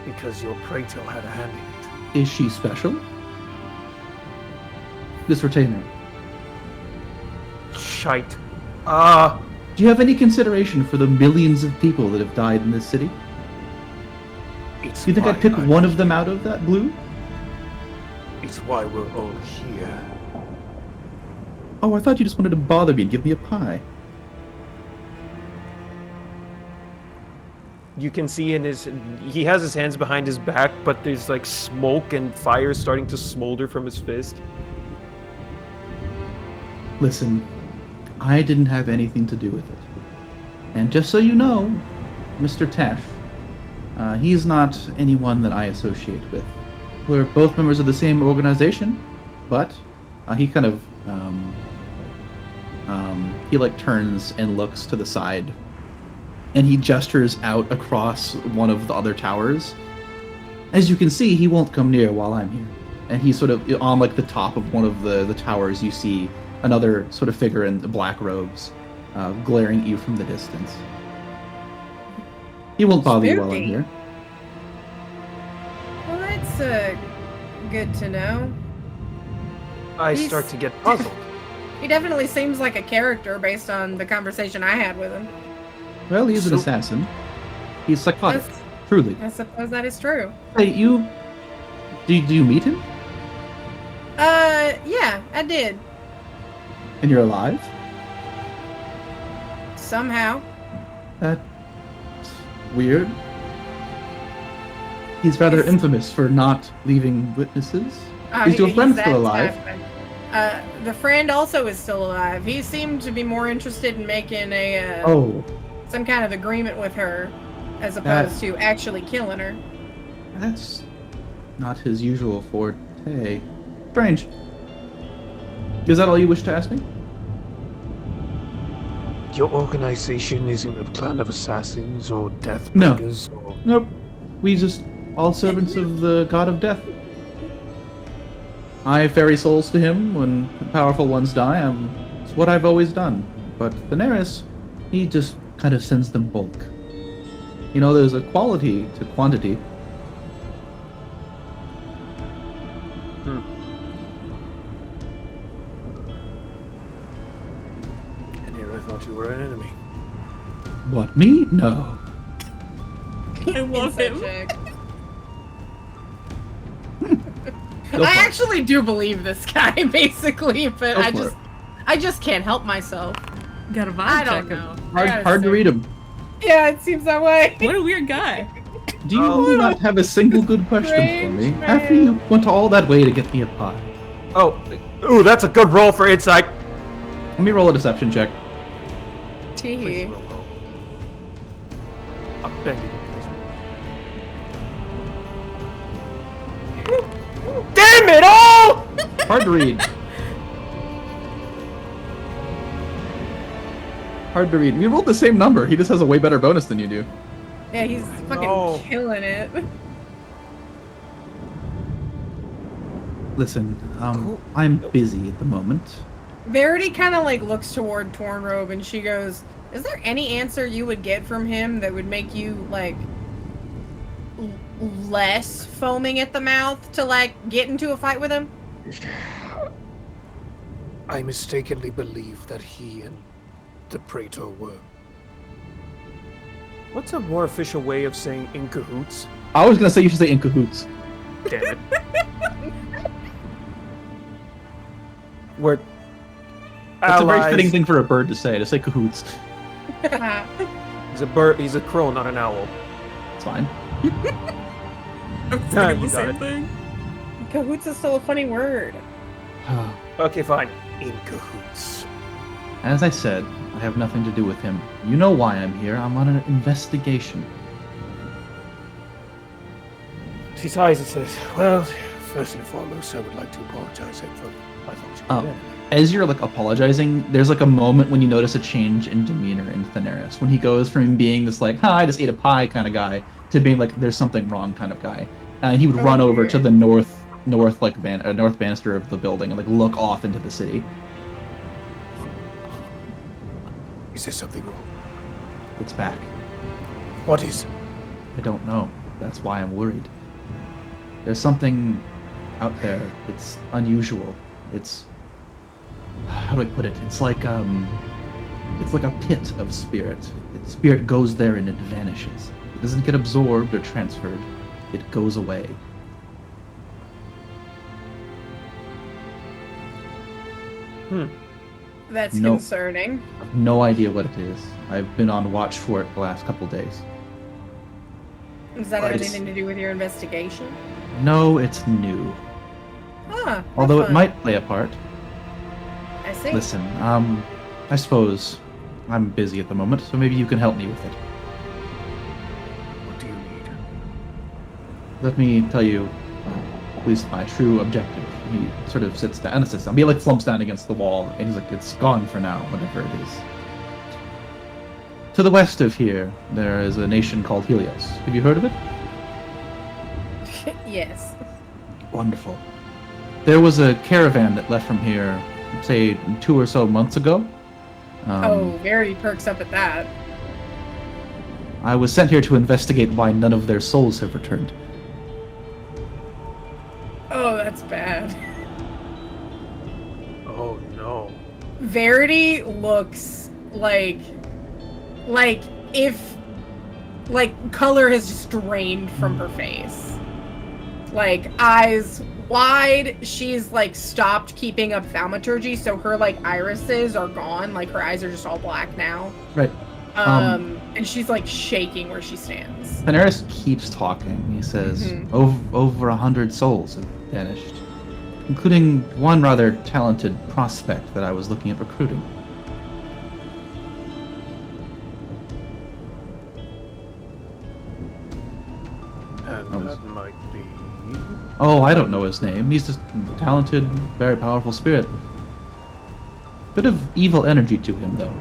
Because your Praetor had a hand in it. Is she special? This retainer. shite. Do you have any consideration for the millions of people that have died in this city? It's Do you think why I'd pick I'm- one of them out of that blue? It's why we're all here. Oh, I thought you just wanted to bother me and give me a pie. You can see he has his hands behind his back, but there's like smoke and fire starting to smolder from his fist. Listen, I didn't have anything to do with it. And just so you know, Mr. Tesh, he's not anyone that I associate with. We're both members of the same organization, but he kind of, he like turns and looks to the side, and he gestures out across one of the other towers. As you can see, he won't come near while I'm here. And he's sort of on like the top of one of the towers. You see another sort of figure in the black robes, glaring at you from the distance. He won't bother you while I'm Spooky. here. Well, that's good to know. I He's- start to get puzzled. He definitely seems like a character based on the conversation I had with him. Well, he's an So- assassin. He's psychotic, That's- truly. I suppose that is true. Hey, do you meet him? Yeah, I did. And you're alive? Somehow. That's weird. He's rather It's- infamous for not leaving witnesses. Is your friend that still alive? type of- the friend also is still alive. He seemed to be more interested in making a Oh, some kind of agreement with her, as opposed to actually killing her. that's not his usual forte. Strange. Is that all you wish to ask me? Your organization isn't a clan of assassins or death No. bringers or... Nope. We just all servants of the god of death. I ferry souls to him when the powerful ones die. It's what I've always done. But Daenerys, he just kind of sends them bulk. You know, there's a quality to quantity. Me? No. I love him. Check. Go I for it. actually do believe this guy, basically, but Go for I just can't help myself. Got a vibe I check don't him. know. Hard to read him. Yeah, it seems that way. What a weird guy. Do you really not have a single good question for me? Strange After man. you went all that way to get me a pie. Oh, ooh, that's a good roll for insight. Let me roll a deception check. Tee. I'm begging you. Damn it all! Hard to read. Hard to read. We rolled the same number. He just has a way better bonus than you do. Yeah, he's fucking No. killing it. Listen, I'm busy at the moment. Verity kind of like looks toward Tornrobe and she goes, "Is there any answer you would get from him that would make you like less foaming at the mouth to like get into a fight with him?" I mistakenly believe that he and the Praetor were. What's a more official way of saying in cahoots? I was gonna say you should say in cahoots. Damn it. We're That's a very allies. fitting thing for a bird to say cahoots. He's a bird. He's a crow, not an owl. It's fine. I'm Nah, saying you the got same it. thing. Cahoots is still a funny word. Okay, fine. In cahoots. As I said, I have nothing to do with him. You know why I'm here. I'm on an investigation. He sighs and says, "Well, first and foremost, I would like to apologize for my function." Oh. As you're like apologizing, there's like a moment when you notice a change in demeanor in Thaneris. When he goes from being this like, "Hi, I just ate a pie" kind of guy to being like, "There's something wrong" kind of guy. And he would run over to the north banister of the building and like look off into the city. Is there something wrong? It's back. What is? I don't know. That's why I'm worried. There's something out there. It's unusual. It's, how do I put it? It's like a pit of spirit. Spirit goes there and it vanishes. It doesn't get absorbed or transferred. It goes away. That's No. concerning. No idea what it is. I've been on watch for it the last couple days. Does that have It's- anything to do with your investigation? No, it's new. Huh. Although it fun. might play a part. I see. Listen, I suppose I'm busy at the moment, so maybe you can help me with it. What do you need? Let me tell you, at least my true objective. He sort of sits down, and sits down. He like slumps down against the wall, and he's like, "It's gone for now, whatever it is." To the west of here, there is a nation called Helios. Have you heard of it? Yes. Wonderful. There was a caravan that left from here, say 2 or so months ago. Verity perks up at that. I was sent here to investigate why none of their souls have returned. Oh, that's bad. Oh no. Verity looks like if color has just drained from her face. Like eyes wide, she's like stopped keeping up thaumaturgy, so her like irises are gone, like her eyes are just all black now. Right. And she's like shaking where she stands. Thaneris keeps talking. He says, over 100 souls have vanished, including one rather talented prospect that I was looking at recruiting. And that might be. Oh, I don't know his name. He's just a talented, very powerful spirit. Bit of evil energy to him, though.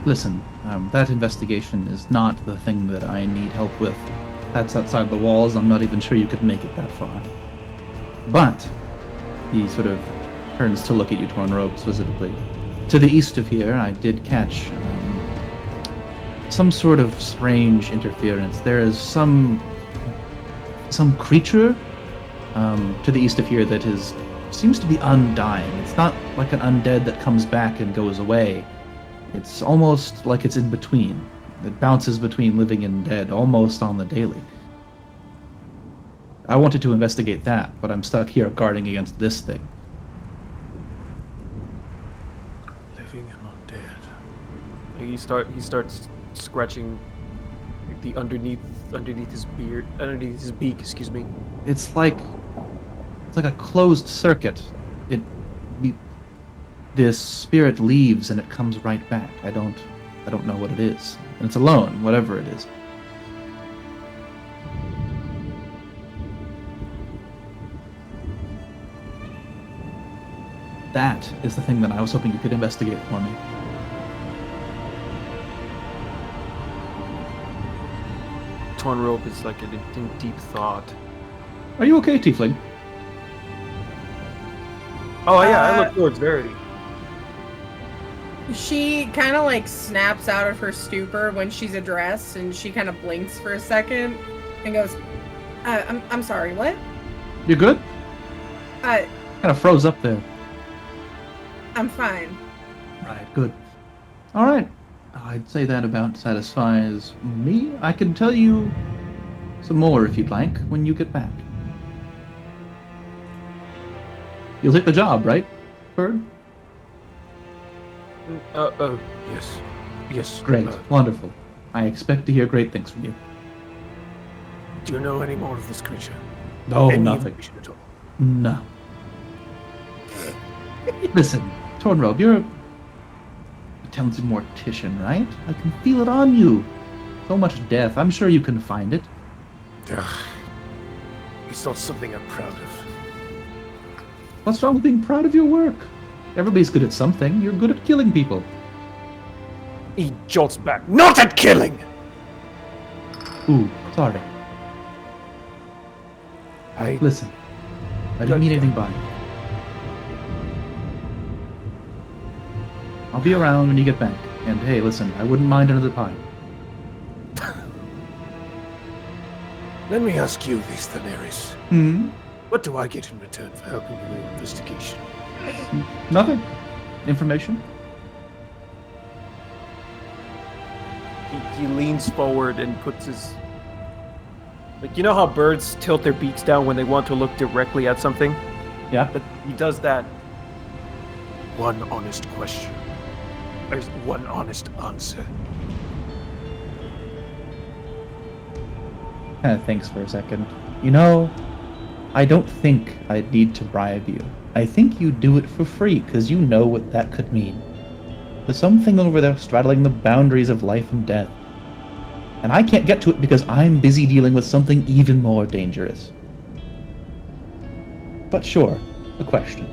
Listen, that investigation is not the thing that I need help with. That's outside the walls. I'm not even sure you could make it that far. But he sort of turns to look at you, Tornrobe, specifically. To the east of here, I did catch some sort of strange interference. There is some creature to the east of here that seems to be undying. It's not like an undead that comes back and goes away. It's almost like it's in between. It bounces between living and dead almost on the daily. I wanted to investigate that, but I'm stuck here guarding against this thing. Living and undead. He starts scratching the underneath his beak. Excuse me. It's like a closed circuit. This spirit leaves and it comes right back. I don't know what it is. And it's alone, whatever it is. That is the thing that I was hoping you could investigate for me. Tornrobe is like in deep thought. Are you okay, Tiefling? Oh yeah, I look towards Verity. She kind of like snaps out of her stupor when she's addressed, and she kind of blinks for a second and goes, I'm sorry, what? You good? Kind of froze up there. I'm fine. Right, good. All right. I'd say that about satisfies me. I can tell you some more if you'd like when you get back. You'll take the job, right, Bird? Yes. Yes. Great. Wonderful. I expect to hear great things from you. Do you know any more of this creature? No, Any nothing. information at all? No. Listen, Tornrobe, you're a talented mortician, right? I can feel it on you. So much death. I'm sure you can find it. It's not something I'm proud of. What's wrong with being proud of your work? Everybody's good at something. You're good at killing people. He jolts back. Not at killing! Ooh, sorry. Listen, I didn't mean anything by it. I'll be around when you get back. And hey, listen, I wouldn't mind another pie. Let me ask you this, Daenerys. What do I get in return for helping you in your investigation? Nothing. Information? He leans forward and puts his... Like, you know how birds tilt their beaks down when they want to look directly at something? Yeah. But he does that. One honest question. There's one honest answer. Kind of thinks for a second. You know, I don't think I'd need to bribe you. I think you do it for free, because you know what that could mean. There's something over there straddling the boundaries of life and death. And I can't get to it because I'm busy dealing with something even more dangerous. But sure, a question.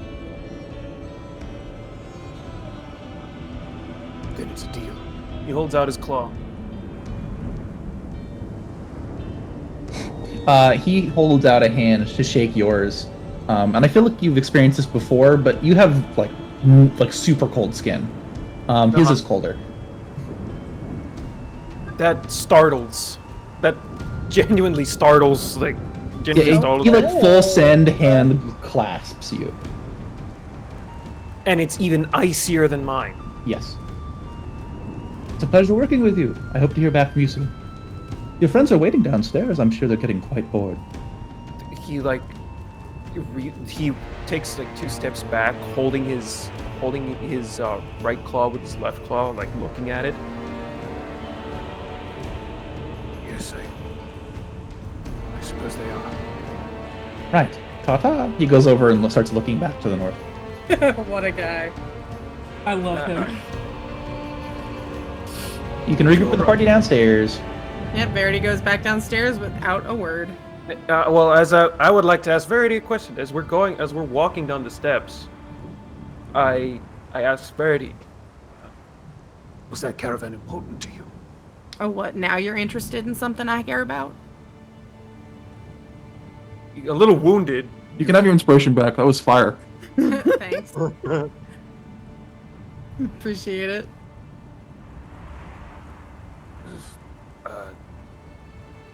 Then it's a deal. He holds out his claw. He holds out a hand to shake yours. And I feel like you've experienced this before, but you have like super cold skin. His is colder. That startles. That genuinely startles. Like, genuinely startles. He like full send hand clasps you. And it's even icier than mine. Yes. It's a pleasure working with you. I hope to hear back from you soon. Your friends are waiting downstairs. I'm sure they're getting quite bored. He he takes like 2 steps back, holding his right claw with his left claw, like looking at it. Yes, I suppose they are. Right. Ta-ta. He goes over and starts looking back to the north. What a guy. I love him. You can regroup with the party downstairs. Yep, Verity goes back downstairs without a word. Well, as I would like to ask Verity a question. As we're walking down the steps, I asked Verity, Was that caravan important to you? Oh, what? Now you're interested in something I care about? a little wounded. You can have your inspiration back. That was fire. Thanks. Appreciate it.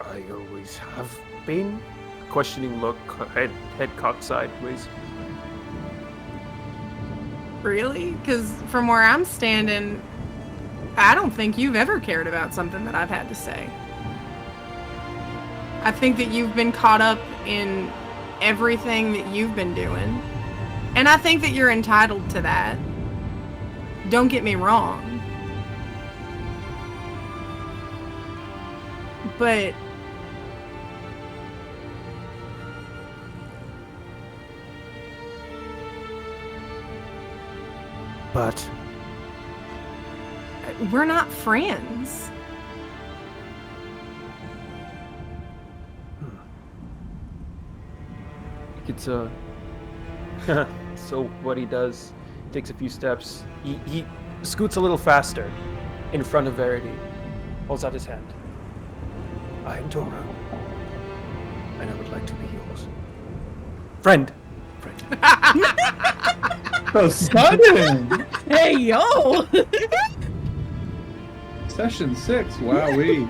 I always have been questioning look, head cocked sideways. Really? Because from where I'm standing, I don't think you've ever cared about something that I've had to say. I think that you've been caught up in everything that you've been doing. And I think that you're entitled to that. Don't get me wrong. But we're not friends. It's so what he does, takes a few steps. He scoots a little faster in front of Verity. Holds out his hand. I am Tornrobe, and I would like to be yours. Friend. So sudden! Hey, yo! Session 6, wowee.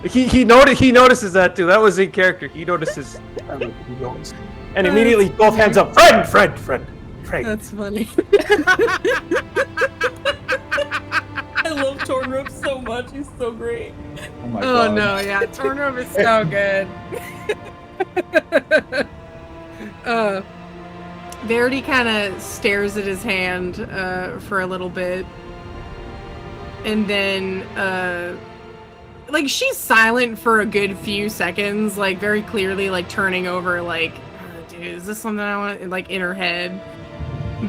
He notices that too. That was in character. He notices. And immediately both hands up. Friend. That's funny. I love Tornrobe so much. He's so great. Oh my Oh god. no, yeah, Tornrobe is so good. Verity kind of stares at his hand for a little bit, and then like she's silent for a good few seconds, like very clearly like turning over like, oh, dude, is this something I want, like in her head?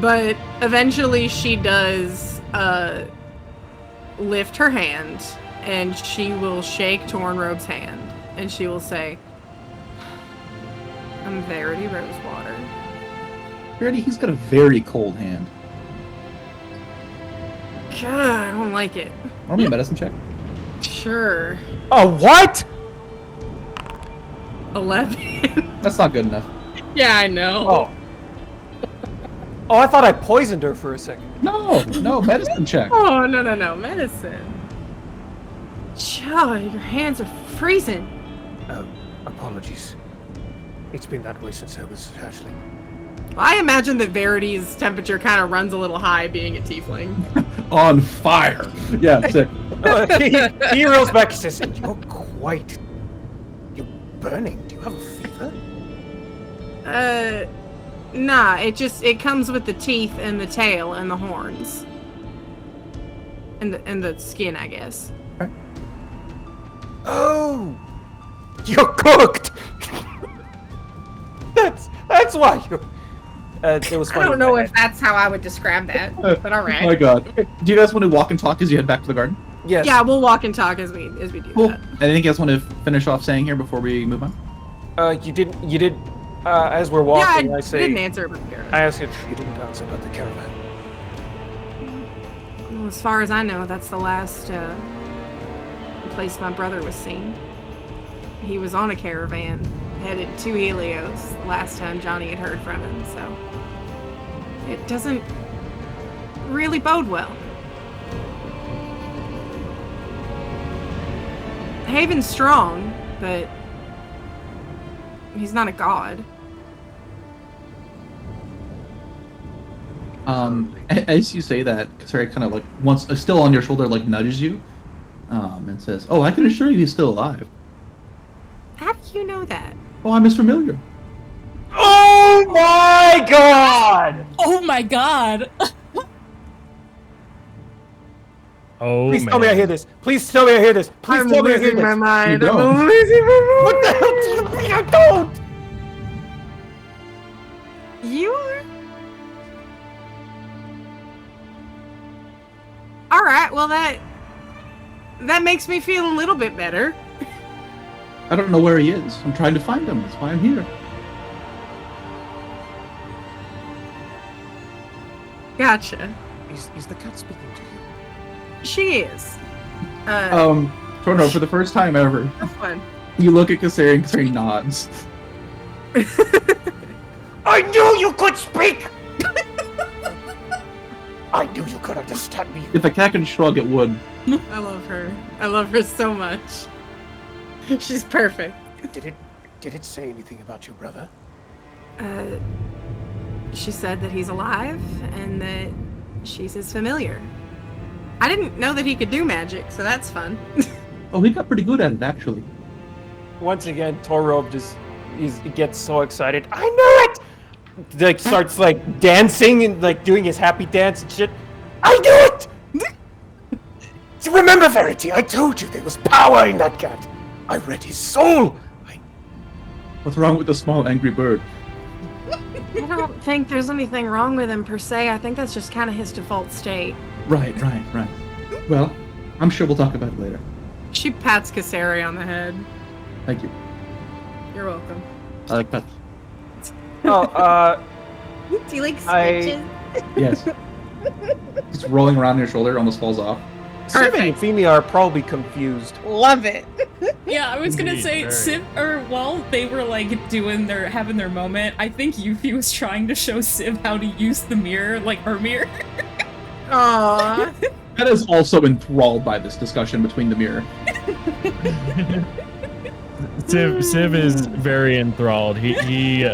But eventually she does lift her hand, and she will shake Tornrobe's hand, and she will say, I'm Verity Rosewater. Verity, he's got a very cold hand. God, I don't like it. Roll me a medicine check. Sure. Oh, what? 11. That's not good enough. Yeah, I know. Oh, I thought I poisoned her for a second. No, medicine check. Oh, no. Medicine. Joe, your hands are freezing. Apologies. It's been that way since I was hatchling. I imagine that Verity's temperature kind of runs a little high being a tiefling. On fire. Yeah, sick. He reels back and says, You're burning. Do you have a fever? Nah, it comes with the teeth and the tail and the horns. And the skin, I guess. Oh! You're cooked! That's why you. It was funny. I don't know if that's how I would describe that, but all right. Oh my god. Okay. Do you guys want to walk and talk as you head back to the garden? Yes. Yeah, we'll walk and talk as we do Cool. that. Anything you guys want to finish off saying here before we move on? You did. As we're walking, Yeah, I say. didn't answer about the caravan. I ask it. You didn't answer about the caravan. Well, as far as I know, that's the last place my brother was seen. He was on a caravan headed to Helios the last time Johnny had heard from him, so it doesn't really bode well. Haven's strong, but he's not a god. As you say that, Kasari kind of like once still on your shoulder, like nudges you, and says, "Oh, I can assure you he's still alive." How do you know that? Oh, I'm Mr. Familiar. Oh my god! Oh my god! Oh, Please man. tell me I hear this. Please tell me I hear this. Please I'm tell me I hear losing my this. mind. You don't. I'm losing my mind. What the hell do you mean I don't? You are? Alright, well that makes me feel a little bit better. I don't know where he is. I'm trying to find him. That's why I'm here. Gotcha. Is the cat speaking to you? She is. Tornrobe, for the first time ever, That's fun. you look at Kasari and Kasari nods. I knew you could speak! I knew you could understand me. If a cat can shrug, it would. I love her. I love her so much. She's perfect. Did it say anything about your brother? She said that he's alive and that she's his familiar. I didn't know that he could do magic, so that's fun. Oh, he got pretty good at it, actually. Once again, Tornrobe he gets so excited. I knew it! Like starts like dancing and like doing his happy dance and shit. I knew it! Remember, Verity, I told you there was power in that cat. I read his soul. What's wrong with the small angry bird? I don't think there's anything wrong with him per se. I think that's just kind of his default state. Right. Well, I'm sure we'll talk about it later. She pats Kasari on the head. Thank you. You're welcome. I like that. Oh, Do you like I- Yes. Just rolling around your shoulder, almost falls off. Civ and Euphemia are probably confused. Love it. Yeah, I was gonna Indeed, say, very. while they were like having their moment, I think Yuffie was trying to show Civ how to use the mirror, like her mirror. Aww. That is also enthralled by this discussion between the mirror. Civ is very enthralled. He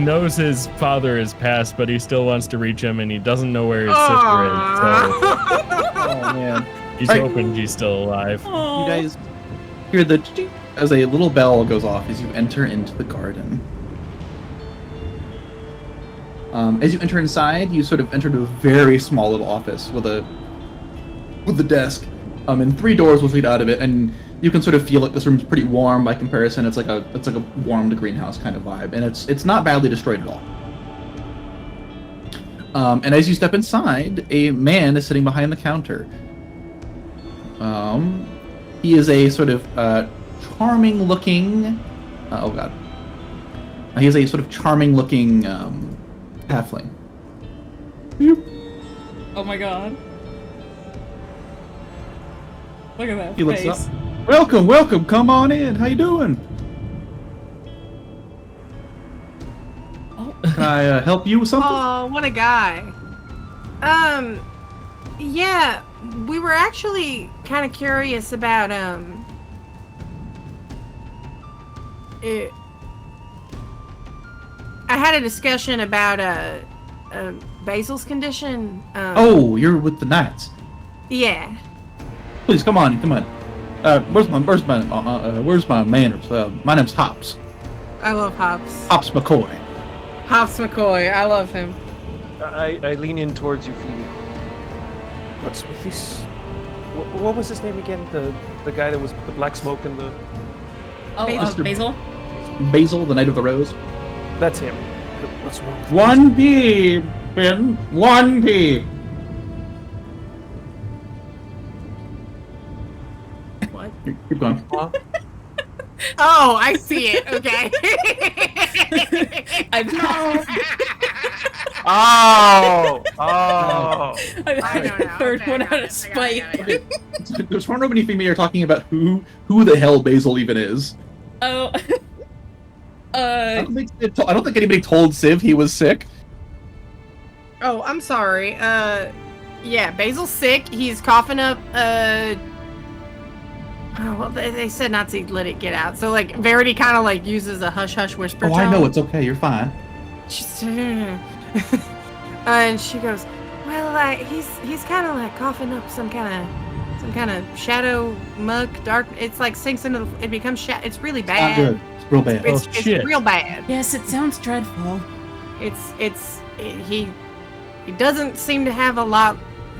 knows his father is passed, but he still wants to reach him, and he doesn't know where his sister is. So Oh man. he's Right. hoping she's still alive. Aw. You guys hear the ching as a little bell goes off as you enter into the garden. As you enter inside, you sort of enter into a very small little office with a desk, and 3 doors will lead out of it, and you can sort of feel like this room's pretty warm by comparison. It's like a warmed greenhouse kind of vibe, and it's not badly destroyed at all. And as you step inside, a man is sitting behind the counter. He is a sort of charming-looking. Oh god. He is a sort of charming-looking halfling. Oh my god. Look at that He looks face. up. Welcome. Come on in. How you doing? Oh. Can I help you with something? Oh, what a guy. Yeah, we were actually kind of curious about, I had a discussion about, Basil's condition. Oh, you're with the knights. Yeah. Please come on. Where's my manners? My name's Hops. I love Hops. Hops McCoy. Hops McCoy, I love him. I lean in towards Euphemia. What's with this? What was his name again? The guy that was the black smoke in the. Oh, Mr. Basil? Basil, the Knight of the Rose. That's him. What's wrong? 1P, Finn. 1P. What? Keep going. Oh, I see it. Okay. I've Oh! I know now. third Okay, one I got out it. of spite. I got it. There's Tornrobe and Euphemia are talking about who the hell Basil even is. Oh. I don't think anybody told Civ he was sick. Oh, I'm sorry. Yeah, Basil's sick. He's coughing up, oh, well, they said not to let it get out. So, like, Verity kind of, like, uses a hush-hush whisper Oh, tone. I know, it's okay, you're fine. She's, and she goes, well, like, he's kind of, like, coughing up some kind of shadow, muck, dark. It's, like, sinks into it becomes it's really Not bad. good. It's real bad. It's, Oh, it's shit. real bad. Yes, it sounds dreadful. He doesn't seem to have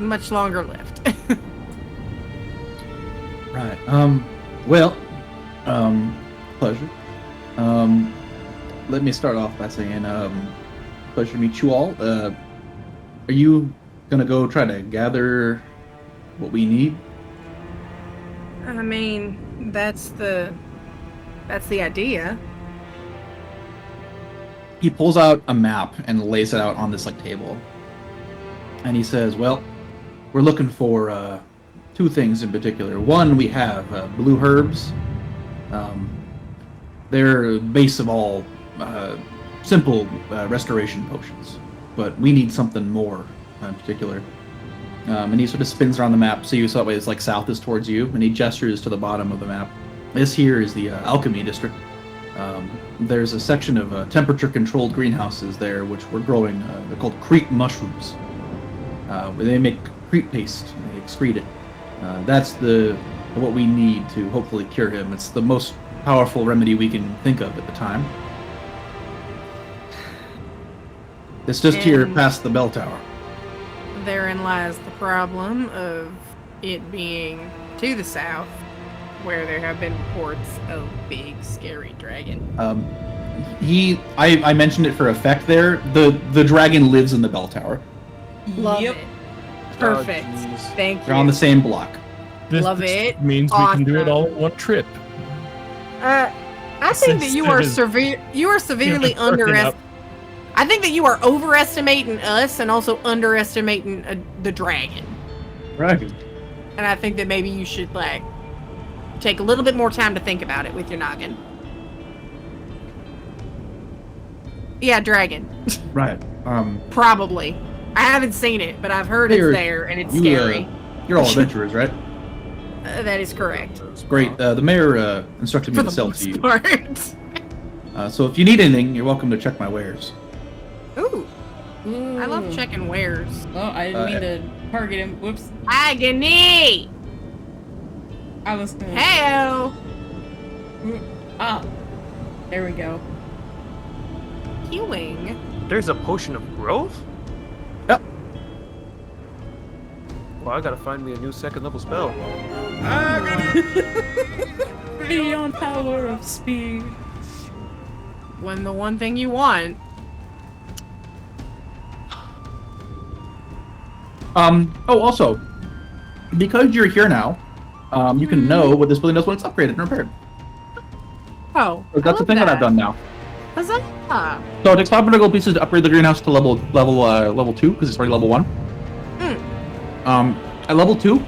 much longer left. Right. Pleasure. Let me start off by saying, pleasure to meet you all. Are you gonna go try to gather what we need? I mean, that's the idea. He pulls out a map and lays it out on this table. And he says, well, we're looking for 2 things in particular. One, we have blue herbs. They're the base of all simple restoration potions. But we need something more in particular. And he sort of spins around the map, so you saw that way it's like south is towards you, and he gestures to the bottom of the map. This here is the alchemy district. There's a section of temperature-controlled greenhouses there, which we're growing. They're called crete mushrooms. They make crete paste. They excrete it. That's what we need to hopefully cure him. It's the most powerful remedy we can think of at the time. It's just here past the bell tower. Therein lies the problem of it being to the south, where there have been reports of big, scary dragon. I mentioned it for effect there. The dragon lives in the bell tower. Love Yep. it. Perfect. Oh, Thank They're you. on the same block. Love it. Means we can do it Awesome. all in one trip. I think that you are severely underestimating. I think that you are overestimating us and also underestimating the dragon. Dragon. And I think that maybe you should take a little bit more time to think about it with your noggin. Yeah, dragon. Right. Probably. I haven't seen it, but I've heard it's there and it's scary. You're all adventurers, right? That is correct. Great. The mayor instructed me For to the sell most to you. part. So if you need anything, you're welcome to check my wares. Ooh, I love Ooh. checking wares. Oh, I didn't mean to target him. Whoops. Agony! I was gonna... Heyo! Ah. There we go. Healing? There's a potion of growth? Yep. Well, I gotta find me a new second level spell. Beyond power of speed. When the one thing you want. Also, because you're here now, you can know what this building does when it's upgraded and repaired. Oh, So that's the thing that I've done now. Huzzah! So it takes 500 gold pieces to upgrade the greenhouse to level 2 because it's already level 1. At level 2,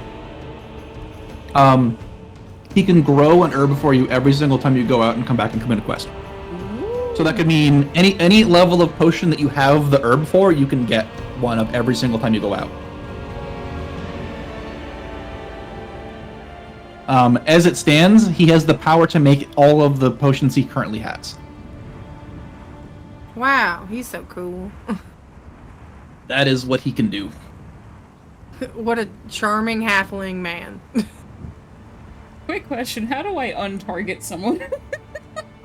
he can grow an herb for you every single time you go out and come back and commit a quest. So that could mean any level of potion that you have the herb for, you can get one of every single time you go out. As it stands, he has the power to make all of the potions he currently has. Wow, he's so cool. That is what he can do. What a charming halfling man. Quick question, how do I untarget someone?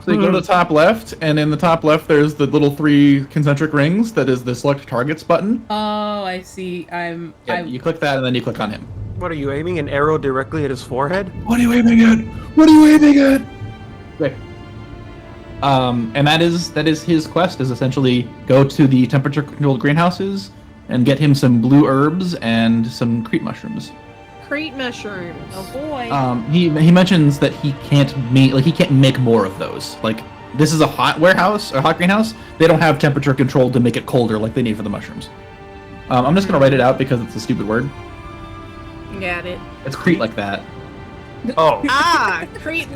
So you go to the top left, and in the top left there's the little 3 concentric rings that is the select targets button. Oh, I see. You click that and then you click on him. What are you aiming? An arrow directly at his forehead? What are you aiming at? What are you aiming at? Okay. And that is his quest, is essentially go to the temperature controlled greenhouses and get him some blue herbs and some crete mushrooms. Crete mushrooms. Oh boy. He mentions that he can't make more of those. Like, this is a hot warehouse or hot greenhouse. They don't have temperature control to make it colder like they need for the mushrooms. I'm just gonna write it out because it's a stupid word. Got it. It's crete like that. Oh, Crete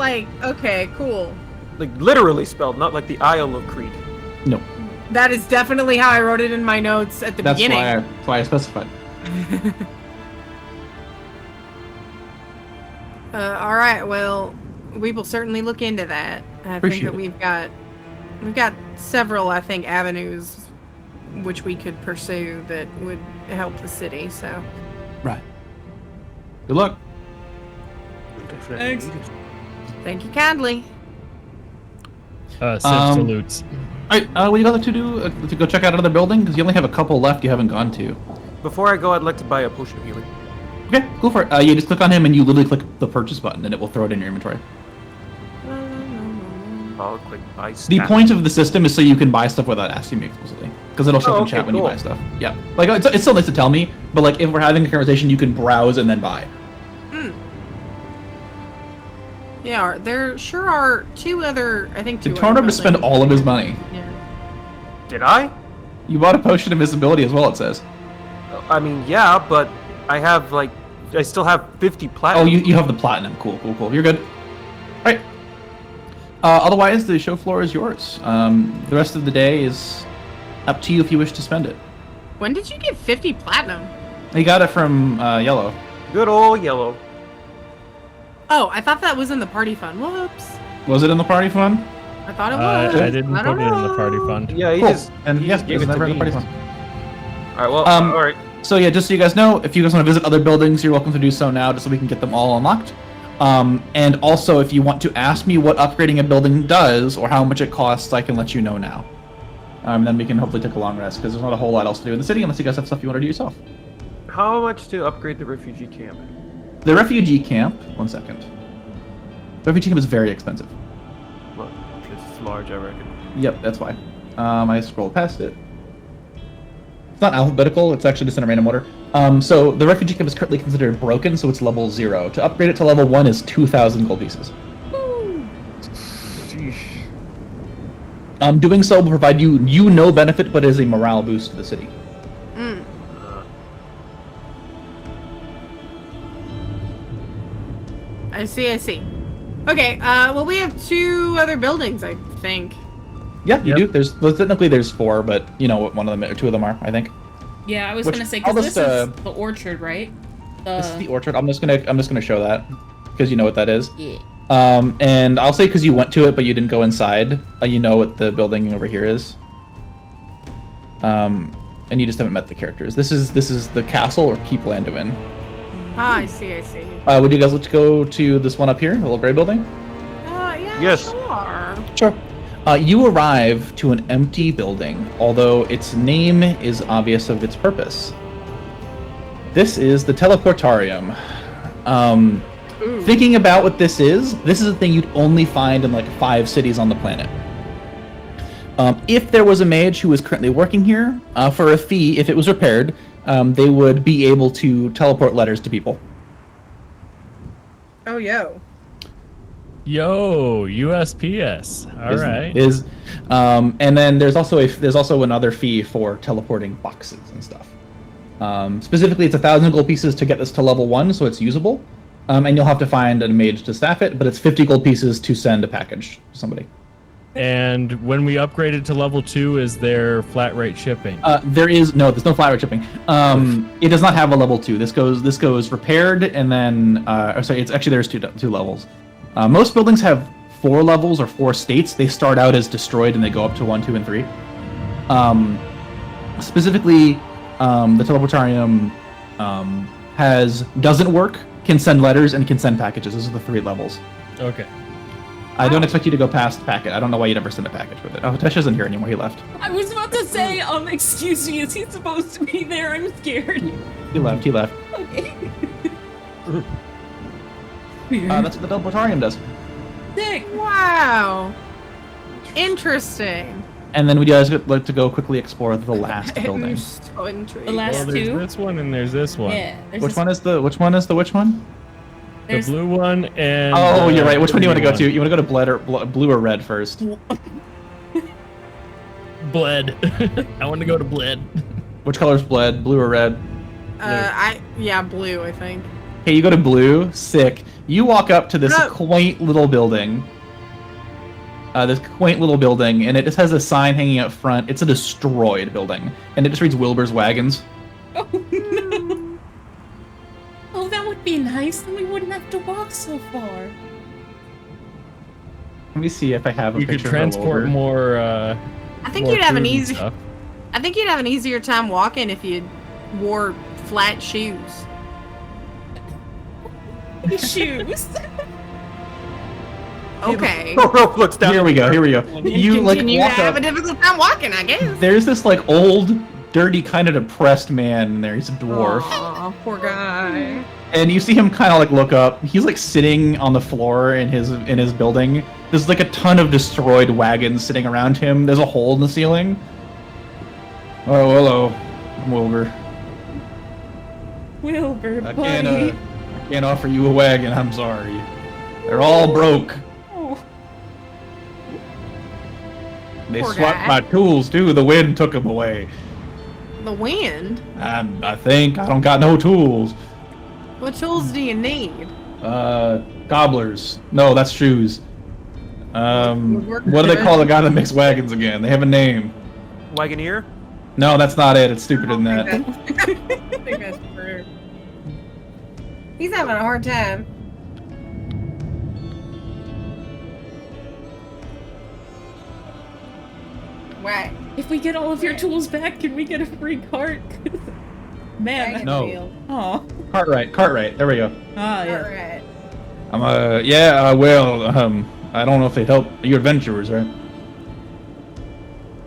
okay, cool. like literally spelled, not like the Isle of Crete. No, That is definitely how I wrote it in my notes at the that's beginning. why I specified. All right, well, we will certainly look into that. I think that we've got several, I think, avenues which we could pursue that would help the city. So, Right. Good luck. Thanks. thank you kindly. Civ salutes. All right, what do you got to do? To go check out another building? Because you only have a couple left you haven't gone to. Before I go, I'd like to buy a potion of healing. Okay, go for it. You just click on him and you literally click the purchase button and it will throw it in your inventory. I'll click buy The stat. point of the system is so you can buy stuff without asking me explicitly. Because it'll show up in okay, chat when you cool. buy stuff. Yeah. Like, it's still nice to tell me, but like, if we're having a conversation, you can browse and then buy. Yeah, there sure are two other. I think Did two. Tornrobe other to spend buildings. all of his money? Yeah. Did I? You bought a potion of invisibility as well, it says. I mean, yeah, but I have I still have 50 Oh, platinum. you have the platinum. Cool. You're good. All right. Otherwise, the show floor is yours. The rest of the day is up to you if you wish to spend it. When did you get 50 platinum? He got it from Yellow. Good old Yellow. Oh, I thought that was in the party fund. Whoops. Was it in the party fund? I thought it was. I didn't don't put it in the party know. fund. Yeah, he Cool. just And he yes, just gave it's it to never in the me. party fund. All right, well, Um, all right. So yeah, just so you guys know, if you guys want to visit other buildings, you're welcome to do so now, just so we can get them all unlocked. And also, if you want to ask me what upgrading a building does or how much it costs, I can let you know now. Then we can hopefully take a long rest, because there's not a whole lot else to do in the city unless you guys have stuff you want to do yourself. How much to upgrade the refugee camp? The refugee camp, 1 second. The refugee camp is very expensive. Well, it's large, I reckon. Yep, that's why. I scrolled past it. It's not alphabetical, it's actually just in a random order. So the refugee camp is currently considered broken, so it's level 0. To upgrade it to level 1 is 2,000 gold pieces. Doing so will provide you no benefit, but is a morale boost to the city. Mm. I see. Okay, well, we have 2 other buildings, I think. Yeah, you Yep. do. Well, technically there's 4, but you know what one of them or 2 of them are, I think. Yeah, I was Which- gonna say I'll because this just, is the orchard, right? This is the orchard. I'm just gonna show that because you know what that is. Yeah. And I'll say because you went to it but you didn't go inside, you know what the building over here is. And you just haven't met the characters. This is the castle or keep Landuin. Ah, I see. Would you guys let's go to this one up here, the little gray building? Yeah, Yes. sure. Sure. You arrive to an empty building, although its name is obvious of its purpose. This is the Teleportarium. Thinking about what this is a thing you'd only find in like 5 cities on the planet. If there was a mage who was currently working here, for a fee, if it was repaired, they would be able to teleport letters to people. Oh, yo. Yo, USPS. All right. And then there's also another fee for teleporting boxes and stuff. Specifically, it's 1,000 gold pieces to get this to level 1, so it's usable. And you'll have to find a mage to staff it, but it's 50 gold pieces to send a package to somebody. And when we upgrade it to level 2, is there flat rate shipping? There's no flat rate shipping. It does not have a level 2. This goes repaired, and then there's two levels. Most buildings have 4 levels or 4 states. They start out as destroyed and they go up to 1, 2, and 3. Specifically, the Teleportarium doesn't work, can send letters, and can send packages. Those are the 3 levels. Okay. I don't expect you to go past packet. I don't know why you'd ever send a package with it. Oh, Tesh isn't here anymore. He left. I was about to say, excuse me, is he supposed to be there? I'm scared. He left. Okay. Weird. That's what the Teleportarium does. Sick. Wow. Interesting. And then would you guys like to go quickly explore the last building? I'm so intrigued. The last Well, there's 2? this one and there's this one. Yeah. There's Which this- one is the which one? The There's blue one and Oh, you're right. Which one do you want to go green to? You want to go to blue or red first? Bled. I want to go to Bled. Which color's bled? Blue or red? Blue, I think. Okay, you go to blue. Sick. You walk up to this No. quaint little building. And it just has a sign hanging out front. It's a destroyed building, and it just reads Wilbur's Wagons. Oh no. Oh, that would be nice. Then we wouldn't have to walk so far. Let me see if I have a You could picture transport of Wilbur. more. I think more you'd have an food and easy. stuff. I think you'd have an easier time walking if you wore flat shoes. Shoes. Okay. Rope looks down. Here we go. You like Continue walk to have up. a difficult time walking, I guess. There's this like old, dirty, kind of depressed man in there. He's a dwarf. Aw, poor guy. And you see him kind of like look up. He's like sitting on the floor in his building. There's like a ton of destroyed wagons sitting around him. There's a hole in the ceiling. Oh, hello. I'm Wilbur. Wilbur, I buddy. can't offer you a wagon. I'm sorry. They're all broke. Oh. They Poor swapped guy. my tools too. The wind took them away. The wind? I think I don't got no tools. What tools do you need? Gobblers. No, that's shoes. Woodworker? What do they call the guy that makes wagons again? They have a name. Wagoneer? No, that's not it. It's stupider than that. I think that's true. He's having a hard time. Right. If we get all of your tools back, can we get a free cart? Man. No. Oh. Cartwright. There we go. Ah, yeah. Alright. I don't know if they'd help. You adventurers, right?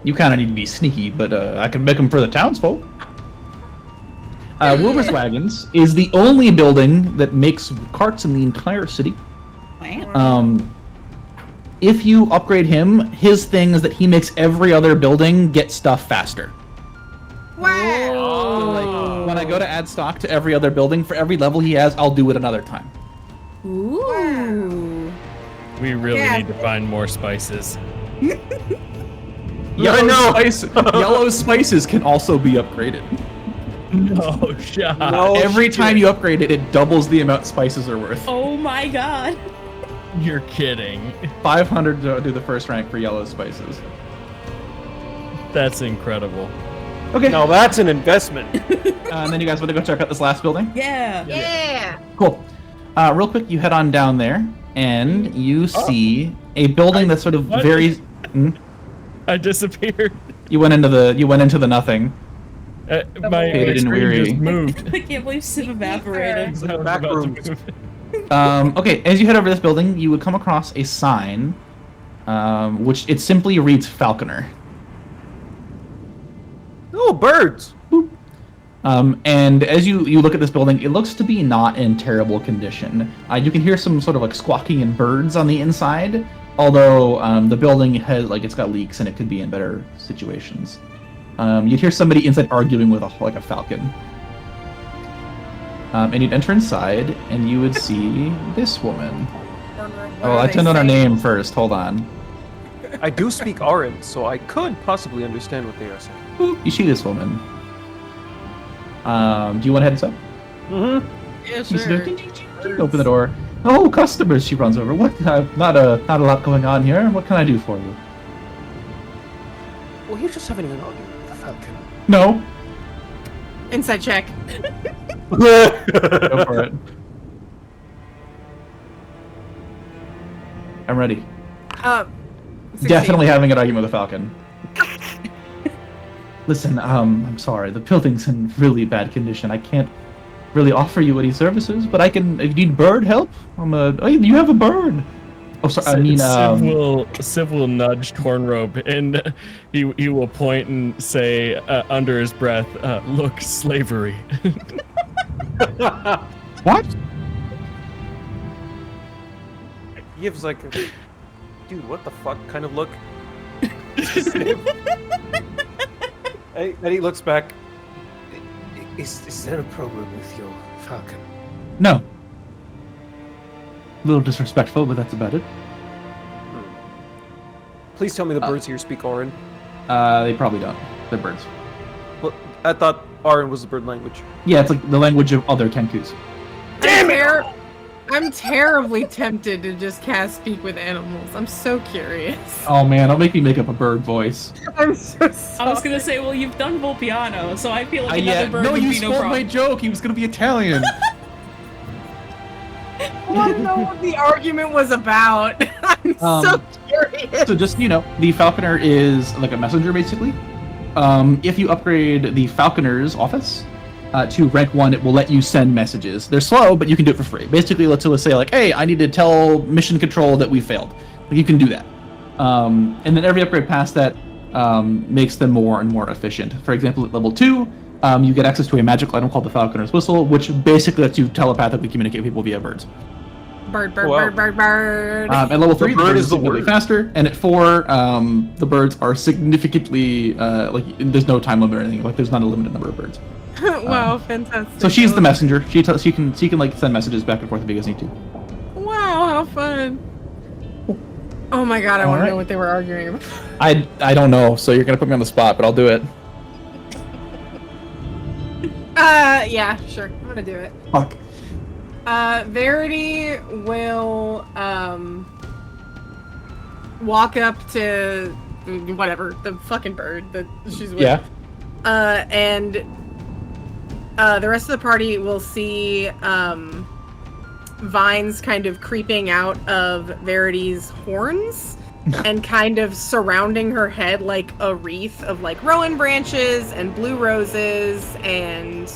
You kind of need to be sneaky, but I can make them for the townsfolk. Wilbur's Wagons is the only building that makes carts in the entire city. Wow. If you upgrade him, his thing is that he makes every other building get stuff faster. Wow. So, like, when I go to add stock to every other building, for every level he has, I'll do it another time. Ooh. We really Yeah. need to find more spices. Yellow spices can also be upgraded. No shot. No Every shit. time you upgrade it, it doubles the amount spices are worth. Oh my god. You're kidding. 500 to do the first rank for yellow spices. That's incredible. Okay. Now that's an investment. And then you guys want to go check out this last building? Yeah. Yeah. Cool. Real quick, you head on down there, and you see a building that's sort of What? very. I disappeared. You went into the nothing. My Faded and screen weary. just moved. I can't believe Sim evaporated. I was about Back to rooms. move. Okay, as you head over this building, you would come across a sign, which it simply reads Falconer. Oh, birds. And as you look at this building, it looks to be not in terrible condition. You can hear some sort of like squawking and birds on the inside, although the building has it's got leaks and it could be in better situations. You'd hear somebody inside arguing with a falcon. And you'd enter inside, and you would see this woman. Oh, I turned on her name first. Hold on. I do speak Aran, so I could possibly understand what they are saying. Boop, you see this woman. Do you want to head inside? Mm-hmm. Yeah, You see sure. her, open the door. Oh, customers! She runs over. What? Not a lot going on here. What can I do for you? Well, you're just having an argument with the Falcon. No. Inside check. Go for it. I'm ready. 16. Definitely having an argument with a falcon. Listen, I'm sorry. The building's in really bad condition. I can't really offer you any services, but I can. If you need bird help, oh, you have a bird. Oh, sorry. I mean, Civ will nudge Tornrobe, and he will point and say under his breath, "Look, slavery." What? He gives like a, dude, what the fuck kind of look? And he looks back. Is there a problem with your falcon? No. A little disrespectful, but that's about it. Please tell me the birds here speak Aran. They probably don't. They're birds. Well, I thought Aran was the bird language. Yeah, it's like the language of other Kenkus. Damn it! I'm terribly tempted to just cast Speak with Animals. I'm so curious. Oh man, I'll make me make up a bird voice. I'm so sorry. I was gonna say, well, you've done Volpiano, so I feel like another bird no, would you be no spoiled my problem. joke. He was gonna be Italian. I want to know what the argument was about. I'm so curious. So just the falconer is like a messenger basically. If you upgrade the falconer's office to rank 1, it will let you send messages. They're slow, but you can do it for free. Basically, let's say like, hey, I need to tell mission control that we failed. Like, you can do that. And then every upgrade past that makes them more and more efficient. For example, at level 2, you get access to a magical item called the falconer's whistle, which basically lets you telepathically communicate with people via birds. Bird, bird, Wow. bird, bird, bird. At level 3, The bird is the significantly word. faster, and at 4, the birds are significantly there's no time limit or anything. Like, there's not a limited number of birds. Wow, fantastic. So she's the messenger. She can like send messages back and forth if you guys need to. Wow, how fun. Oh my god, I want to Alright. know what they were arguing about. I don't know, so you're gonna put me on the spot, but I'll do it. Yeah, sure. I'm gonna do it. Fuck. Verity will, walk up to whatever, the fucking bird that she's with. Yeah. and the rest of the party will see vines kind of creeping out of Verity's horns and kind of surrounding her head like a wreath of like rowan branches and blue roses and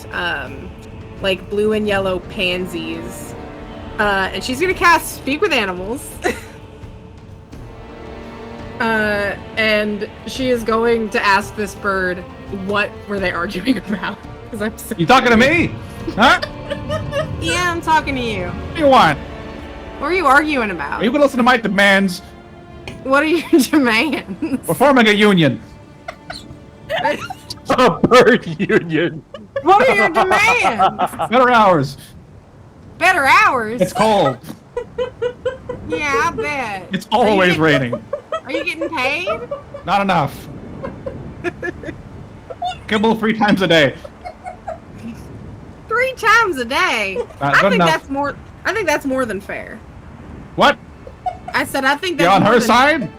like blue and yellow pansies. And she's gonna cast Speak with Animals. And she is going to ask this bird what were they arguing about. Because I'm so You talking to me? Huh? Yeah, I'm talking to you. What do you want? What are you arguing about? Are you gonna listen to my demands? What are your demands? We're forming a union. A bird union. What are your demands? Better hours. Better hours? It's cold. Yeah, I bet. It's always raining. Are you getting paid? Not enough. Kibble 3 times a day. 3 times a day? I good think enough. that's more. I think that's more than fair. What? I said I think that's You're on more her than- side?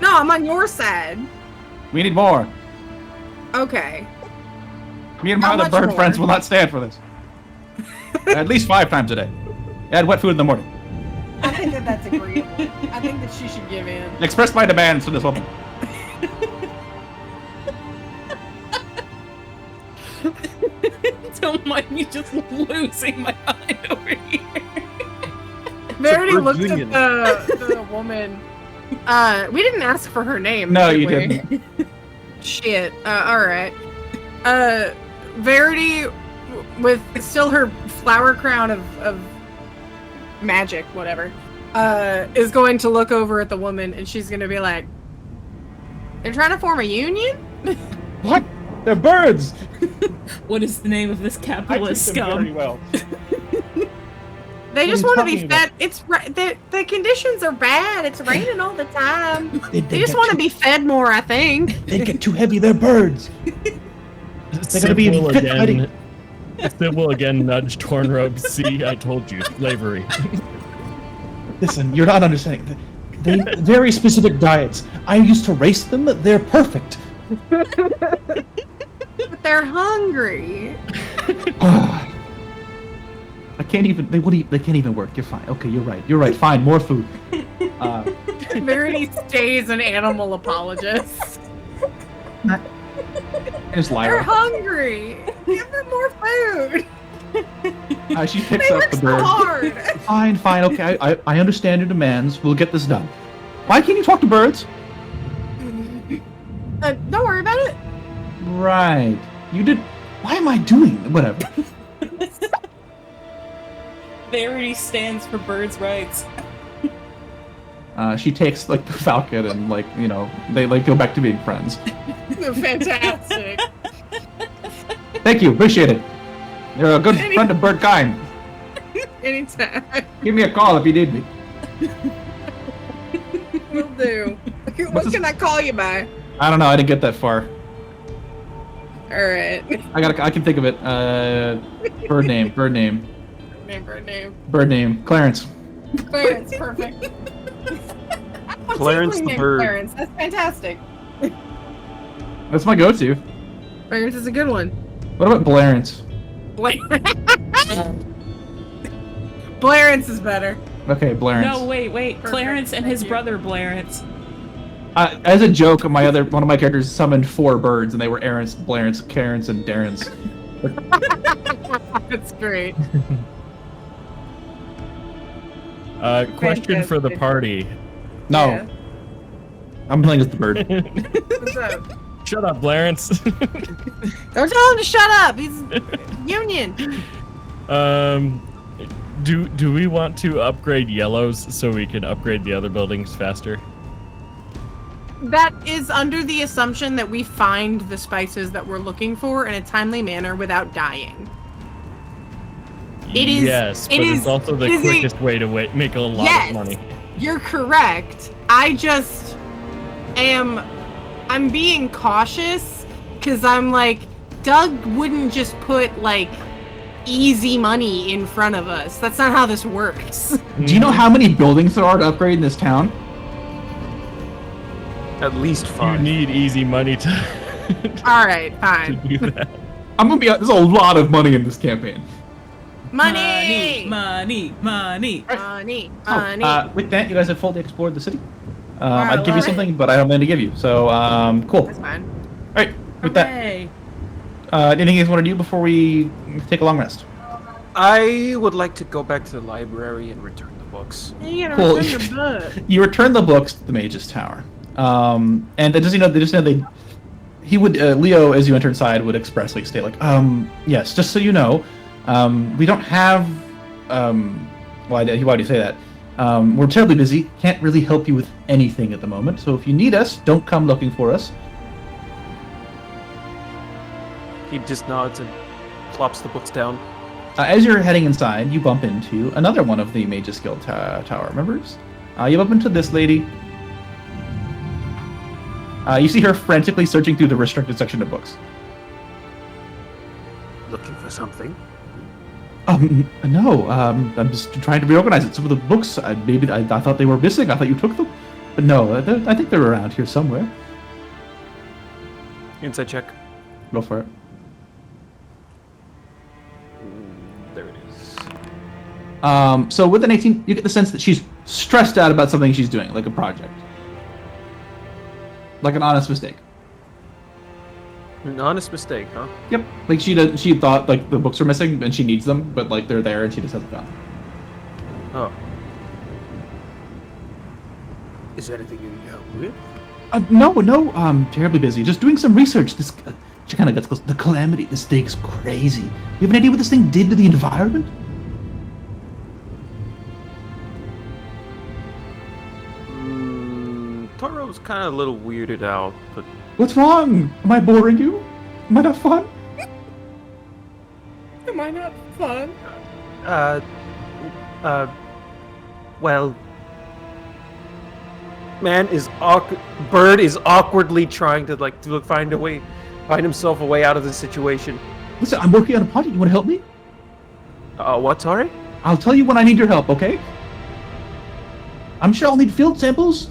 No, I'm on your side. We need more. Okay. Me and my How other much bird more? friends will not stand for this. At least 5 times a day. Add wet food in the morning. I think that that's agreeable. I think that she should give in. Express my demands to this woman. Don't mind me just losing my mind over here. Verity bird looks union. at the woman. We didn't ask for her name. No, did you we? didn't. Shit. Alright. Verity, with still her flower crown of magic, whatever, is going to look over at the woman and she's gonna be like, they're trying to form a union? What? They're birds! What is the name of this capitalist scum? well. They What just are you want to be talking about? fed. It's the conditions are bad. It's raining all the time. They They just want to be fed more, I think. They get too heavy, they're birds! They're gonna be Sid will fit fighting. again. Sid will again nudge Tornrobe. See, I told you, slavery. Listen, you're not understanding. They very specific diets. I used to race them, they're perfect. But they're hungry. I can't even. They can't even work. You're fine. Okay, you're right. You're right. Fine. More food. Verity stays an animal apologist. There's They're Lyra. hungry. Give them more food. She picks They up work the so bird. hard. Fine, fine. Okay, I understand your demands. We'll get this done. Why can't you talk to birds? Don't worry about it. Right. You did. Why am I doing whatever? Verity stands for birds' rights. She takes like the falcon and like they like go back to being friends. Fantastic. Thank you. Appreciate it. You're a good friend of bird kind. Anytime. Give me a call if you need me. Will do. What can I call you by? I don't know. I didn't get that far. Alright. I can think of it. Bird name. Bird name. Bird name. Clarence. Clarence, perfect. Clarence the bird. Clarence, that's fantastic. That's my go-to. Clarence is a good one. What about Blarence? Blarence is better. Okay, Blarence. No, wait. Perfect, Clarence and his thank you. brother Blarence. As a joke, one of my characters summoned 4 birds, and they were Arence, Blarence, Carence, and Darrence. That's great. Question for the party. No, Yeah. I'm playing as the bird. What's up? Shut up, Blarence. Don't tell him to shut up. He's union. Do we want to upgrade yellows so we can upgrade the other buildings faster? That is under the assumption that we find the spices that we're looking for in a timely manner without dying. It is. Yes, but it is- it's also the it is a- quickest way to make a lot Yes. of money. You're correct. I just I'm being cautious because I'm like, Doug wouldn't just put like easy money in front of us. That's not how this works. Do you know how many buildings there are to upgrade in this town? At least You 5. need easy money to All right, to fine. do that. I'm gonna be. There's a lot of money in this campaign. Money, money, money. money, Oh, money. with that, you guys have fully explored the city. Wow, I'd give you alright. something, but I don't plan to give you. So, cool. That's fine. All right. With that, Hooray. anything you guys want to do before we take a long rest? I would like to go back to the library and return the books. You gotta Cool. return your butt. You return the books to the Mage's Tower, and they just he would Leo, as you enter inside, would expressly state like, yes, just so you know, we don't have why do you say that? We're terribly busy, can't really help you with anything at the moment. So if you need us, don't come looking for us. He just nods and plops the books down. As you're heading inside, you bump into another one of the Mage's Guild tower members. You bump into this lady. You see her frantically searching through the restricted section of books. Looking for something? No, I'm just trying to reorganize it. Some of the books, I thought they were missing. I thought you took them. But no, I think they're around here somewhere. Inside check. Go for it. There it is. So with an 18, you get the sense that she's stressed out about something she's doing, like a project. Like an honest mistake. An honest mistake, huh? Yep. Like she thought like the books were missing and she needs them, but like they're there and she just hasn't found them. Oh. Is there anything you need help with? No, terribly busy. Just doing some research. This, she kind of gets close. The calamity. This thing's crazy. You have an idea what this thing did to the environment? Tornrobe's kind of a little weirded out, but What's wrong? Am I boring you? Am I not fun? Am I not fun? well, Bird is awkwardly trying to find himself a way out of the situation. Listen, I'm working on a project. You want to help me? What? Sorry? I'll tell you when I need your help, okay? I'm sure I'll need field samples.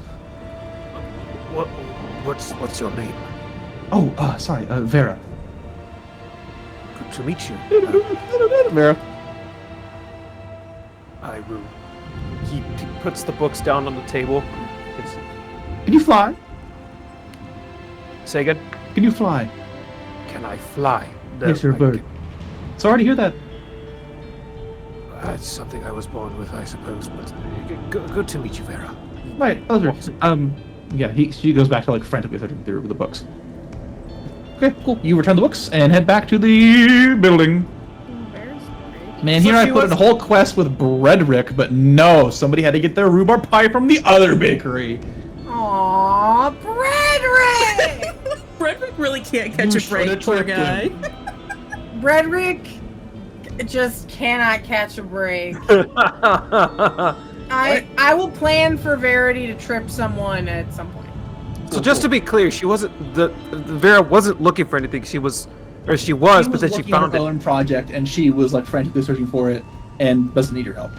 What's your name? Oh, sorry, Vera. Good to meet you. Vera. I will. He puts the books down on the table. Can you fly? Say again? Can you fly? Can I fly? No, Yes, you're a I bird. Sorry to hear that. That's something I was born with, I suppose. But good to meet you, Vera. Right, pleasure. Yeah, she goes back to like frantically searching through the books. Okay, cool. You return the books and head back to the building. Man, here I put in a whole quest with Bredrick, but no, somebody had to get their rhubarb pie from the other bakery. Aww, Bredrick! Frederick really can't catch You a break, should've poor tricked guy. him. Bredrick just cannot catch a break. I will plan for Verity to trip someone at some point. So just to be clear, she wasn't Vera wasn't looking for anything. She was, but then she working on found her it. own project, and she was like frantically searching for it, and doesn't need your help.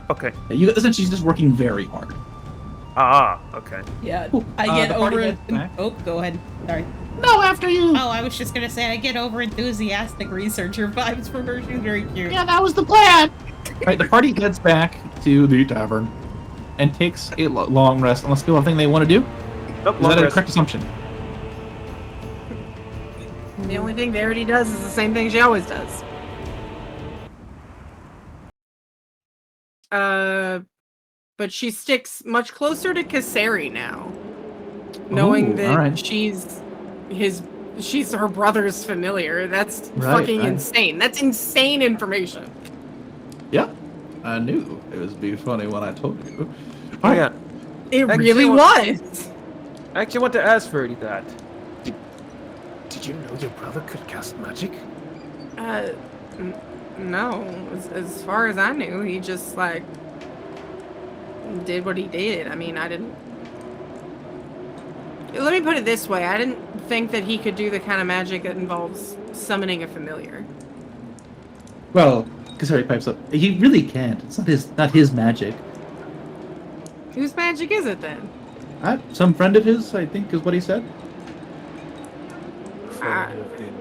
Okay. You essentially she's just working very hard. Okay. Yeah, Cool. I get the party over. heads back. Oh, go ahead. Sorry. No, after you. Oh, I was just gonna say I get over enthusiastic researcher vibes from her. She's very cute. Yeah, that was the plan. Right, the party heads back to the tavern and takes a long rest, unless people have anything they want to do. Nope, Is long that a rest. correct assumption? The only thing Verity does is the same thing she always does. But she sticks much closer to Kaseri now, knowing that alright. she's her brother's familiar. That's Right, fucking right. insane. That's insane information. Yeah, I knew it was be funny when I told you. Oh yeah. It Actually, really was. I actually want to ask Verity that. Did you know your brother could cast magic? No. As far as I knew, he just like did what he did. I mean, I didn't. Let me put it this way: I didn't think that he could do the kind of magic that involves summoning a familiar. Well, Kasari pipes up. He really can't. It's not his magic. Whose magic is it then? Some friend of his, I think, is what he said. could have been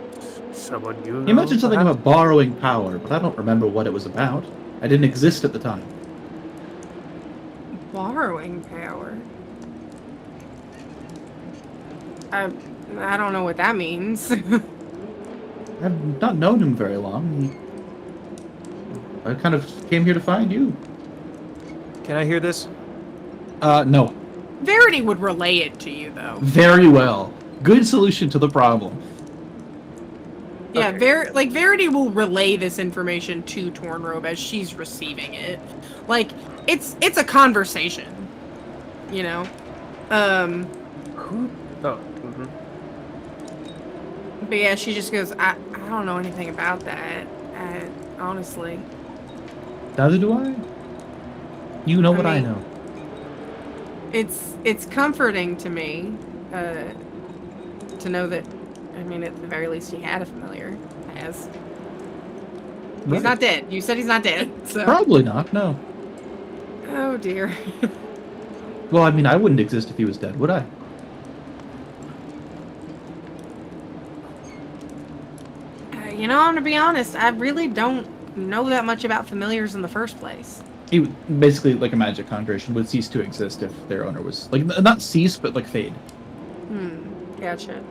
someone you know. He mentioned something perhaps? about borrowing power, but I don't remember what it was about. I didn't exist at the time. Borrowing power. I don't know what that means. I've not known him very long. I kind of came here to find you. Can I hear this? No. Verity would relay it to you, though. Very well. Good solution to the problem. Yeah, Verity will relay this information to Tornrobe as she's receiving it. Like, it's a conversation, you know? Who? Oh, mm-hmm. But yeah, she just goes, I don't know anything about that, honestly. Neither do I. You know what I mean, know. It's comforting to me, to know that, I mean, at the very least he had a familiar, as. Right. He's not dead. You said he's not dead, so. Probably not, no. Oh dear. Well, I mean, I wouldn't exist if he was dead, would I? You know, I'm gonna be honest, I really don't know that much about familiars in the first place. He would, basically, like a magic conjuration, would cease to exist if their owner was... Like, not cease, but, like, fade. Gotcha.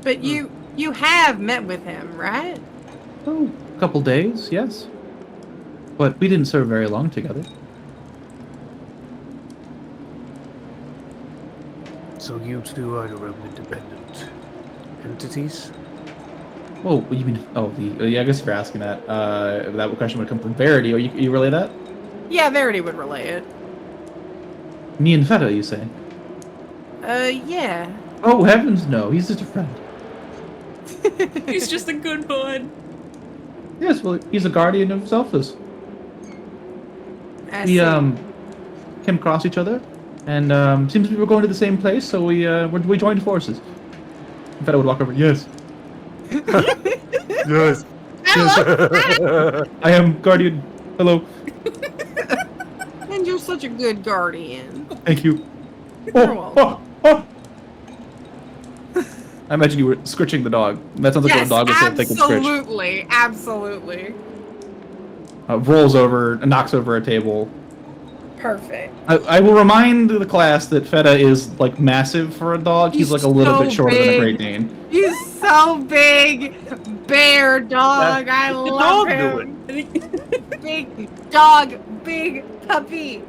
But you have met with him, right? Oh, a couple days, yes. But we didn't serve very long together. So you two are your own independent entities? Oh, what do you mean? Oh, yeah, I guess if you're asking that, that question would come from Verity. Or you relay that? Yeah, Verity would relay it. Me and Feta, you say? Yeah. Oh, heavens no. He's just a friend. He's just a good bud. Yes, well, he's a guardian of Selfless. I We, see. came across each other, and, seems we were going to the same place, so we joined forces. Feta would walk over, yes. Yes. I am guardian. Hello. And you're such a good guardian. Thank you. You're welcome. Oh. I imagine you were scritching the dog. That sounds like what a dog would say if they could scritch. Absolutely. Rolls over, knocks over a table. Perfect. I will remind the class that Feta is, like, massive for a dog. He's like, a little bit shorter than a Great Dane. He's so big. Bear dog. I love him. Big dog. Big puppy.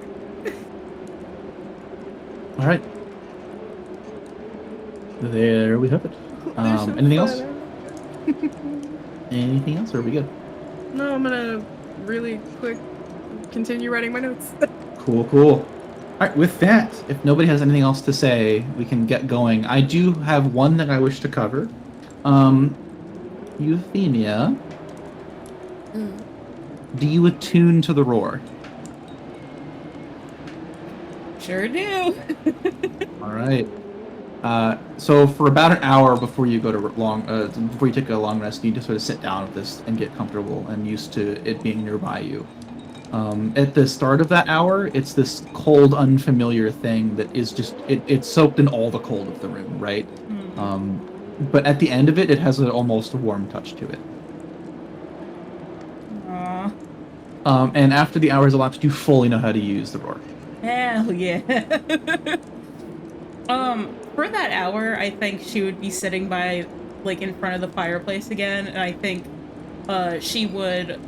All right. There we have it. Anything else? Anything else, or are we good? No, I'm gonna really quick continue writing my notes. Cool. All right, with that, if nobody has anything else to say, we can get going. I do have one thing I wish to cover. Euphemia, do you attune to the roar? Sure do. All right. So for about an hour before you go to before you take a long rest, you need to sort of sit down with this and get comfortable and used to it being nearby you. At the start of that hour, it's this cold, unfamiliar thing that is just it's soaked in all the cold of the room, right? But at the end of it, it has an almost warm touch to it. Aww. And after the hour has elapsed, you fully know how to use the roar. Hell yeah. For that hour, I think she would be sitting by, like, in front of the fireplace again, and I think, she would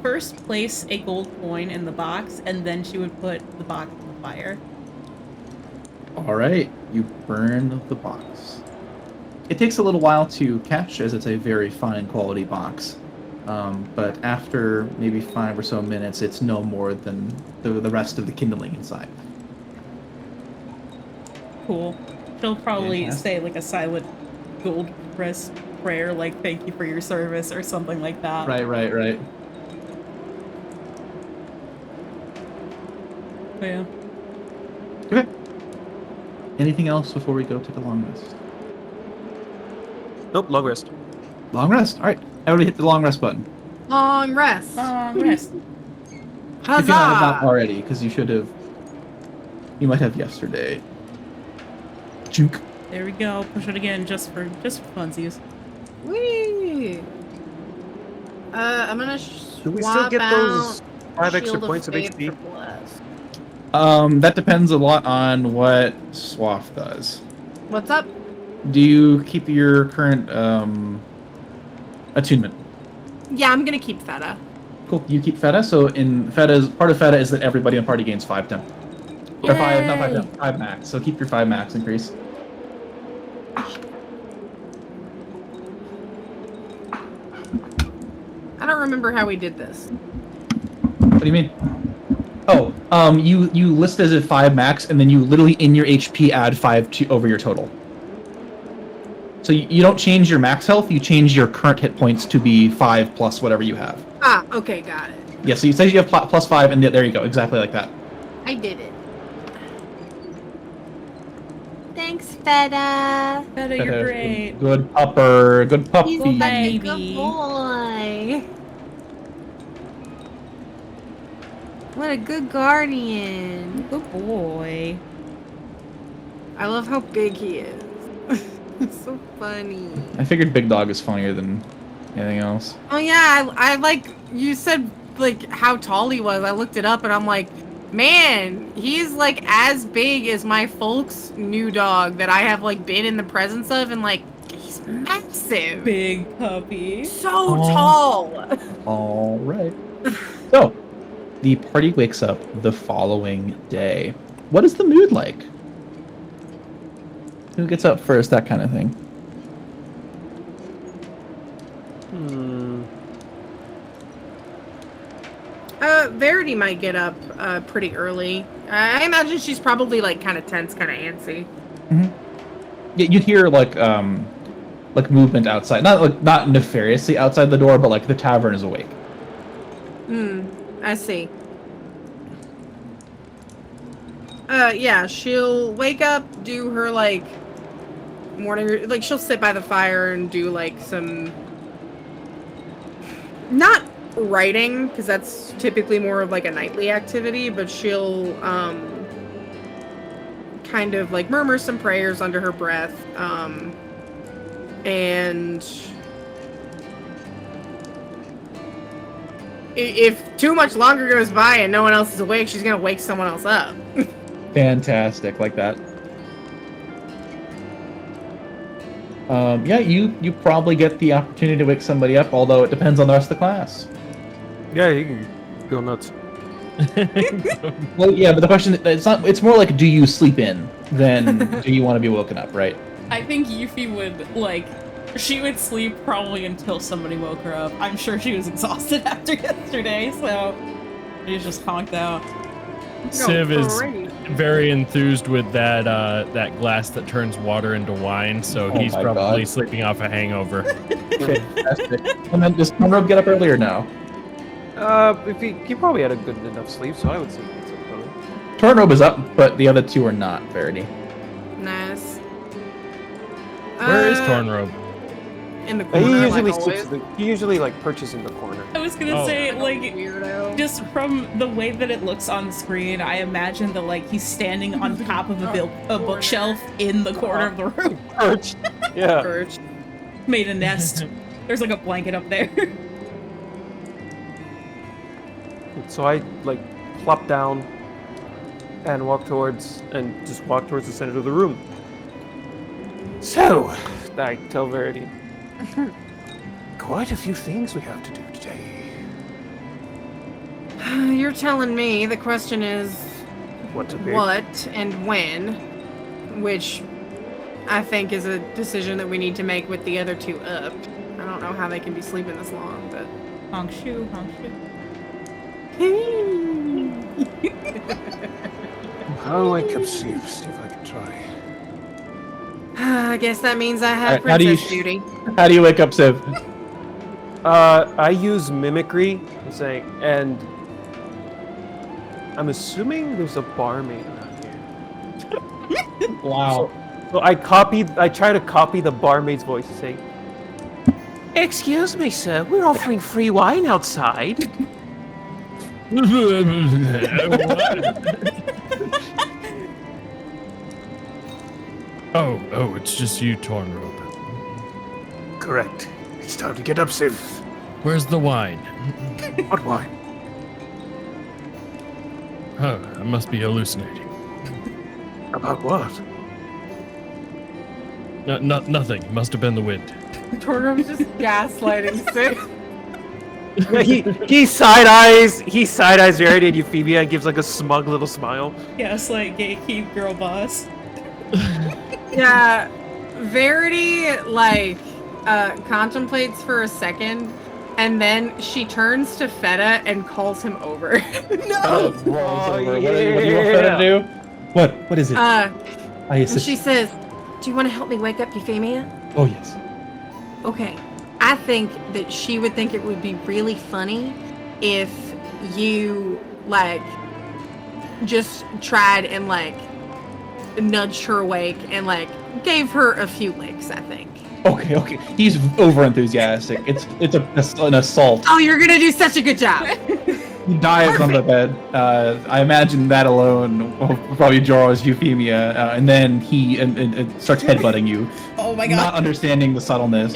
first place a gold coin in the box, and then she would put the box in the fire. All right, you burn the box. It takes a little while to catch, as it's a very fine quality box. But after maybe 5 or so minutes, it's no more than the rest of the kindling inside. Cool. She'll probably Fantastic. say, like, a silent gold pressed prayer, like, thank you for your service, or something like that. Right. Yeah. Okay. Anything else before we go take a long rest? Nope, long rest. Long rest. All right. Everybody hit the long rest button. Long rest. Rest. If you're not Huzzah! already, because you should have. You might have yesterday. Juke. There we go. Push it again, just for funsies. Whee! I'm gonna Do we still swap get those out 5 extra Shield of points of Faith HP? for Bless. That depends a lot on what Swaff does. What's up? Do you keep your current attunement? Yeah, I'm gonna keep Feta. Cool. You keep Feta. So in Feta's part of Feta is that everybody in the party gains 5 temp. Or 5, not 5 temp, 5 max. So keep your 5 max increase. I don't remember how we did this. What do you mean? Oh, you list as a 5 max, and then you literally in your HP add 5 to over your total. So you don't change your max health, you change your current hit points to be 5 plus whatever you have. Ah, okay, got it. Yeah, so you say you have plus 5, and there you go, exactly like that. I did it. Thanks, Feta. Feta, you're great. Good pupper, good puppy. He's such a baby. good boy. What a good guardian. Good boy. I love how big he is. It's so funny. I figured Big Dog is funnier than anything else. Oh yeah, I like you said like how tall he was. I looked it up and I'm like, man, he's like as big as my folks' new dog that I have like been in the presence of, and like he's massive. Big puppy. So tall. All right. So, the party wakes up the following day. What is the mood like? Who gets up first? That kind of thing. Verity might get up pretty early. I imagine she's probably like kind of tense, kind of antsy. Yeah, you'd hear like movement outside, not nefariously outside the door, but like the tavern is awake. I see. Yeah, she'll wake up, do her like morning, like she'll sit by the fire and do like some, not writing, because that's typically more of like a nightly activity, but she'll kind of like murmur some prayers under her breath, and if too much longer goes by and no one else is awake, she's gonna wake someone else up. Fantastic, like that. Yeah, you probably get the opportunity to wake somebody up, although it depends on the rest of the class. Yeah, you can go nuts. Well, yeah, but the question it's more like, do you sleep in than do you want to be woken up, right? I think Yuffie would she would sleep probably until somebody woke her up. I'm sure she was exhausted after yesterday, so she's just conked out. Civ is very enthused with that that glass that turns water into wine, so he's probably sleeping off a hangover. Fantastic. And then does Tornrobe get up earlier now? If he probably had a good enough sleep, so I would say it's early. Tornrobe is up, but the other two are not, Verity. Nice. Where is Tornrobe? In the corner, He usually like perches in the corner. I was gonna say, like, weirdo. just from the way that it looks on the screen, I imagine that like he's standing on top of a bookshelf in the corner of the room. Perch. Yeah. Perch. Made a nest. There's like a blanket up there. So I like plop down and walk towards the center of the room. So, I tell Verity. Quite a few things we have to do today. You're telling me. The question is What to pick? what and when, which I think is a decision that we need to make with the other two up. I don't know how they can be sleeping this long, but Honk shoe, honk shoe. I'll wake up Steve. See if I can try. I guess that means I have Alright, how do you- princess duty. How do you wake up, Civ? I use mimicry, and I'm assuming there's a barmaid around here. Wow. So I try to copy the barmaid's voice and say, "Excuse me, sir, we're offering free wine outside." Oh, it's just you, Tornrobe. Correct. It's time to get up, Civ. Where's the wine? What wine? Oh, I must be hallucinating. About what? Nothing. Must have been the wind. Tornrobe's just gaslighting Civ. he side eyes Verity and Euphemia and gives like a smug little smile. Yes, like gatekeep girl boss. Yeah, Verity like contemplates for a second, and then she turns to Feta and calls him over. Rolls over. What do you want yeah. to do? What is it? I And assist. she says, "Do you want to help me wake up Euphemia?" Oh yes. Okay. I think that she would think it would be really funny if you like just tried and like nudged her awake and like gave her a few licks, I think. Okay. He's over enthusiastic. It's an assault. Oh, you're gonna do such a good job. He dives on the bed. I imagine that alone will probably draw his Euphemia, and then he starts headbutting you. Oh my god. Not understanding the subtleness.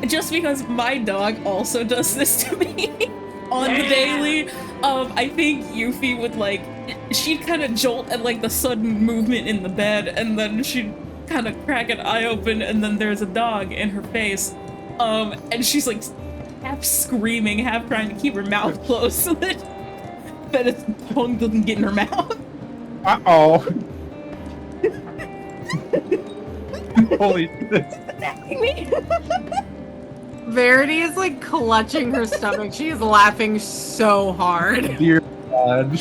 Just because my dog also does this to me on the daily, I think Yuffie would like, she'd kind of jolt at like the sudden movement in the bed, and then she'd kind of crack an eye open, and then there's a dog in her face, and she's like half screaming, half trying to keep her mouth closed so that its tongue doesn't get in her mouth. Uh-oh. Holy shit. Verity is like clutching her stomach. She is laughing so hard. Dear God.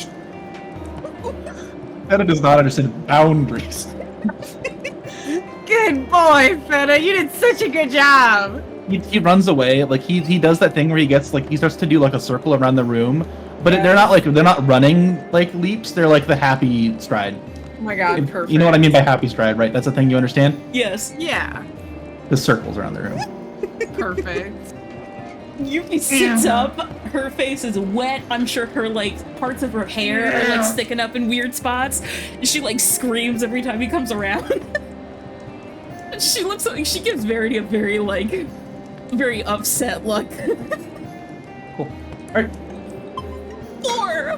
Feta does not understand boundaries. Good boy, Feta. You did such a good job. He runs away, like he does that thing where he starts to do like a circle around the room, but they're not running like leaps, they're like the happy stride. Oh my god, perfect. You know what I mean by happy stride, right? That's a thing you understand? Yes. Yeah, The circles around the room. perfect. Yuffie sits up, her face is wet, I'm sure her like parts of her hair are like sticking up in weird spots, and she like screams every time he comes around. And she looks like she gives Verity a very like very upset look. Cool. Alright. 4!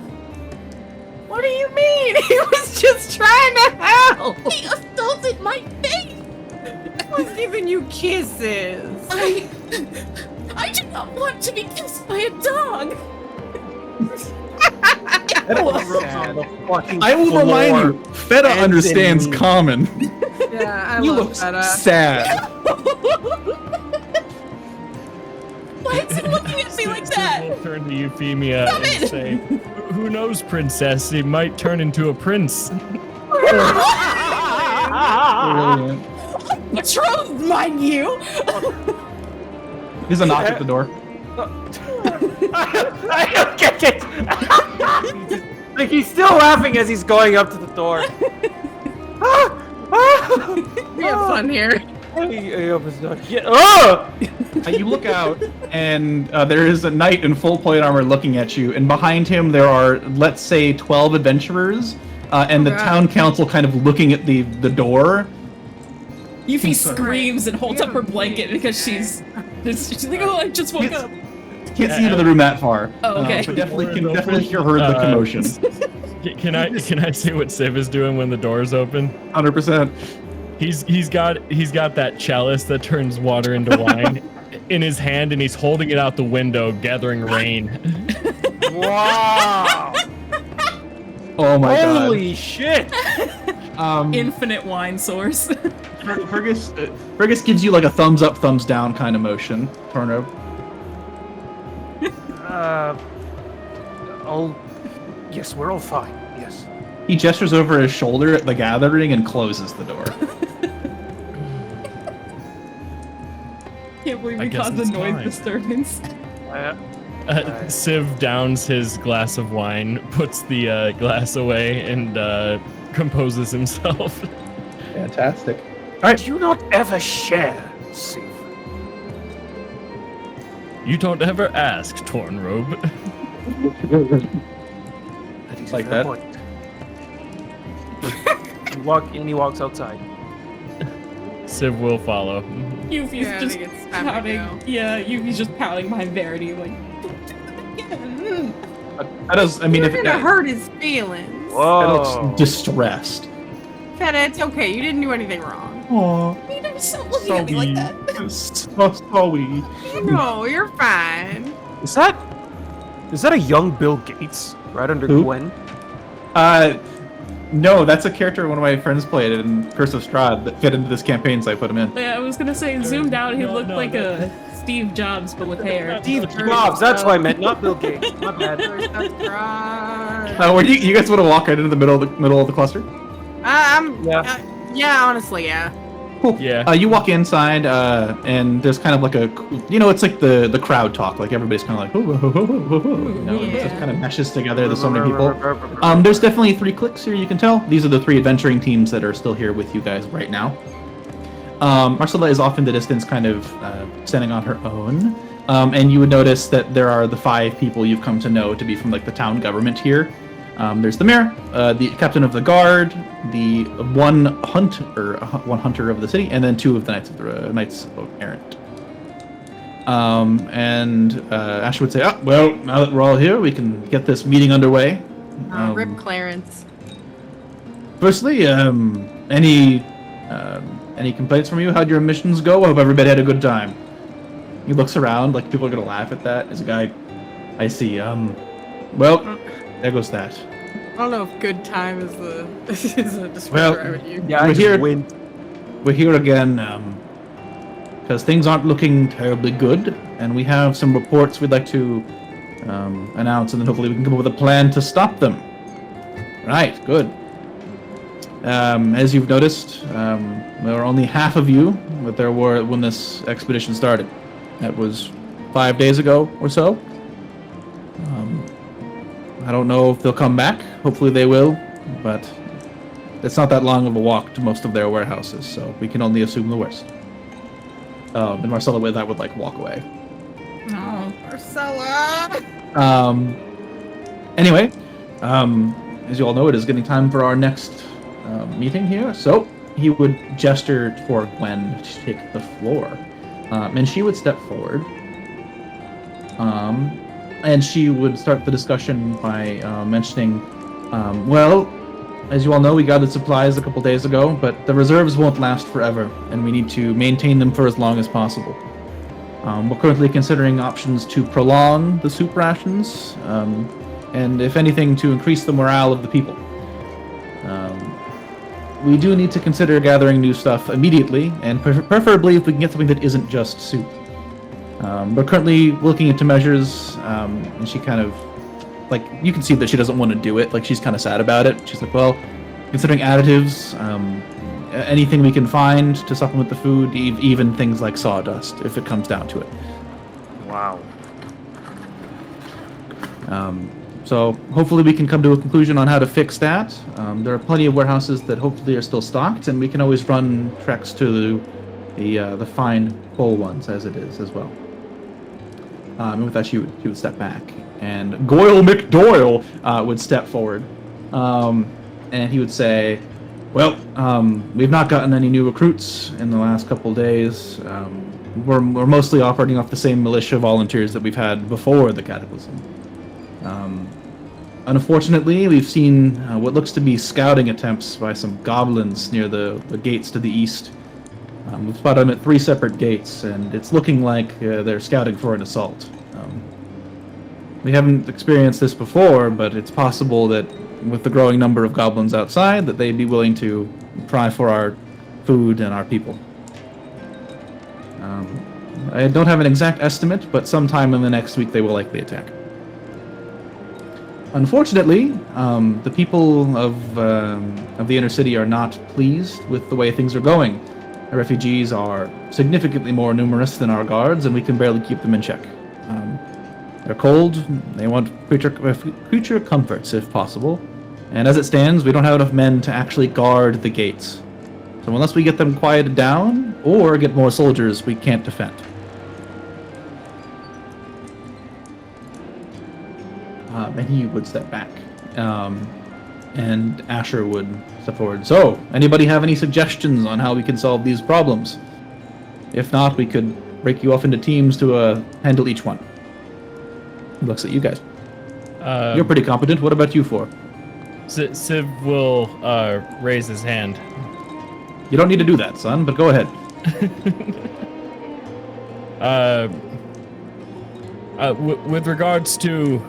What do you mean? He was just trying to help. He assaulted my face! He was giving you kisses. I do not want to be kissed by a dog! I will remind you, Feta understands common. Yeah, I You love look Feta. sad. Why is he looking at me like that? We'll turn to Euphemia and say, "Who knows, princess? He might turn into a prince." Brilliant. Betrothed, mind you! There's a knock at the door. I don't get it. Like he's still laughing as he's going up to the door. We have fun here. He opens the door. Yeah. Oh! You look out, and there is a knight in full plate armor looking at you, and behind him there are, let's say, 12 adventurers, and the God. town council kind of looking at the door. Yuffie screams and holds up her blanket because she's like, oh, I just woke up. Can't see into the room that far. Oh, okay. But definitely hear the commotion. Can I say what Civ is doing when the door's open? 100%. He's got that chalice that turns water into wine in his hand, and he's holding it out the window, gathering rain. Wow! Oh my god. Holy shit! Infinite wine source. Fergus gives you like a thumbs up, thumbs down kind of motion. Tornrobe. Yes, we're all fine. Yes. He gestures over his shoulder at the gathering and closes the door. Can't believe I we guess caused a it's noise time. disturbance. Civ downs his glass of wine, puts the glass away, and composes himself. Fantastic. Alright. Do you not ever share, Civ? You don't ever ask, Tornrobe. That is Like a fair that? point. He walks outside. Civ will follow. Yuffie's Yeah, I just think it's time to pouting. go. Yeah, Yuffie's just pouting behind Verity, like. That does. I mean, You're if gonna hurt his feelings. that Whoa. looks distressed. Feta, it's okay. You didn't do anything wrong. Aww, You never stop looking at me like that. so sorry. No, you're fine. Is that a young Bill Gates right under Who? Gwen? No, that's a character one of my friends played in Curse of Strahd that fit into this campaign, so I put him in. Yeah, I was gonna say, zoomed out, he No, looked no, like that- a Steve Jobs, but with hair. Steve Jobs. That's what I meant, not Bill Gates. My bad. That's right. Where you guys want to walk right into the middle of the cluster? Yeah. Yeah, honestly, yeah. Cool. Yeah. You walk inside, and there's kind of like it's like the crowd talk. Like everybody's kind of like, you know, it just Yeah. kind of meshes together. There's so many people. There's definitely 3 cliques here. You can tell these are the 3 adventuring teams that are still here with you guys right now. Marcella is off in the distance, kind of standing on her own. And you would notice that there are the 5 people you've come to know to be from like the town government here. There's the mayor, the captain of the guard, the one hunter of the city, and then 2 of the knights of errant. Asher would say, "Oh, well, now that we're all here, we can get this meeting underway." Rip Clarence. Firstly, any complaints from you? How'd your missions go? I hope everybody had a good time. He looks around like people are gonna laugh at that. As a guy, I see. Well, there goes that. I don't know if good time is a descriptor Well, I would use. Yeah, I We're just here. win. We're here again because things aren't looking terribly good, and we have some reports we'd like to announce, and then hopefully we can come up with a plan to stop them. Right, good. As you've noticed, there were only half of you that there were when this expedition started. That was 5 days ago or so. I don't know if they'll come back. Hopefully they will, but it's not that long of a walk to most of their warehouses, so we can only assume the worst. And Marcella with that would like walk away. Oh, Marcella. Anyway, as you all know, it is getting time for our next meeting here. So he would gesture for Gwen to take the floor, and she would step forward. And she would start the discussion by mentioning, well, as you all know, we gathered supplies a couple days ago, but the reserves won't last forever, and we need to maintain them for as long as possible. We're currently considering options to prolong the soup rations, and if anything, to increase the morale of the people. We do need to consider gathering new stuff immediately, and preferably if we can get something that isn't just soup. We're currently looking into measures, and she kind of, like, you can see that she doesn't want to do it. Like, she's kind of sad about it. She's like, well, considering additives, anything we can find to supplement the food, even things like sawdust, if it comes down to it. Wow. So hopefully we can come to a conclusion on how to fix that. There are plenty of warehouses that hopefully are still stocked, and we can always run treks to the fine full ones as it is as well. And with that, she would step back, and Goyle McDoyle would step forward, and he would say, "Well, we've not gotten any new recruits in the last couple days. We're mostly operating off the same militia volunteers that we've had before the Cataclysm. Unfortunately, we've seen what looks to be scouting attempts by some goblins near the gates to the east. We've spotted them at 3 separate gates, and it's looking like they're scouting for an assault. We haven't experienced this before, but it's possible that with the growing number of goblins outside, that they'd be willing to try for our food and our people. I don't have an exact estimate, but sometime in the next week they will likely attack. Unfortunately, the people of the inner city are not pleased with the way things are going. The refugees are significantly more numerous than our guards, and we can barely keep them in check. They're cold, they want creature comforts if possible, and as it stands, we don't have enough men to actually guard the gates. So unless we get them quieted down, or get more soldiers, we can't defend. And he would step back. And Asher would step forward. So, anybody have any suggestions on how we can solve these problems? If not, we could break you off into teams to handle each one. He looks at you guys. You're pretty competent. What about you four? Civ will raise his hand. You don't need to do that, son, but go ahead. With regards to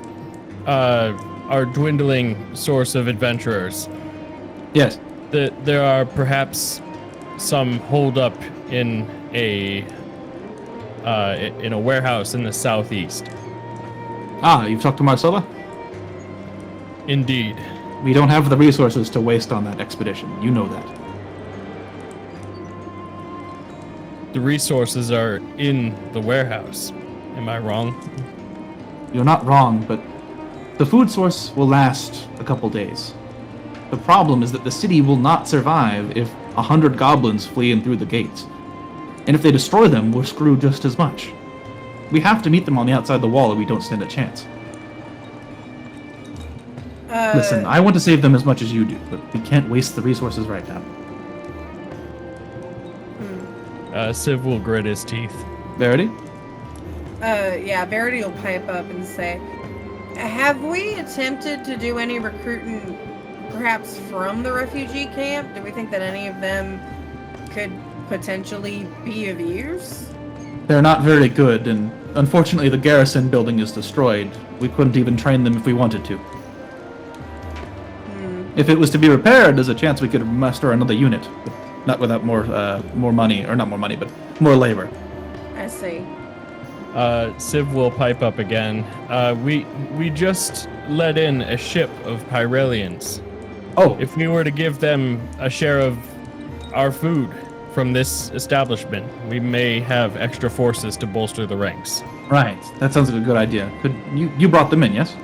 our dwindling source of adventurers, Yes. there are perhaps some holdup in a warehouse in the southeast. Ah, you've talked to Marcella? Indeed. We don't have the resources to waste on that expedition. You know that. The resources are in the warehouse. Am I wrong? You're not wrong, but the food source will last a couple days. The problem is that the city will not survive if 100 goblins flee in through the gates. And if they destroy them, we're screwed just as much. We have to meet them on the outside the wall or we don't stand a chance. Listen, I want to save them as much as you do, but we can't waste the resources right now. Civ will grit his teeth. Verity? Yeah, Verity will pipe up and say, have we attempted to do any recruiting perhaps from the refugee camp? Do we think that any of them could potentially be of use? They're not very good, and unfortunately the garrison building is destroyed. We couldn't even train them if we wanted to. If it was to be repaired, there's a chance we could muster another unit. But not without more money, or not more money, but more labor. I see. Civ will pipe up again. We just let in a ship of Pyralians. Oh. If we were to give them a share of our food from this establishment, we may have extra forces to bolster the ranks. Right. That sounds like a good idea. Could you brought them in, yes?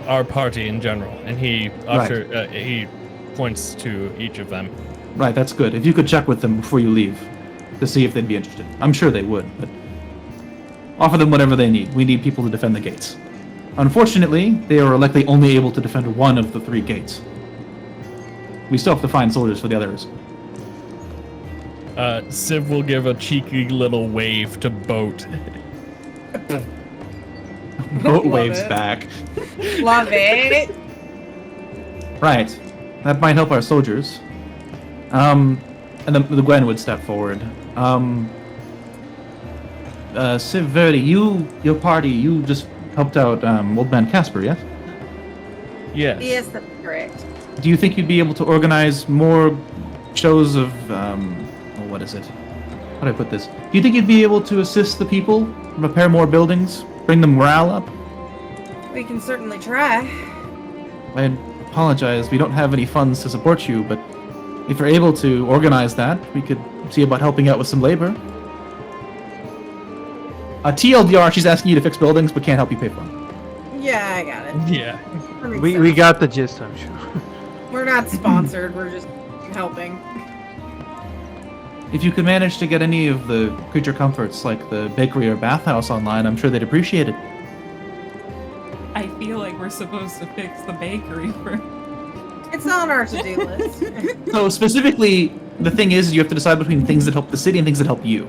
Our party in general, and he points to each of them. Right, that's good. If you could check with them before you leave to see if they'd be interested. I'm sure they would, but offer them whatever they need. We need people to defend the gates. Unfortunately, they are likely only able to defend one of the 3 gates. We still have to find soldiers for the others. Civ will give a cheeky little wave to Boat. Boat waves back. Love it. Right. That might help our soldiers. And then the Gwen would step forward. Civ, Verity, your party, you just helped out Old Man Casper, yes? Yes. Yes, that's correct. Do you think you'd be able to organize more shows of, what is it? How do I put this? Do you think you'd be able to assist the people, repair more buildings, bring the morale up? We can certainly try. I apologize, we don't have any funds to support you, but if you're able to organize that, we could see about helping out with some labor. TLDR, she's asking you to fix buildings, but can't help you pay for them. Yeah, I got it. Yeah. We got the gist, I'm sure. We're not sponsored, we're just helping. If you could manage to get any of the creature comforts, like the bakery or bathhouse online, I'm sure they'd appreciate it. I feel like we're supposed to fix the bakery for... It's on our to-do list. So specifically, the thing is you have to decide between things that help the city and things that help you.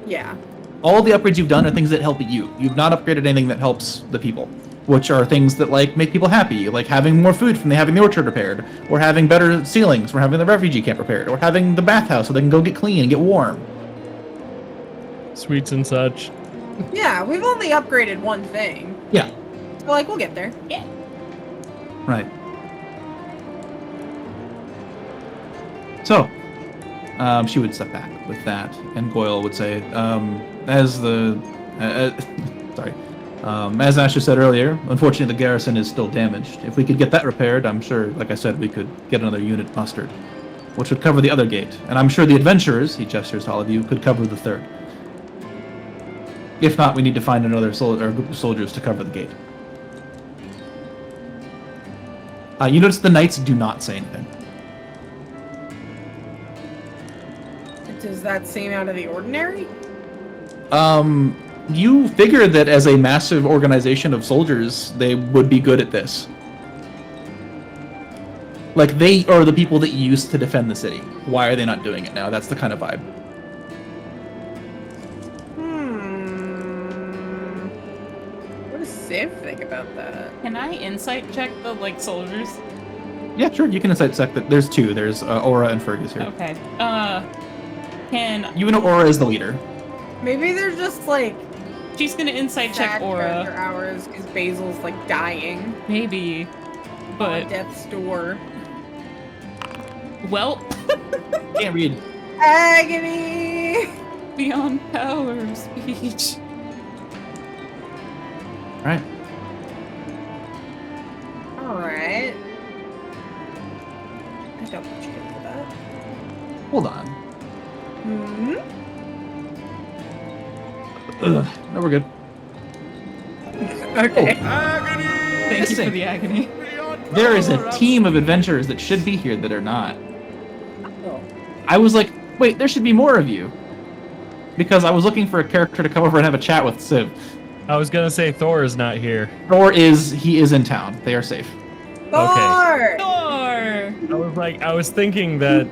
Yeah. All the upgrades you've done are things that help you. You've not upgraded anything that helps the people, which are things that make people happy, like having more food from having the orchard repaired, or having better ceilings, or having the refugee camp repaired, or having the bathhouse so they can go get clean and get warm. Sweets and such. Yeah, we've only upgraded one thing. Yeah. So, we'll get there. Yeah. Right. So, she would step back with that, and Goyle would say, as Asher said earlier, unfortunately the garrison is still damaged. If we could get that repaired, I'm sure, like I said, we could get another unit mustered, which would cover the other gate. And I'm sure the adventurers, he gestures to all of you, could cover the 3rd. If not, we need to find another group of soldiers to cover the gate. You notice the knights do not say anything. Does that seem out of the ordinary? You figure that as a massive organization of soldiers, they would be good at this. Like, they are the people that used to defend the city. Why are they not doing it now? That's the kind of vibe. What does Civ think about that? Can I insight check the like soldiers? Yeah, sure. You can insight check that. There's two. There's Aura and Fergus here. Okay. Can You know Aura is the leader. Maybe they're just like she's gonna insight check after Aura? hours because Basil's like dying Maybe, on but death's door. well, Can't read. Agony. beyond power of speech. All right. All right. I don't want you to do that. Hold on. Hmm. No, we're good. Okay. Thank you for the agony. There is a team of adventurers that should be here that are not. Oh. I was like, wait, there should be more of you. Because I was looking for a character to come over and have a chat with Civ. I was gonna say Thor is not here. He is in town. They are safe. Thor. Thor! I was thinking that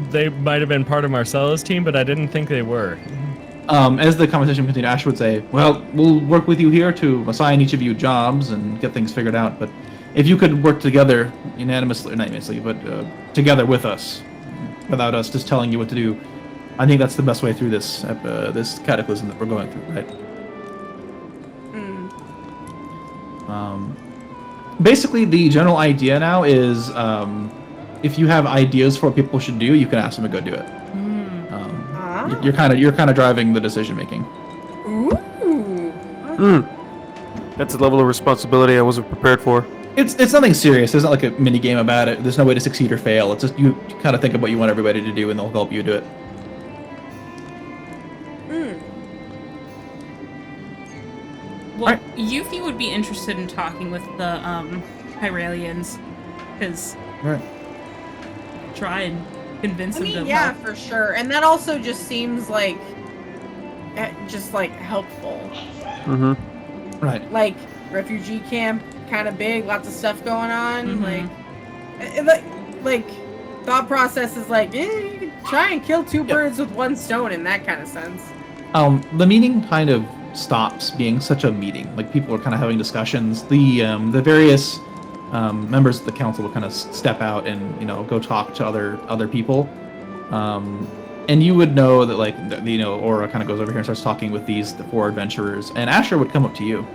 they might have been part of Marcella's team, but I didn't think they were. As the conversation continued, Ash would say, well, we'll work with you here to assign each of you jobs and get things figured out, but if you could work together not unanimously, but together with us, without us just telling you what to do, I think that's the best way through this this cataclysm that we're going through, right? Basically, the general idea now is if you have ideas for what people should do, you can ask them to go do it. You're kind of driving the decision making. Ooh. That's a level of responsibility I wasn't prepared for. It's nothing serious. There's not like a mini game about it. There's no way to succeed or fail. It's just you kind of think of what you want everybody to do, and they'll help you do it. Well, Right. Yuffie would be interested in talking with the Hyraelians, because Right. try and convince I them mean, to yeah, help. for sure. And that also just seems like helpful. Mm-hmm. Right. Like refugee camp, kind of big, lots of stuff going on. Mhm. Like thought process is like, you can try and kill two birds with one stone in that kind of sense. The meeting kind of stops being such a meeting. Like, people are kind of having discussions. The various members of the council will kind of step out and go talk to other people. And you would know that, like, Aura kind of goes over here and starts talking with the 4 adventurers, and Asher would come up to you.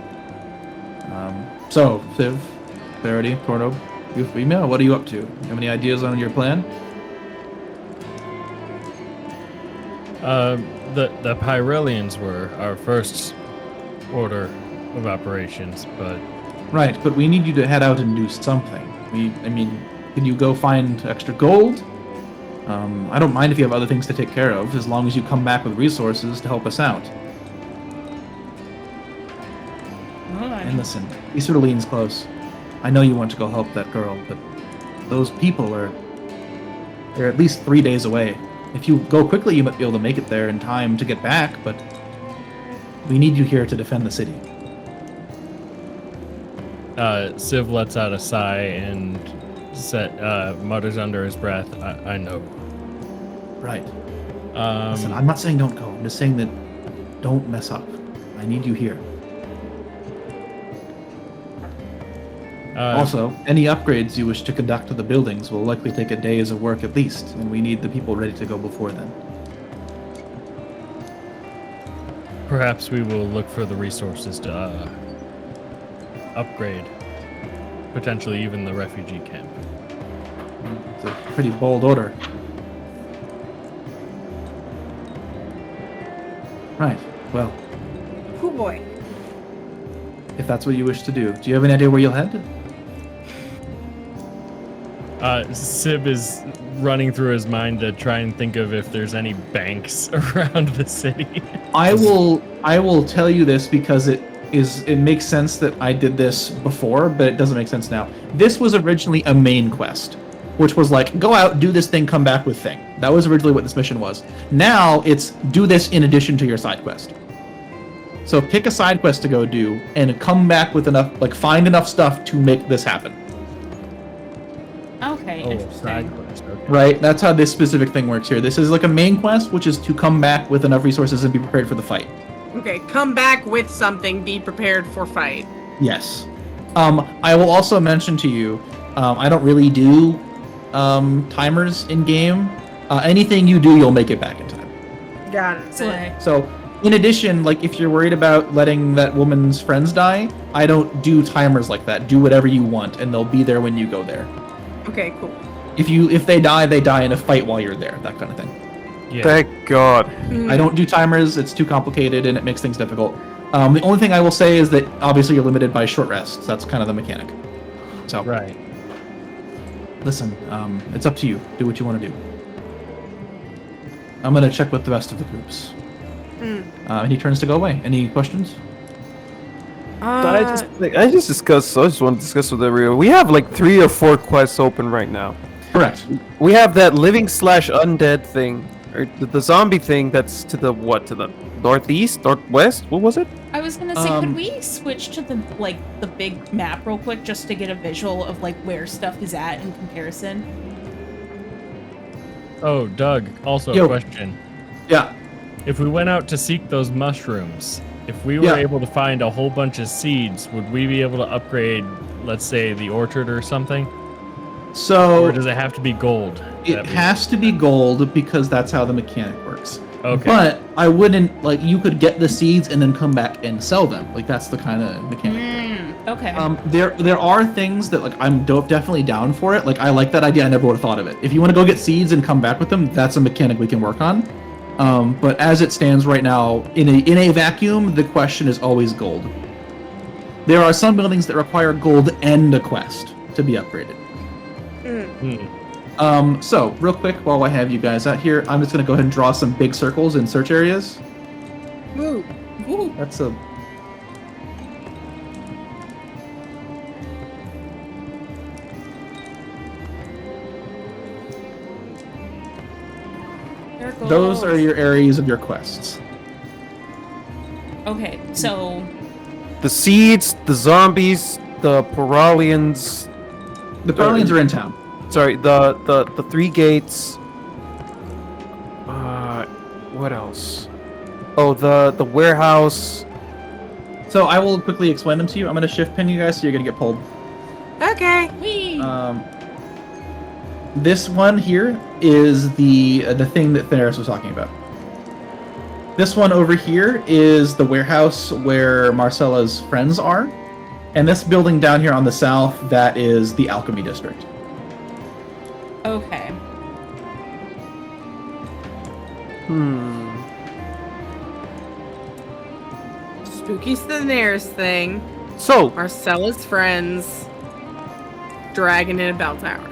So, Civ, Verity, Tornrobe, Euphemia, what are you up to? You have any ideas on your plan? The Pyrelians were our first order of operations, but Right, but we need you to head out and do something. Can you go find extra gold? I don't mind if you have other things to take care of, as long as you come back with resources to help us out. And listen, he sort of leans close. I know you want to go help that girl, but those people they're at least 3 days away. If you go quickly, you might be able to make it there in time to get back, but we need you here to defend the city. Civ lets out a sigh and mutters under his breath, I know. Right. Listen, I'm not saying don't go. I'm just saying that don't mess up. I need you here. Also, any upgrades you wish to conduct to the buildings will likely take a day's of work at least, and we need the people ready to go before then. Perhaps we will look for the resources to upgrade, potentially even the refugee camp. It's a pretty bold order. Right, well, Oh boy. if that's what you wish to do you have any idea where you'll head? Sib is running through his mind to try and think of if there's any banks around the city. I will tell you this because it makes sense that I did this before, but it doesn't make sense now. This was originally a main quest, which was like, go out, do this thing, come back with thing. That was originally what this mission was. Now it's do this in addition to your side quest. So pick a side quest to go do and come back with enough, like, find enough stuff to make this happen. Okay, Right. Oh, interesting. side quest. Okay. Right? That's how this specific thing works here. This is like a main quest, which is to come back with enough resources and be prepared for the fight. Okay, come back with something. Be prepared for fight. Yes. I will also mention to you, I don't really do timers in game. Anything you do, you'll make it back in time. Got it. Slay. So, in addition, like if you're worried about letting that woman's friends die, I don't do timers like that. Do whatever you want, and they'll be there when you go there. Okay, cool. If they die in a fight while you're there, that kind of thing. Yeah. Thank God. I don't do timers. It's too complicated and it makes things difficult. The only thing I will say is that obviously you're limited by short rests. That's kind of the mechanic. So, Right. listen, it's up to you. Do what you want to do. I'm gonna check with the rest of the groups. And he turns to go away. Any questions? I just want to discuss with everyone. We have like 3 or 4 quests open right now. Correct. We have that living / undead thing, or the zombie thing that's to the what? To the northeast, northwest? What was it? I was gonna say, could we switch to the big map real quick just to get a visual of like where stuff is at in comparison? Oh, Doug, also Yo. a question. Yeah. If we went out to seek those mushrooms, if we were Yeah. able to find a whole bunch of seeds, would we be able to upgrade, let's say, the orchard or something? So Or does it have to be gold? it has to be gold because that's how the mechanic works. Okay. But I wouldn't you could get the seeds and then come back and sell them. Like that's the kind of mechanic. Okay. There are things that I'm definitely down for it. Like I like that idea. I never would have thought of it. If you want to go get seeds and come back with them, that's a mechanic we can work on. But as it stands right now, in a vacuum, the question is always gold. There are some buildings that require gold and a quest to be upgraded. So real quick, while I have you guys out here, I'm just gonna go ahead and draw some big circles in search areas. Ooh. Ooh. That's a Circles. those are your areas of your quests. Okay, so The seeds, the zombies, the Paralians. The Parlians are in town. Sorry, the 3 gates. What else? Oh, the warehouse. So I will quickly explain them to you. I'm gonna shift pin you guys, so you're gonna get pulled. Okay. whee! This one here is the thing that Thaneris was talking about. This one over here is the warehouse where Marcella's friends are, and this building down here on the south, that is the alchemy district. Okay. Spooky Daenerys thing. So, Marcella's friends. Dragon in a bell tower.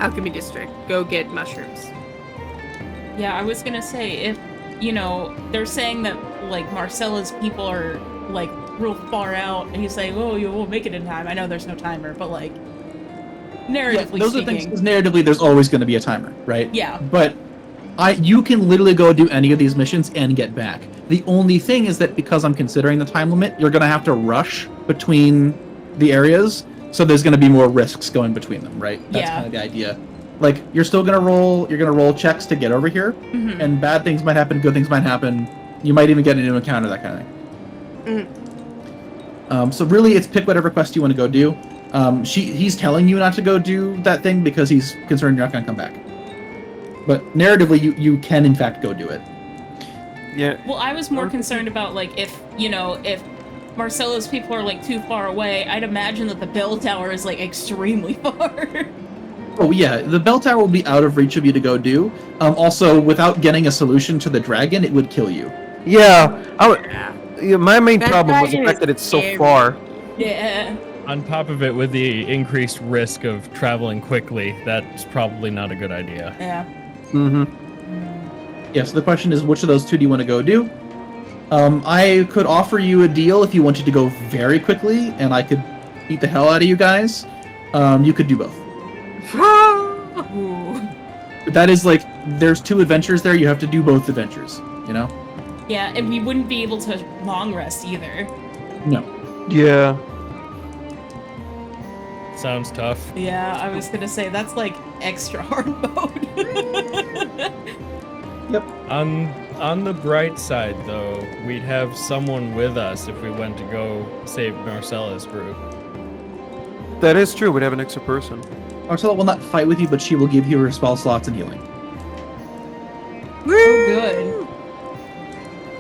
Alchemy District. Go get mushrooms. Yeah, I was gonna say, if, they're saying that, Marcella's people are, real far out, and he's saying, oh, you won't make it in time. I know there's no timer, but, narratively those speaking. are things, 'cause narratively, there's always going to be a timer, right? Yeah. But you can literally go do any of these missions and get back. The only thing is that because I'm considering the time limit, you're going to have to rush between the areas, so there's going to be more risks going between them, right? That's Yeah. kind of the idea. You're still going to roll checks to get over here, and bad things might happen, good things might happen. You might even get a new encounter, that kind of thing. So really, it's pick whatever quest you want to go do. He's telling you not to go do that thing because he's concerned you're not going to come back. But narratively, you can in fact go do it. yeah. Well, I was more concerned about, if Marcella's people are, too far away, I'd imagine that the bell tower is, extremely far. Oh yeah, the bell tower will be out of reach of you to go do. Also, without getting a solution to the dragon, it would kill you. Yeah. My main That problem was the dragon fact is that it's so scary. far. Yeah. On top of it, with the increased risk of traveling quickly, that's probably not a good idea. Yeah. Mm-hmm. Yeah, so the question is, which of those two do you want to go do? I could offer you a deal if you wanted to go very quickly, and I could beat the hell out of you guys. You could do both. Ooh. But that is there's 2 adventures there, you have to do both adventures, you know? Yeah, and we wouldn't be able to long rest either. No. Yeah. sounds tough. Yeah, I was gonna say that's like extra hard mode. Yep. On the bright side, though, we'd have someone with us if we went to go save Marcella's group. That is true. We'd have an extra person. Marcella will not fight with you, but she will give you her spell slots and healing. Oh, good.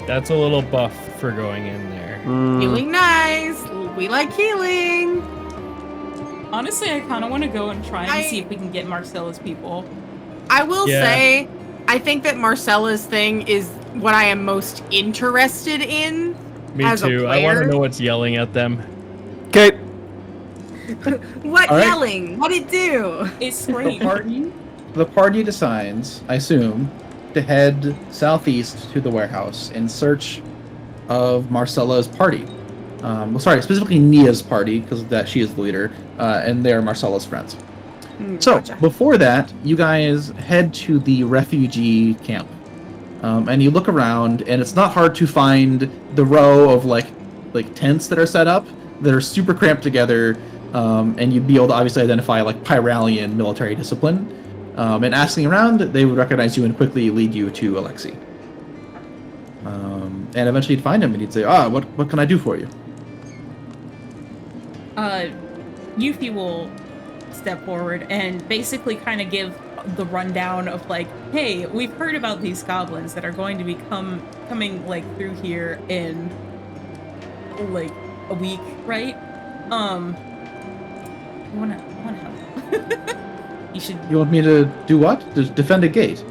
That's a little buff for going in there. Healing nice. We like healing. Honestly, I kind of want to go and try and see if we can get Marcella's people. I will Yeah. say, I think that Marcella's thing is what I am most interested in. Me as a too. I want to player. know what's yelling at them. Okay. What All right. yelling? What'd it do? It's The great. party decides, I assume, to head southeast to the warehouse in search of Marcella's party. Specifically Nia's party, because that she is the leader, and they're Marcella's friends. So, Gotcha. before that, you guys head to the refugee camp. And you look around, and it's not hard to find the row of like tents that are set up that are super cramped together, and you'd be able to obviously identify like Pyralian military discipline. And asking around, they would recognize you and quickly lead you to Alexei. And eventually you'd find him, and he'd say, what can I do for you? Yuffie will step forward and basically kind of give the rundown of like, hey, we've heard about these goblins that are going to be coming like through here in like a week, right? I wanna help. You should. You want me to do what? To defend a gate?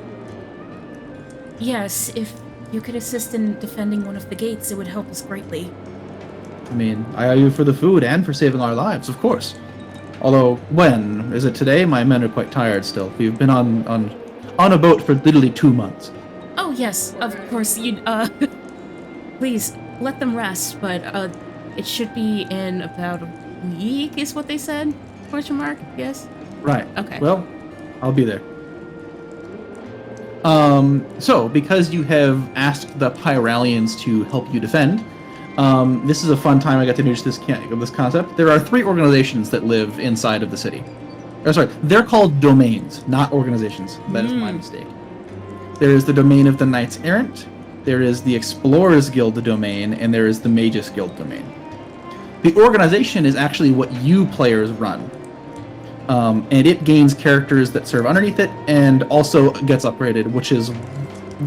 Yes, if you could assist in defending one of the gates, it would help us greatly. I mean, I owe you for the food and for saving our lives, of course. Although, when? Is it today? My men are quite tired still. We've been on a boat for literally 2 months. Oh yes, of course. Please let them rest, but it should be in about a week, is what they said? Question mark? Yes. Right. Okay. Well, I'll be there. So, because you have asked the Pyralians to help you defend, this is a fun time I got to introduce this concept. There are 3 organizations that live inside of the city. They're called domains, not organizations. That is my mistake. There is the domain of the Knights Errant, there is the Explorers Guild domain, and there is the Magus Guild domain. The organization is actually what you players run. And it gains characters that serve underneath it, and also gets upgraded, which is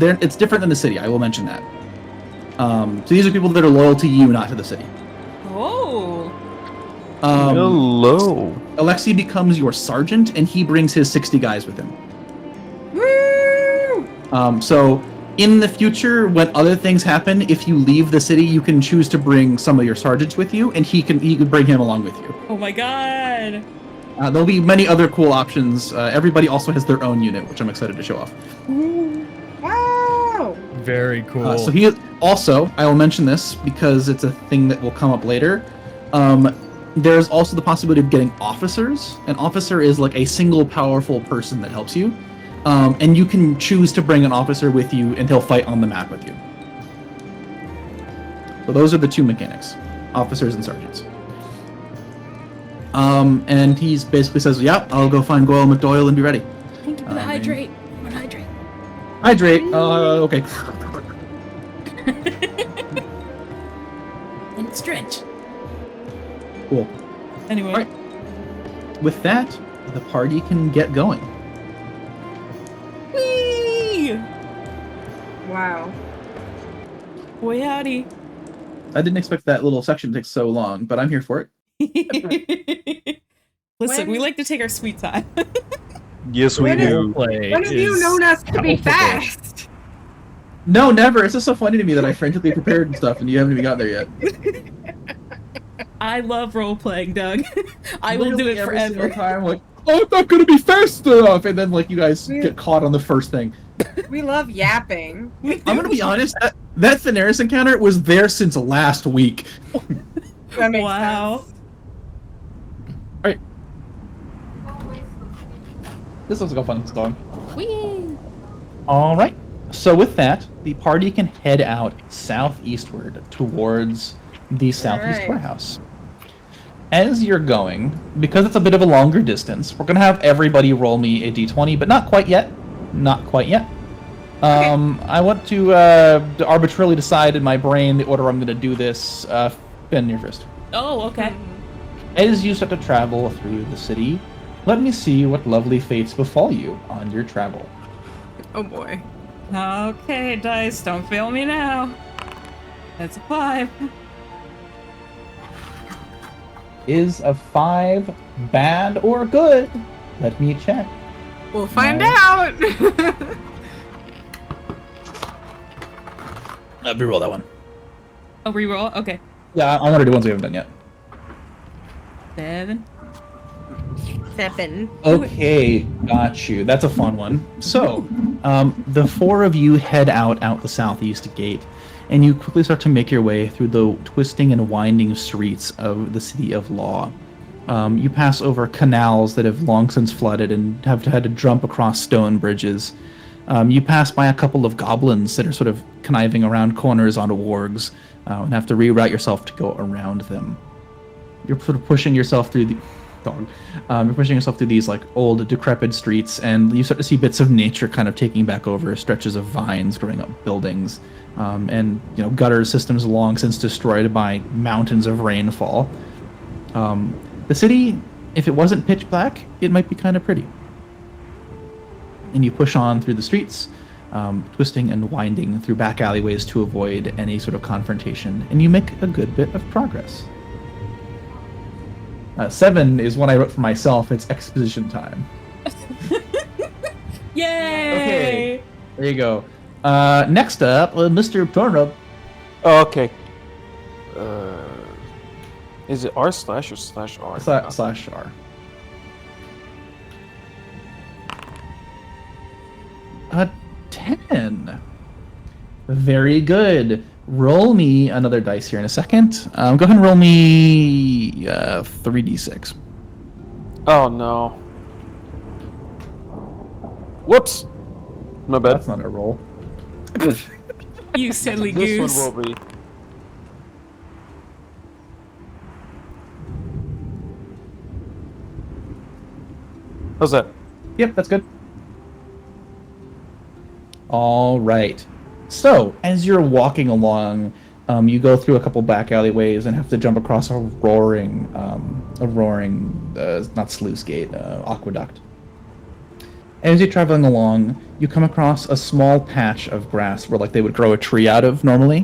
it's different than the city. I will mention that. So these are people that are loyal to you, not to the city. Oh. Hello. Alexei becomes your sergeant, and he brings his 60 guys with him. Woo! So in the future, when other things happen, if you leave the city, you can choose to bring some of your sergeants with you, and he could bring him along with you. Oh my god. There'll be many other cool options. Everybody also has their own unit, which I'm excited to show off. Wow! Very cool. So he also, I will mention this because it's a thing that will come up later. There's also the possibility of getting officers. An officer is like a single powerful person that helps you. And you can choose to bring an officer with you, and he'll fight on the map with you. So those are the 2 mechanics, officers and sergeants. And he basically says, yeah, I'll go find Goyle McDoyle and be ready. Thank you for the hydrate. I'm gonna hydrate. Hydrate, okay. And stretch. Cool. Anyway. Alright. With that, the party can get going. Whee! Wow. Boy howdy. I didn't expect that little section to take so long, but I'm here for it. Listen, we like to take our sweet time. Yes, we When do. Play When have you is known us to be palpable. fast? No, never. It's just so funny to me that I frantically prepared and stuff, and you haven't even got there yet. I love role playing, Doug. I will do Literally it every single forever. time, like, oh, it's not gonna be fast enough, and then like you guys get caught on the first thing. We love yapping. I'm gonna be honest. That Thaneris encounter was there since last week. That makes Wow. sense. This looks like a fun song. Whee! All right. So with that, the party can head out southeastward towards the southeast right. warehouse. as you're going, because it's a bit of a longer distance, we're gonna have everybody roll me a d20, but not quite yet. Not quite yet. I want to arbitrarily decide in my brain the order I'm gonna do this. Ben, you're first. Oh, okay. As you start to travel through the city, let me see what lovely fates befall you on your travel. Oh boy. Okay, dice, don't fail me now. That's a 5. Is a 5 bad or good? Let me check. We'll find Nice. out. Reroll that one. Oh, reroll? Okay. Yeah, I want to do ones we haven't done yet. 7. 7. Okay, got you. That's a fun one. So, the four of you head out the southeast gate, and you quickly start to make your way through the twisting and winding streets of the city of Law. You pass over canals that have long since flooded and have had to jump across stone bridges. You pass by a couple of goblins that are sort of conniving around corners onto wargs, and have to reroute yourself to go around them. You're sort of pushing yourself through the you're pushing yourself through these like old decrepit streets, and you start to see bits of nature kind of taking back over, stretches of vines growing up buildings, and gutter systems long since destroyed by mountains of rainfall. The city, if it wasn't pitch black, it might be kind of pretty. And you push on through the streets, twisting and winding through back alleyways to avoid any sort of confrontation, and you make a good bit of progress. 7 is one I wrote for myself. It's exposition time. Yay! Okay, there you go. Next up, Mr. Tornrobe. Oh, okay. Is it r/ or /r? Slash R. A 10. Very good. Roll me another dice here in a second. Go ahead and roll me 3d6. Oh no. Whoops. My bad. That's not a roll. You silly This goose. one will be. How's that? Yep, that's good. All right. So, as you're walking along, you go through a couple back alleyways and have to jump across a roaring, not sluice gate, aqueduct. As you're traveling along, you come across a small patch of grass where, like, they would grow a tree out of normally.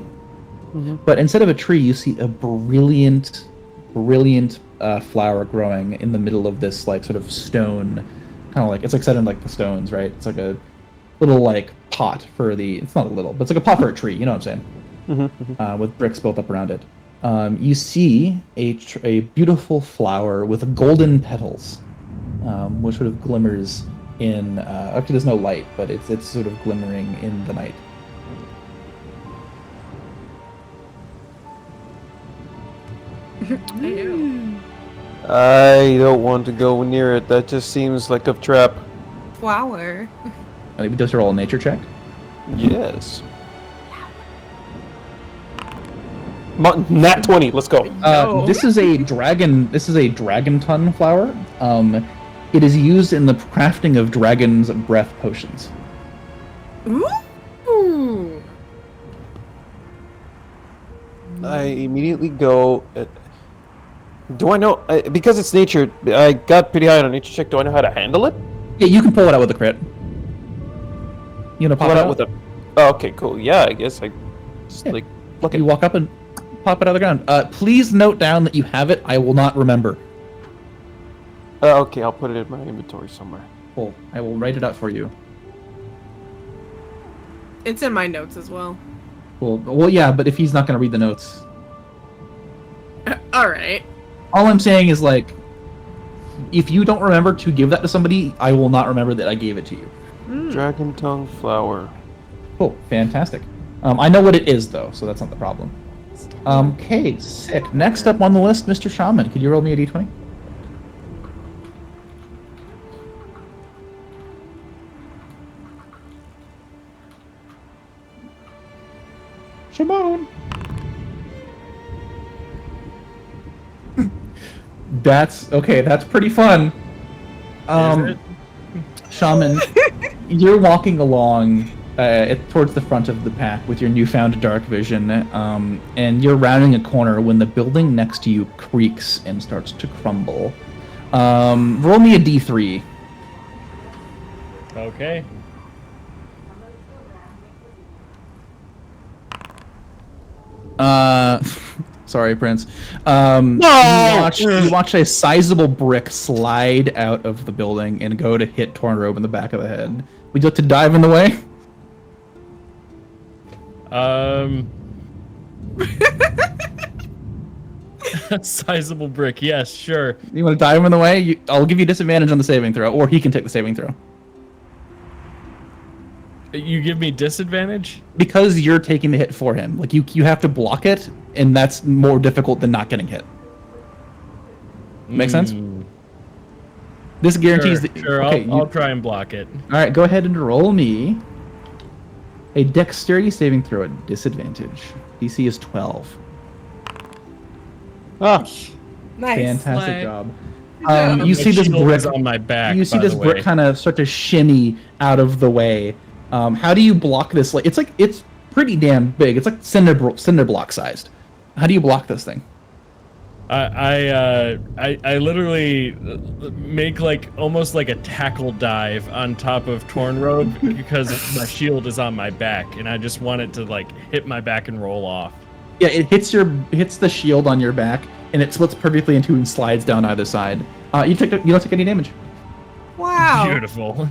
Mm-hmm. But instead of a tree, you see a brilliant flower growing in the middle of this, like, sort of stone, kind of like, it's like set in, like, the stones, right? It's like a little, like, pot for it's not a little, but it's like a pot for a tree, you know what I'm saying? Mm-hmm. With bricks built up around it. You see a beautiful flower with golden petals, which sort of glimmers in, actually there's no light, but it's sort of glimmering in the night. I don't want to go near it. That just seems like a trap. Flower. Does roll a nature check? Yes. Nat 20. Let's go. This is a dragon ton flower. It is used in the crafting of dragon's breath potions. Ooh. I immediately go. Do I know? Because it's nature, I got pretty high on a nature check. Do I know how to handle it? Yeah, you can pull it out with a crit. You know, pop Pull it it out with a. Oh, okay, cool. Yeah, I guess I just Yeah. look You walk up and pop it out of the ground. Please note down that you have it. I will not remember. Okay, I'll put it in my inventory somewhere. Cool. I will write it out for you. It's in my notes as well. Cool. Well, yeah, but if he's not going to read the notes, All right. all I'm saying is, like, if you don't remember to give that to somebody, I will not remember that I gave it to you. Dragon tongue flower. Cool. Fantastic. I know what it is, though, so that's not the problem. Okay, sick. Next up on the list, Mr. Shaman. Could you roll me a d20? Shaman! That's okay. That's pretty fun. Is it? Shaman, you're walking along towards the front of the pack with your newfound dark vision, and you're rounding a corner when the building next to you creaks and starts to crumble. Roll me a d3. Okay. Sorry, Prince. You watch a sizable brick slide out of the building and go to hit Tornrobe in the back of the head. Would you like to dive in the way? Sizable brick. Yes, sure. You want to dive in the way? I'll give you disadvantage on the saving throw, or he can take the saving throw. You give me disadvantage? Because you're taking the hit for him. Like, you have to block it, and that's more difficult than not getting hit. Make sense? This guarantees that... Sure, okay, I'll try and block it. Alright, go ahead and roll me a dexterity saving throw at disadvantage. DC is 12. Oh, Nice. Fantastic Slay. job. My You see this shield brick is on my back. You see by this the brick way. kind of start to shimmy out of the way. How do you block this? Like it's pretty damn big. It's like cinder block sized. How do you block this thing? I literally make like almost like a tackle dive on top of Tornrobe because my shield is on my back and I just want it to like hit my back and roll off. Yeah, it hits the shield on your back and it splits perfectly in two and slides down either side. You don't take any damage. Wow. Beautiful.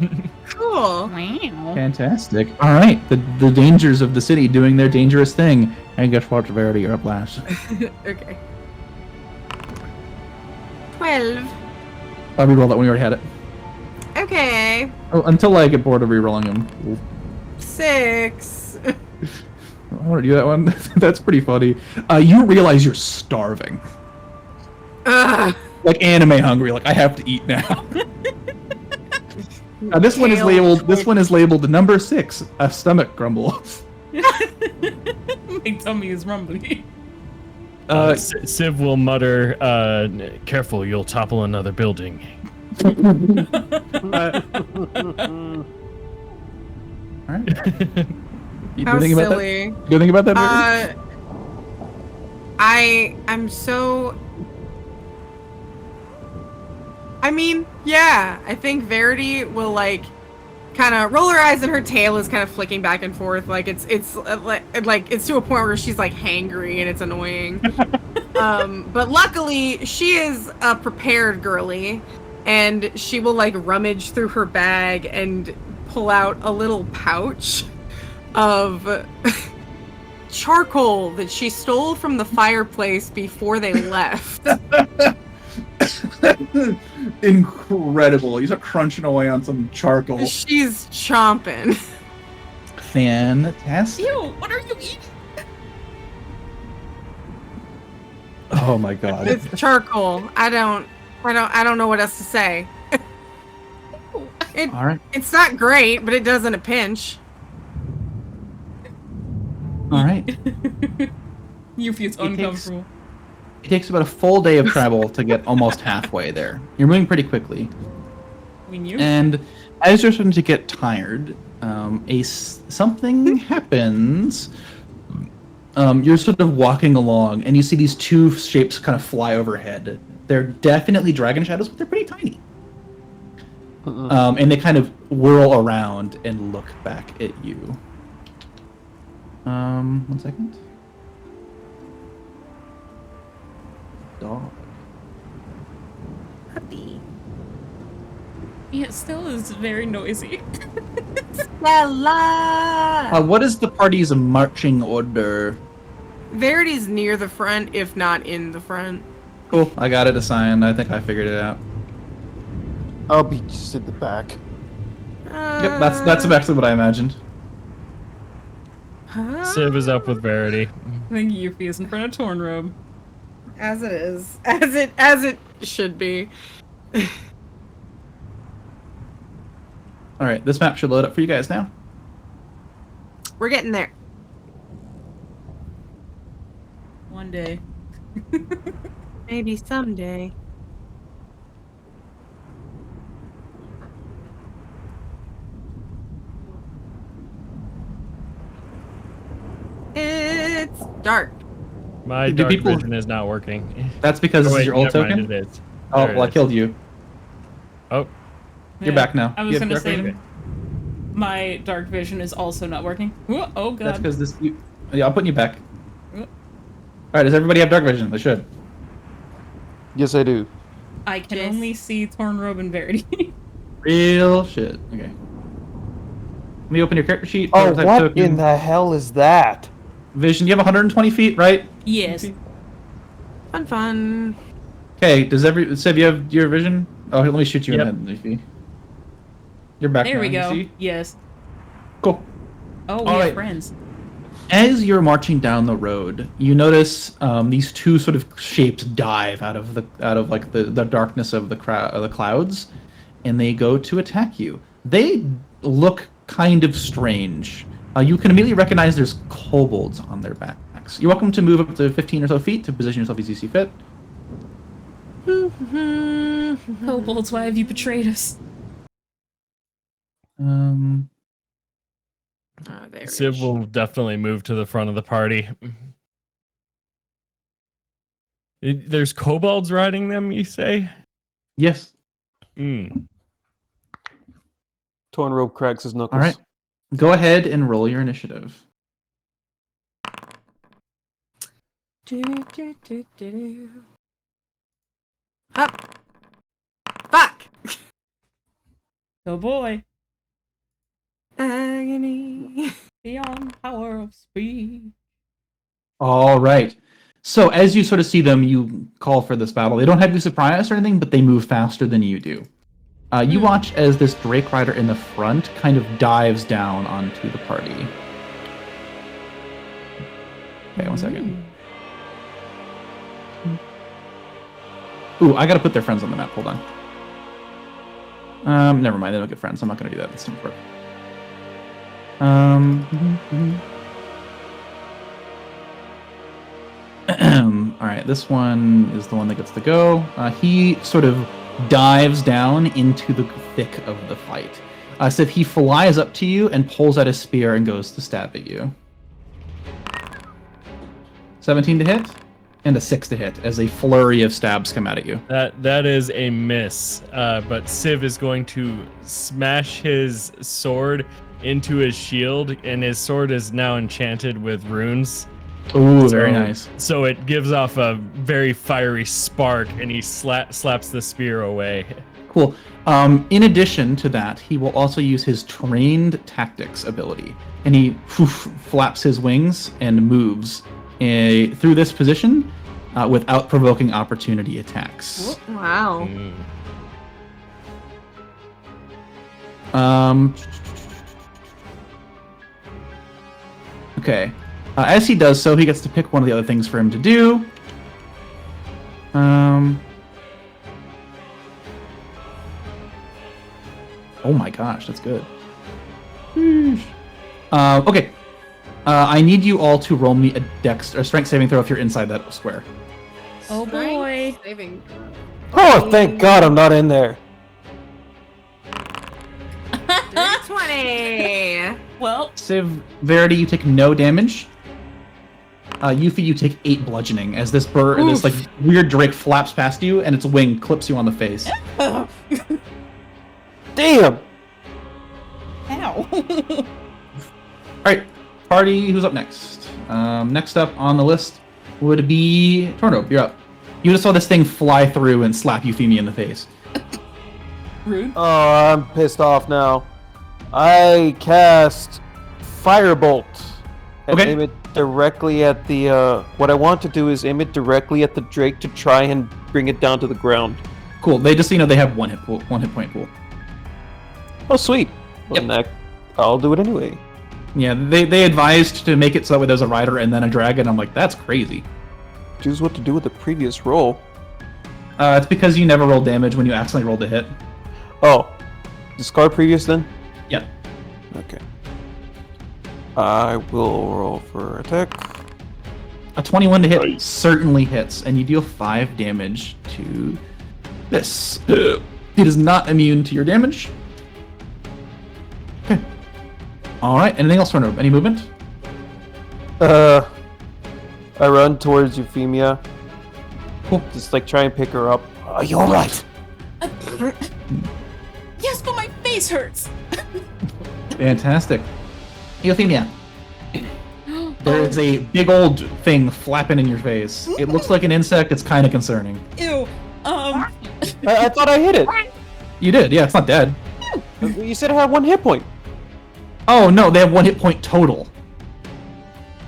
Cool. Wow. Fantastic. All right, the dangers of the city doing their dangerous thing. And guess what, Verity, you're up last. Okay. 12. I'll reroll that when you already had it. Okay. Oh, until I get bored of rerolling them. 6. I want to do that one. That's pretty funny. You realize you're starving. Ugh. Like anime hungry. Like I have to eat now. This one is labeled. This one is labeled number 6. A stomach grumble. My tummy is rumbly. Civ will mutter, careful, you'll topple another building. All right. You How think about that? silly. You think about that? Verity? I'm so... I mean, yeah, I think Verity will like kind of roll her eyes and her tail is kind of flicking back and forth. Like it's to a point where she's like hangry and it's annoying. But luckily she is a prepared girly and she will like rummage through her bag and pull out a little pouch of charcoal that she stole from the fireplace before they left. Incredible. You start crunching away on some charcoal. She's chomping. Fantastic. Ew, what are you eating? Oh my god. It's charcoal. I don't know what else to say. All right. It's not great, but it does in a pinch. All right. You feel uncomfortable. It takes about a full day of travel to get almost halfway there. You're moving pretty quickly. We knew. And as you're starting to get tired, something happens. You're sort of walking along, and you see these two shapes kind of fly overhead. They're definitely dragon shadows, but they're pretty tiny. And they kind of whirl around and look back at you. 1 second. Dog. Puppy. Yeah, it still is very noisy. Stella! What is the party's marching order? Verity's near the front, if not in the front. Cool, I got it assigned. I think I figured it out. I'll be just at the back. Yep, that's actually what I imagined. Civ is up with Verity. I think Yuffie is in front of Tornrobe. As it is. As it should be. Alright, this map should load up for you guys now. We're getting there. One day. Maybe someday. Dark. My Do dark people- vision is not working. That's because Oh, this wait, is your old never mind, token? it is. Oh, There it well, I is. killed you. Oh, You're back now. I You was have gonna dark say vision? my dark vision is also not working. Oh god. That's because this... Yeah, I'm putting you back. Uh. Alright, does everybody have dark vision? They should. Yes, I do. I can Yes. only see Tornrobe and Verity. Real shit. Okay. Let me open your character sheet. Oh, prototype what token. in the hell is that? Vision, you have 120 feet, right? Yes. Fun. Okay, does Civ, you have your vision? Oh, here, let me shoot you Yep. in the head, Leafy. You're back There now, we you go. see? Yes. Cool. Oh, we All have right. friends. As you're marching down the road, you notice these two sort of shapes dive out of the darkness of the clouds, and they go to attack you. They look kind of strange. You can immediately recognize there's kobolds on their backs. You're welcome to move up to 15 or so feet to position yourself as you see fit. Kobolds, why have you betrayed us? There Civ will definitely move to the front of the party. There's kobolds riding them, you say? Yes. Mm. Tornrobe cracks his knuckles. All right. Go ahead and roll your initiative. Up. Fuck. Oh boy. Agony. Beyond power of speed. All right. So as you sort of see them, you call for this battle. They don't have you surprised or anything, but they move faster than you do. You watch as this Drake Rider in the front kind of dives down onto the party. Okay, 1 second. Ooh, I gotta put their friends on the map. Hold on. Never mind. They don't get friends. I'm not gonna do that. That's too much work. All right, this one is the one that gets to go. He sort of dives down into the thick of the fight. So he flies up to you and pulls out his spear and goes to stab at you. 17 to hit, and a 6 to hit as a flurry of stabs come out at you. That is a miss. But Civ is going to smash his sword into his shield, and his sword is now enchanted with runes. Ooh, very nice. So it gives off a very fiery spark, and he slaps the spear away. Cool. In addition to that, he will also use his trained tactics ability, and he flaps his wings and moves through this position without provoking opportunity attacks. Wow. Okay. As he does so, he gets to pick one of the other things for him to do. Oh my gosh, that's good. Okay. I need you all to roll me a strength saving throw if you're inside that square. Oh boy. Saving. Oh, thank God I'm not in there. 20. Well, Civ, Verity, you take no damage. Yuffie, you take 8 bludgeoning as this this like weird drake flaps past you and its wing clips you on the face. Damn! ow. Alright, party, who's up next? Next up on the list would be Tornrobe, you're up. You just saw this thing fly through and slap Euphemia in the face. Rude. Oh, I'm pissed off now. I cast Firebolt and Okay. aim it directly at the. What I want to do is aim it directly at the Drake to try and bring it down to the ground. Cool, they just, they have one hit point pool. Oh, sweet. Well, Yep. I'll do it anyway. Yeah, they advised to make it so that way there's a rider and then a dragon. I'm like, that's crazy. Choose what to do with the previous roll. It's because you never roll damage when you accidentally rolled a hit. Oh, discard previous then? Yep. Okay. I will roll for attack. A 21 to hit certainly hits, and you deal 5 damage to this. It is not immune to your damage. Okay. Alright, anything else, Tornrobe? Any movement? I run towards Euphemia. Cool. Just like try and pick her up. Are you alright? Yes, but my face hurts. Fantastic. Euphemia. There is a big old thing flapping in your face. It looks like an insect. It's kind of concerning. Ew. I thought I hit it. You did, yeah. It's not dead. You said it had 1 hit point. Oh no, they have 1 hit point total.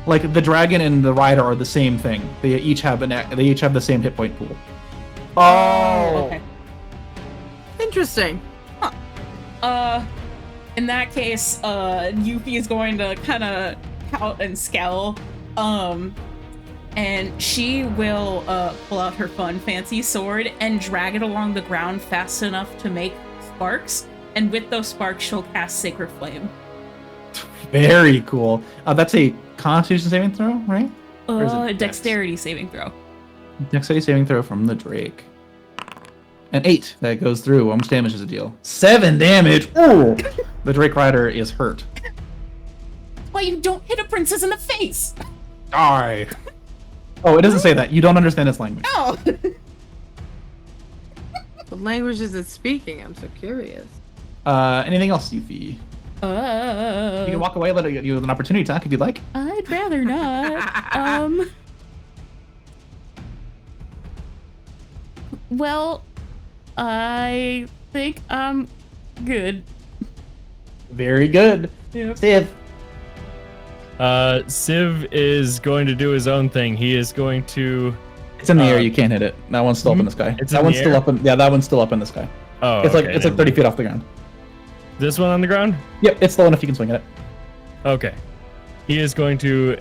Like the dragon and the rider are the same thing. They each have the same hit point pool. Oh. Okay. Interesting. In that case, Yuffie is going to kind of pout and scowl, and she will pull out her fun fancy sword and drag it along the ground fast enough to make sparks, and with those sparks she'll cast Sacred Flame. Very cool. That's a Constitution saving throw, right? Or is it Dexterity saving throw. Dexterity saving throw from the Drake. An 8 that goes through. How much damage does it deal? 7 damage. Ooh. The Drake Rider is hurt. Why you don't hit a princess in the face? Die. Oh, it doesn't say that. You don't understand its language. Oh. What language is it speaking? I'm so curious. Anything else, Yuffie? You can walk away, let it give you an opportunity to attack if you'd like. I'd rather not. Well, I think I'm good. Very good. Yep. Civ. Civ is going to do his own thing. He is going to. It's in the air. You can't hit it. That one's still up in the sky. It's that in one's the still air? up in. Yeah, that one's still up in the sky. Oh, It's okay, like 30 feet off the ground. This one on the ground? Yep, it's low enough you can swing at it. Okay. He is going to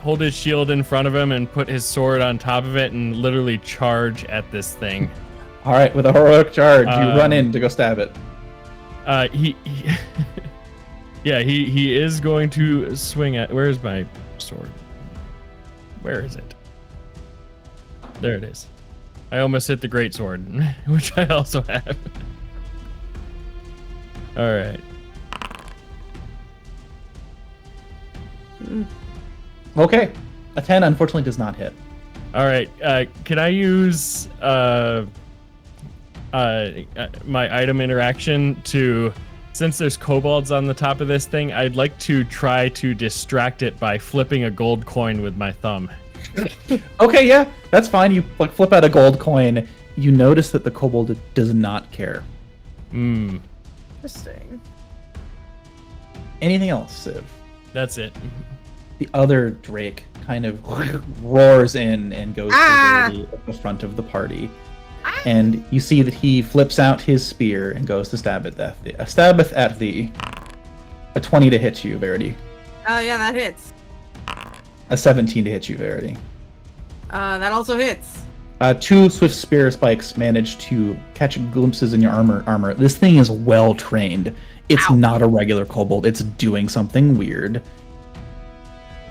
hold his shield in front of him and put his sword on top of it and literally charge at this thing. All right, with a heroic charge, you run in to go stab it. He is going to swing at. Where's my sword? Where is it? There it is. I almost hit the great sword, which I also have. All right. Okay, a 10 unfortunately does not hit. All right. Can I use my item interaction to, since there's kobolds on the top of this thing, I'd like to try to distract it by flipping a gold coin with my thumb. Okay, yeah, that's fine. You like flip out a gold coin. You notice that the kobold does not care. Interesting. Anything else, Civ? That's it. The other Drake kind of roars in and goes to Verity at the front of the party. And you see that he flips out his spear and goes to stabbeth at thee. A 20 to hit you, Verity. Oh yeah, that hits. A 17 to hit you, Verity. That also hits. 2 swift spear spikes manage to catch glimpses in your armor. This thing is well trained. It's not a regular kobold. It's doing something weird.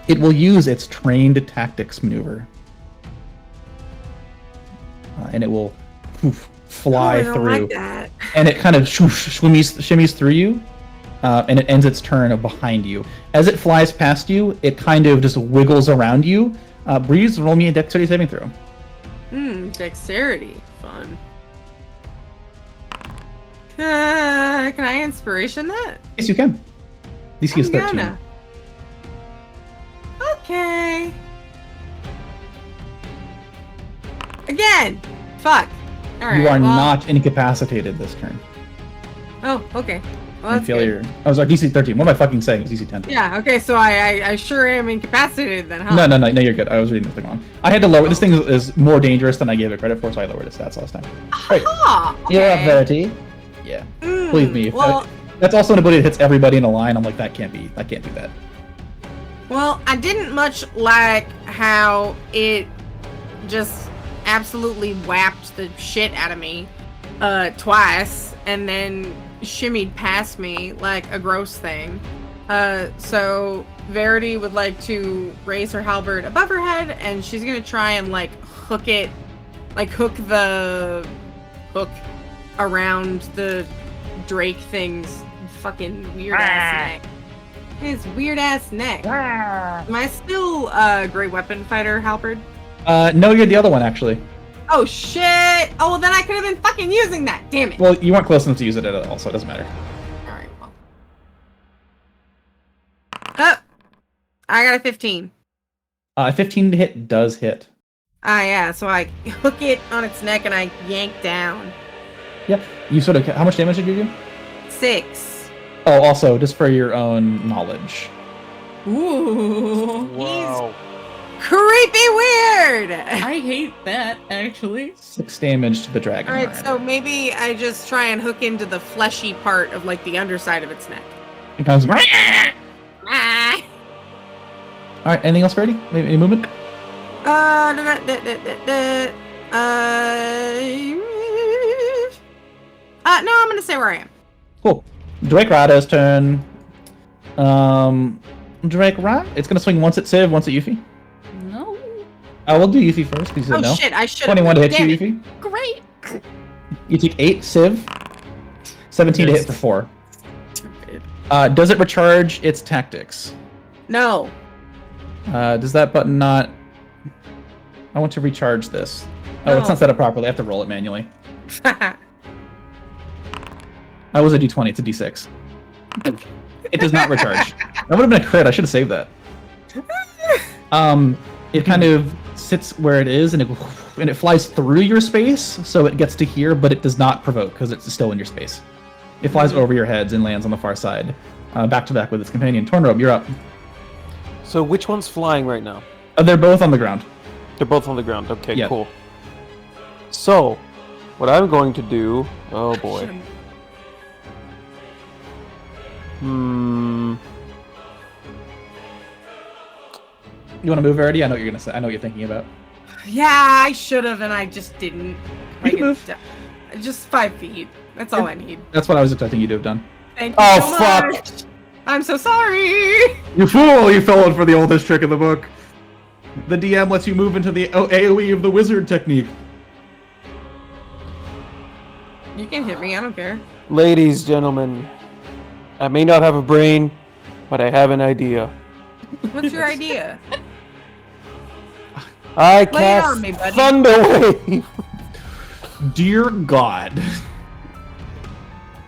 It will use its trained tactics maneuver. And it will fly through. Like that. And it kind of shimmies through you. And it ends its turn behind you. As it flies past you, it kind of just wiggles around you. Breeze, roll me a dexterity saving throw. Dexterity. Fun. Can I inspiration that? Yes, you can. DC is 13. Gonna. Okay. Again. Fuck. All right. You are not incapacitated this turn. Oh, okay. Well, And that's failure. good. I was like DC 13. What am I fucking saying? It's DC 10. Yeah. Okay. So I sure am incapacitated then, huh? No, you're good. I was reading the thing wrong. I had to lower. This thing is more dangerous than I gave it credit for, so I lowered its stats last time. Right. Okay. You're up, Verity. Yeah. Believe me. Well, That's also an ability that hits everybody in a line. I'm like, I can't do that. well, I didn't much like how it just absolutely whapped the shit out of me twice and then shimmied past me like a gross thing. So Verity would like to raise her halberd above her head, and she's gonna try and hook the hook around the Drake thing's fucking weird ass neck. His weird ass neck. Am I still great weapon fighter halberd? No, you're the other one actually. Oh shit! Oh well, then I could have been fucking using that. Damn it. Well, you weren't close enough to use it at all, so it doesn't matter. All right. Well. I got a 15. 15 to hit does hit. Yeah. So I hook it on its neck and I yank down. Yeah. You sort of. How much damage did you do? 6. Oh, also, just for your own knowledge. Ooh. Wow. Creepy weird. I hate that, actually. 6 damage to the dragon. All right. So maybe I just try and hook into the fleshy part of like the underside of its neck. It comes. All Ah. right. Anything else, Verity? Any movement? No, I'm gonna stay where I am. Cool. Drake Rada's turn. Drake Rada. It's gonna swing once at Civ, once at Yuffie. No. We'll do Yuffie first because you Oh said no. shit! I should. 21 to hit Damn you, it. Yuffie. Great. You take 8 Civ. 17 to hit for 4. Does it recharge its tactics? No. Does that button not... I want to recharge this. Oh, No. it's not set up properly. I have to roll it manually. That was a d20. It's a d6. It does not recharge. That would have been a crit. I should have saved that. It kind of sits where it is, and it flies through your space, so it gets to here, but it does not provoke, because it's still in your space. It flies over your heads and lands on the far side. Back to back with its companion. Tornrobe, you're up. So which one's flying right now? They're both on the ground. They're both on the ground. Okay, Yeah. cool. So, what I'm going to do... Oh boy. You want to move, Verity? I know what you're gonna say. I know what you're thinking about. Yeah, I should have, and I just didn't. You can move. Just 5 feet. That's all I need. That's what I was expecting you to have done. Thank you Oh, so fuck. much. I'm so sorry. You fool! You fell in for the oldest trick in the book. The DM lets you move into the AoE of the wizard technique. You can hit me. I don't care. Ladies, gentlemen, I may not have a brain, but I have an idea. What's your idea? I Lay it cast on me, buddy. Thunder Wave. Dear God.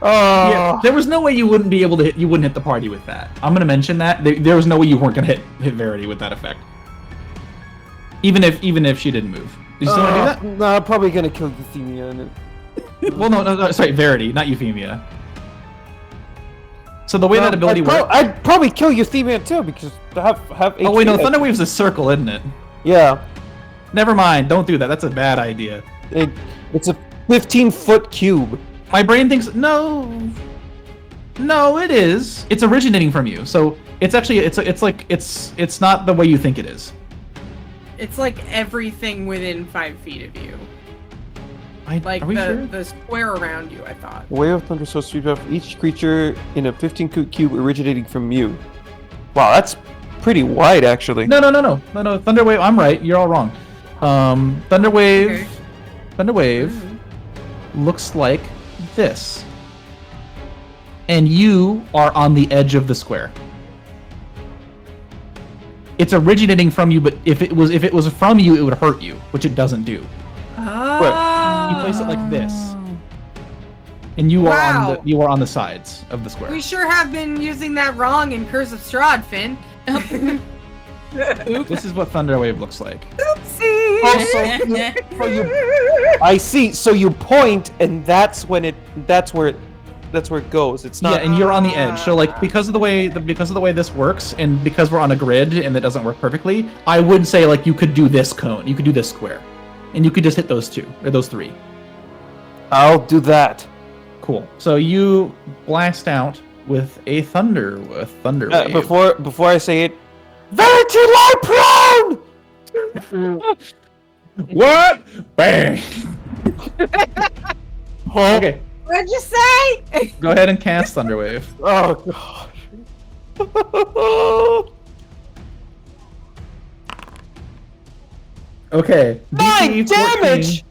Oh, Yeah, there was no way you wouldn't be able to hit. You wouldn't hit the party with that. I'm gonna mention that there was no way you weren't gonna hit Verity with that effect. Even if she didn't move. Did you still want to do that? No, I'm probably gonna kill Euphemia. Well, no, sorry, Verity, not Euphemia. So the way that ability works. I'd probably kill Euphemia too because I have. Oh wait, no, HP. Thunder Wave's a circle, isn't it? Yeah, Never mind. Don't do that. That's a bad idea. it's a 15-foot cube. My brain thinks no, it is. It's originating from you, so it's actually it's not the way you think it is. It's like everything within 5 feet of you. Like are we sure? the square around you, I thought. Wave of Thunder so sweep off each creature in a 15-foot cube originating from you. Wow, that's pretty wide actually. No. Thunder Wave. I'm right. You're all wrong. Thunder Wave. Okay. Thunder Wave looks like this, and you are on the edge of the square. It's originating from you, but if it was from you, it would hurt you, which it doesn't do. Oh. You place it like this, and you are on the sides of the square. We sure have been using that wrong in Curse of Strahd, Finn. This is what Thunder Wave looks like. Oopsie. I see. So you point, and that's where it goes. It's not. Yeah, and you're on the edge. So like because of the way this works, and because we're on a grid and it doesn't work perfectly, I would say like you could do this cone, you could do this square, and you could just hit those 2 or those 3. I'll do that. Cool. So you blast out with a thunder wave. Before I say it, Verity lie prone. What? Bang. Okay. What'd you say? Go ahead and cast Thunder Wave. Oh god. Okay. My damage.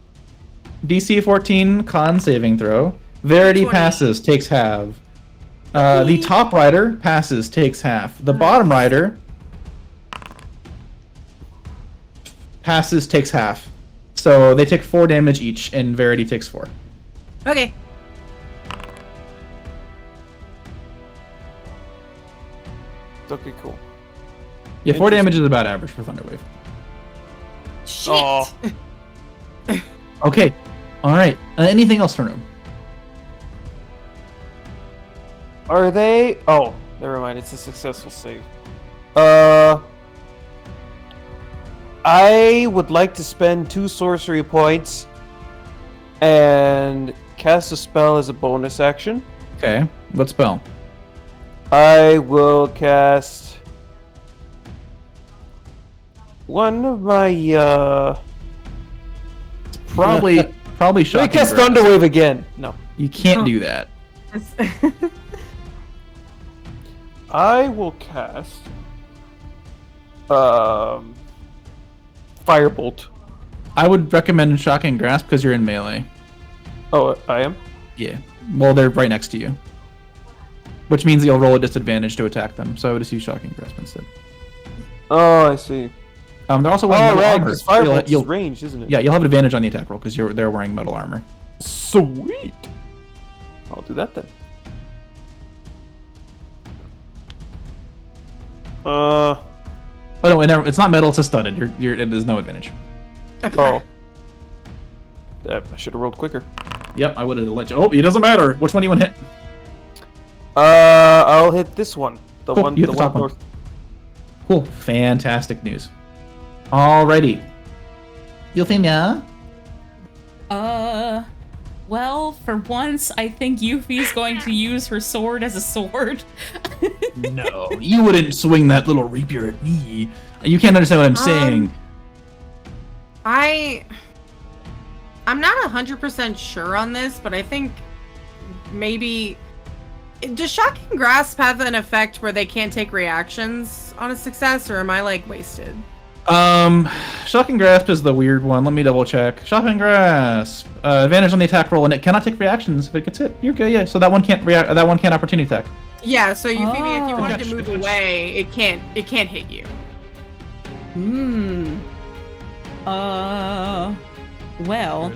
DC 14 con saving throw. Verity passes, takes half. The top rider passes, takes half. The bottom rider passes, takes half. So they take 4 damage each, and Verity takes 4. Okay. Okay, cool. Yeah, 4 damage is about average for Thunderwave. Shit. Oh. Okay. Alright. Anything else, Tornrobe? Are they? Oh, never mind. It's a successful save. I would like to spend 2 sorcery points and cast a spell as a bonus action. Okay. What spell? I will cast one of my Probably Let me Shocking cast Grasp. Thunderwave again. No. You can't do that. I will cast Firebolt. I would recommend Shocking Grasp because you're in melee. Oh, I am? Yeah. Well, they're right next to you. Which means you'll roll a disadvantage to attack them, so I would just use Shocking Grasp instead. Oh, I see. They're also wearing metal right, armor. because Firebolt You'll- is ranged, isn't it? Yeah, you'll have advantage on the attack roll because they're wearing metal armor. Sweet. I'll do that then. Oh no, it's not metal. It's a studded. There's no advantage. Oh. I should have rolled quicker. Yep, I would have let you. Oh, it doesn't matter. Which one do you want to hit? I'll hit this one. The Cool, one, you hit the the one top one. north. Cool. Fantastic news. Alrighty. Euphemia? Well, for once, I think Yuffie's going to use her sword as a sword. No, you wouldn't swing that little rapier at me. You can't understand what I'm saying. I'm not 100% sure on this, but I think maybe... Does Shocking Grasp have an effect where they can't take reactions on a success, or am I, like, wasted? Shocking Grasp is the weird one. Let me double check. Shocking Grasp. Advantage on the attack roll, and it cannot take reactions if it gets hit. You're good, yeah. So that one can't react. That one can't opportunity attack. Yeah, so Euphemia, if you Oh. wanted to move away, it can't hit you. Well,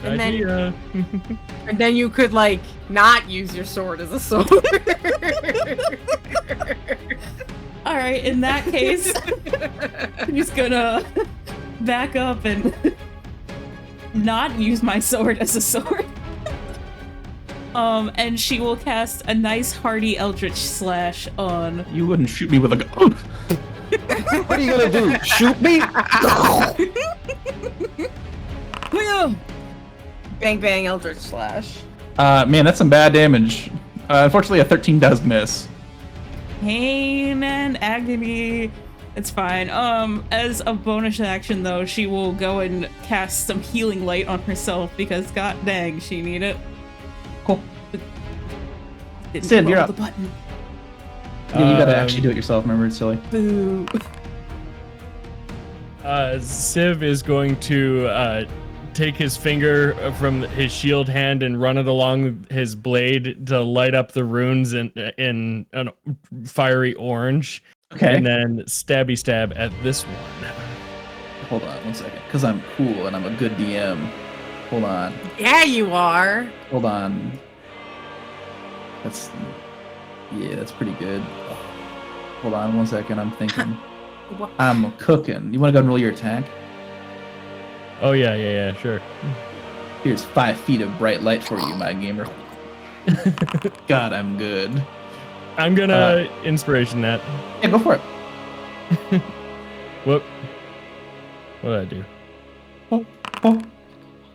And then- Idea. And then you could, like, not use your sword as a sword. all right, in that case, I'm just gonna back up and not use my sword as a sword. And she will cast a nice hearty Eldritch Slash on... You wouldn't shoot me with a gun. What are you gonna do? Shoot me? Bang bang Eldritch Slash. Man, that's some bad damage. Unfortunately, a 13 does miss. Pain and agony. It's fine. As a bonus action, though, she will go and cast some healing light on herself because, god dang, she need it. Cool. Didn't Sid, roll you're the up. button. Yeah, you gotta actually do it yourself, remember? It's silly. Boo. Civ is going to take his finger from his shield hand and run it along his blade to light up the runes in a fiery orange. Okay. And then stabby stab at this one. Hold on 1 second, because I'm cool and I'm a good DM. Hold on. Yeah, you are. Hold on. That's pretty good. Hold on 1 second, I'm thinking. What? I'm cooking. You want to go and roll your attack? Oh yeah, sure. Here's 5 feet of bright light for you, my gamer. God, I'm good. I'm gonna inspiration that. Yeah, go for it. Whoop. What did I do? Oh.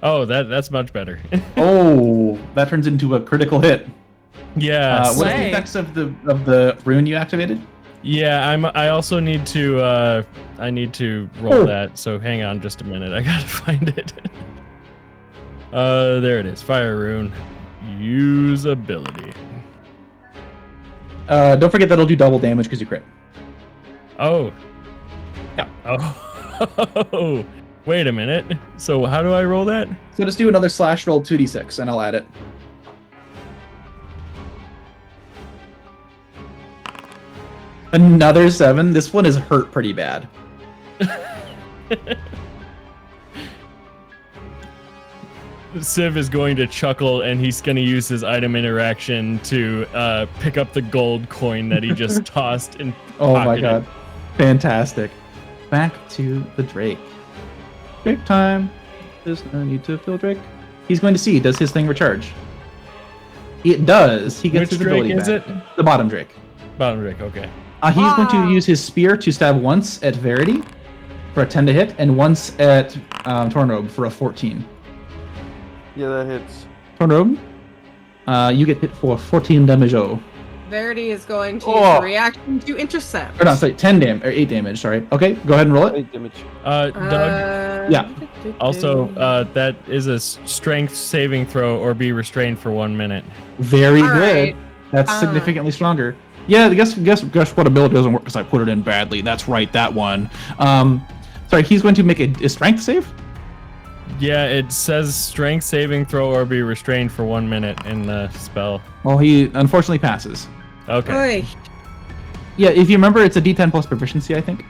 Oh, that's much better. Oh, that turns into a critical hit. Yeah. What are the Slay. effects of the rune you activated? Yeah, I also need to roll Oh. that. So hang on just a minute. I gotta find it. There it is. Fire rune. Use ability. Don't forget that'll do double damage because you crit. Oh. Yeah. Oh. Wait a minute. So how do I roll that? So just do another slash roll 2d6 and I'll add it. Another 7. This one is hurt pretty bad. Civ is going to chuckle, and he's going to use his item interaction to pick up the gold coin that he just tossed and Oh my pocketed. god. Fantastic. Back to the Drake. Drake time. There's no need to fill Drake. He's going to see, does his thing recharge? It does. He gets Which his ability Drake is back. it? The bottom Drake. Bottom Drake, okay. He's going to use his spear to stab once at Verity for a 10 to hit, and once at Tornrobe for a 14. Yeah, that hits. Tornrobe, you get hit for 14 damage. Verity is going to use a reaction to intercept. Or not, sorry, 10 damage, or 8 damage, sorry. Okay, go ahead and roll it. 8 damage. Doug, Yeah. also, that is a strength saving throw or be restrained for 1 minute. Very All good. right. That's significantly stronger. Yeah, guess what ability doesn't work because I put it in badly. That's right, that one. Sorry, he's going to make a strength save? Yeah, it says strength saving throw or be restrained for 1 minute in the spell. Well, he unfortunately passes. Okay. Oy. Yeah, if you remember, it's a D10 plus proficiency, I think.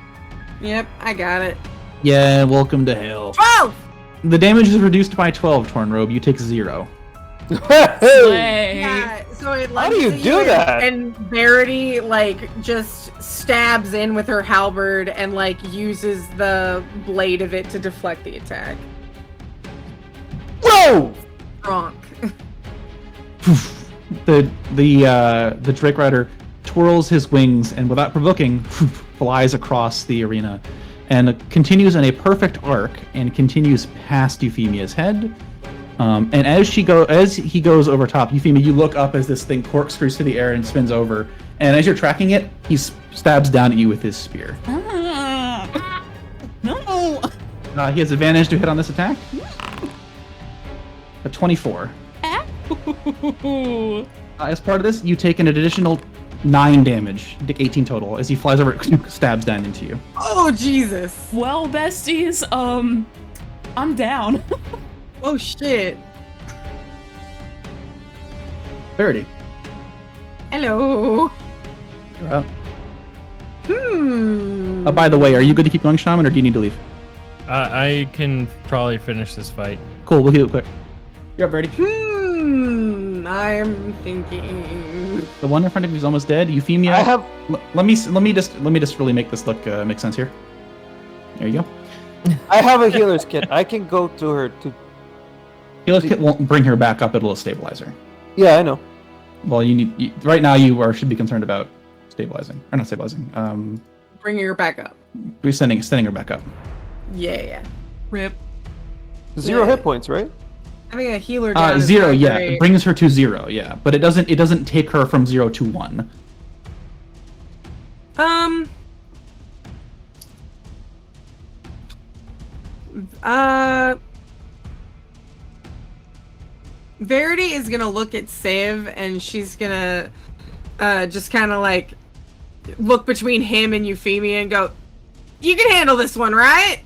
Yep, I got it. Yeah, welcome to hell. 12! The damage is reduced by 12, Tornrobe. You take 0. Slay. Yeah, so it How do you like do that? And Verity like just stabs in with her halberd and like uses the blade of it to deflect the attack. Whoa! Wrong. The Drake Rider twirls his wings and, without provoking, flies across the arena and continues in a perfect arc and continues past Euphemia's head. And as he goes over top, Euphemia, you look up as this thing corkscrews to the air and spins over. And as you're tracking it, he stabs down at you with his spear. No. He has advantage to hit on this attack. A 24. As part of this, you take an additional 9 damage, 18 total, as he flies over, stabs down into you. Oh Jesus! Well, besties, I'm down. Oh shit! Verity. Hello. You're up. By the way, are you good to keep going, Shaman, or do you need to leave? I can probably finish this fight. Cool, we'll do it quick. You're up, Verity. I'm thinking. The one in front of you is almost dead. Euphemia. I have. Let me just really make this look make sense here. There you go. I have a healer's kit. I can go to her to. Healer's kit won't bring her back up. It'll stabilize her. Yeah, I know. Well, right now you should be concerned about stabilizing, or not stabilizing. Bringing her back up. We're sending her back up. Yeah. Rip. 0 hit points, right? Having a healer down is 0, not yeah. great. It brings her to 0, yeah. But it doesn't take her from 0 to 1. Verity is gonna look at Civ and she's gonna just kind of like look between him and Euphemia and go, "You can handle this one, right?"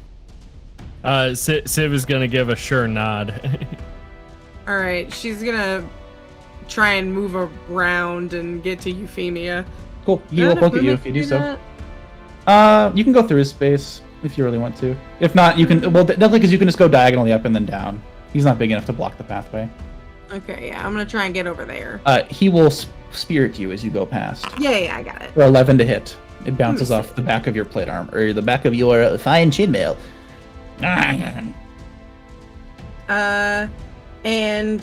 Civ is gonna give a sure nod. All right, she's gonna try and move around and get to Euphemia. Cool. He will poke at you if you do so. You can go through his space if you really want to. If not, you can. Well, definitely because you can just go diagonally up and then down. He's not big enough to block the pathway. Okay, yeah, I'm gonna try and get over there. He will spirit you as you go past. Yeah, I got it. For 11 to hit. It bounces off the back of your plate armor, or the back of your fine chainmail. And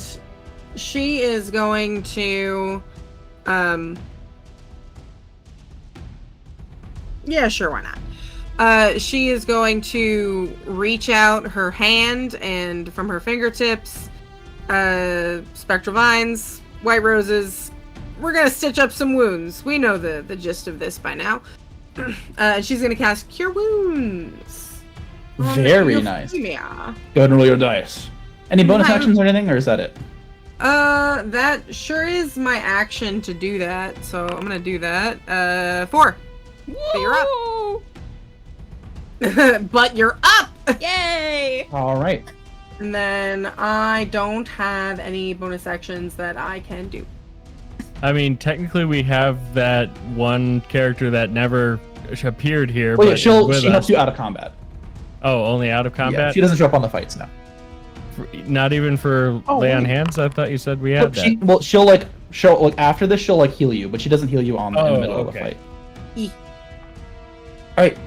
she is going to, yeah, sure, why not? She is going to reach out her hand and from her fingertips, spectral vines, white roses. We're gonna stitch up some wounds. We know the gist of this by now. She's gonna cast Cure Wounds. on Very nice. Euphemia. Go ahead and roll your dice. Any bonus actions or anything, or is that it? That sure is my action to do that, so I'm gonna do that. 4. But you're up. But you're up! Yay! All right. And then I don't have any bonus actions that I can do. I mean, technically, we have that one character that never appeared here. Well, yeah, but she is with helps us. you out of combat. Oh, only out of Yeah, combat? she doesn't show up on the fights now. Not even for lay on hands? I thought you said we had that. She'll after this she'll heal you, but she doesn't heal you in the middle of the fight. All right,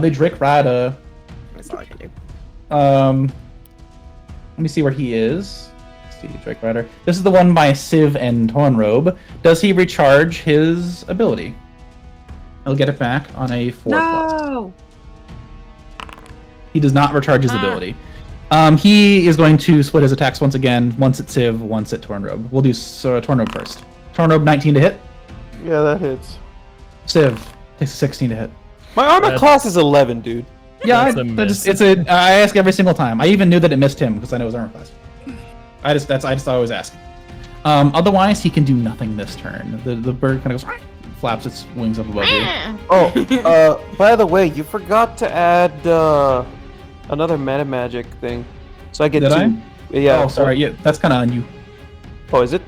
they Drake Rada. That's all I can do. Let me see where he is. Let's see, Drake Rider. This is the one by Civ and Tornrobe. Does he recharge his ability? I'll get it back on a 4+. No. He does not recharge his ability. He is going to split his attacks once again. Once at Civ, once at Tornrobe. We'll do Tornrobe first. Tornrobe 19 to hit. Yeah, that hits. Civ takes a 16 to hit. My armor class is 11, dude. Yeah, That's I ask every single time. I even knew that it missed him because I know his armor class. I just always ask. Otherwise, he can do nothing this turn. The bird kind of goes, flaps its wings up above you. Oh, by the way, you forgot to add another meta magic thing. So I get Did 2. I? Yeah. Oh, sorry. Yeah, that's kind of on you. Oh, is it?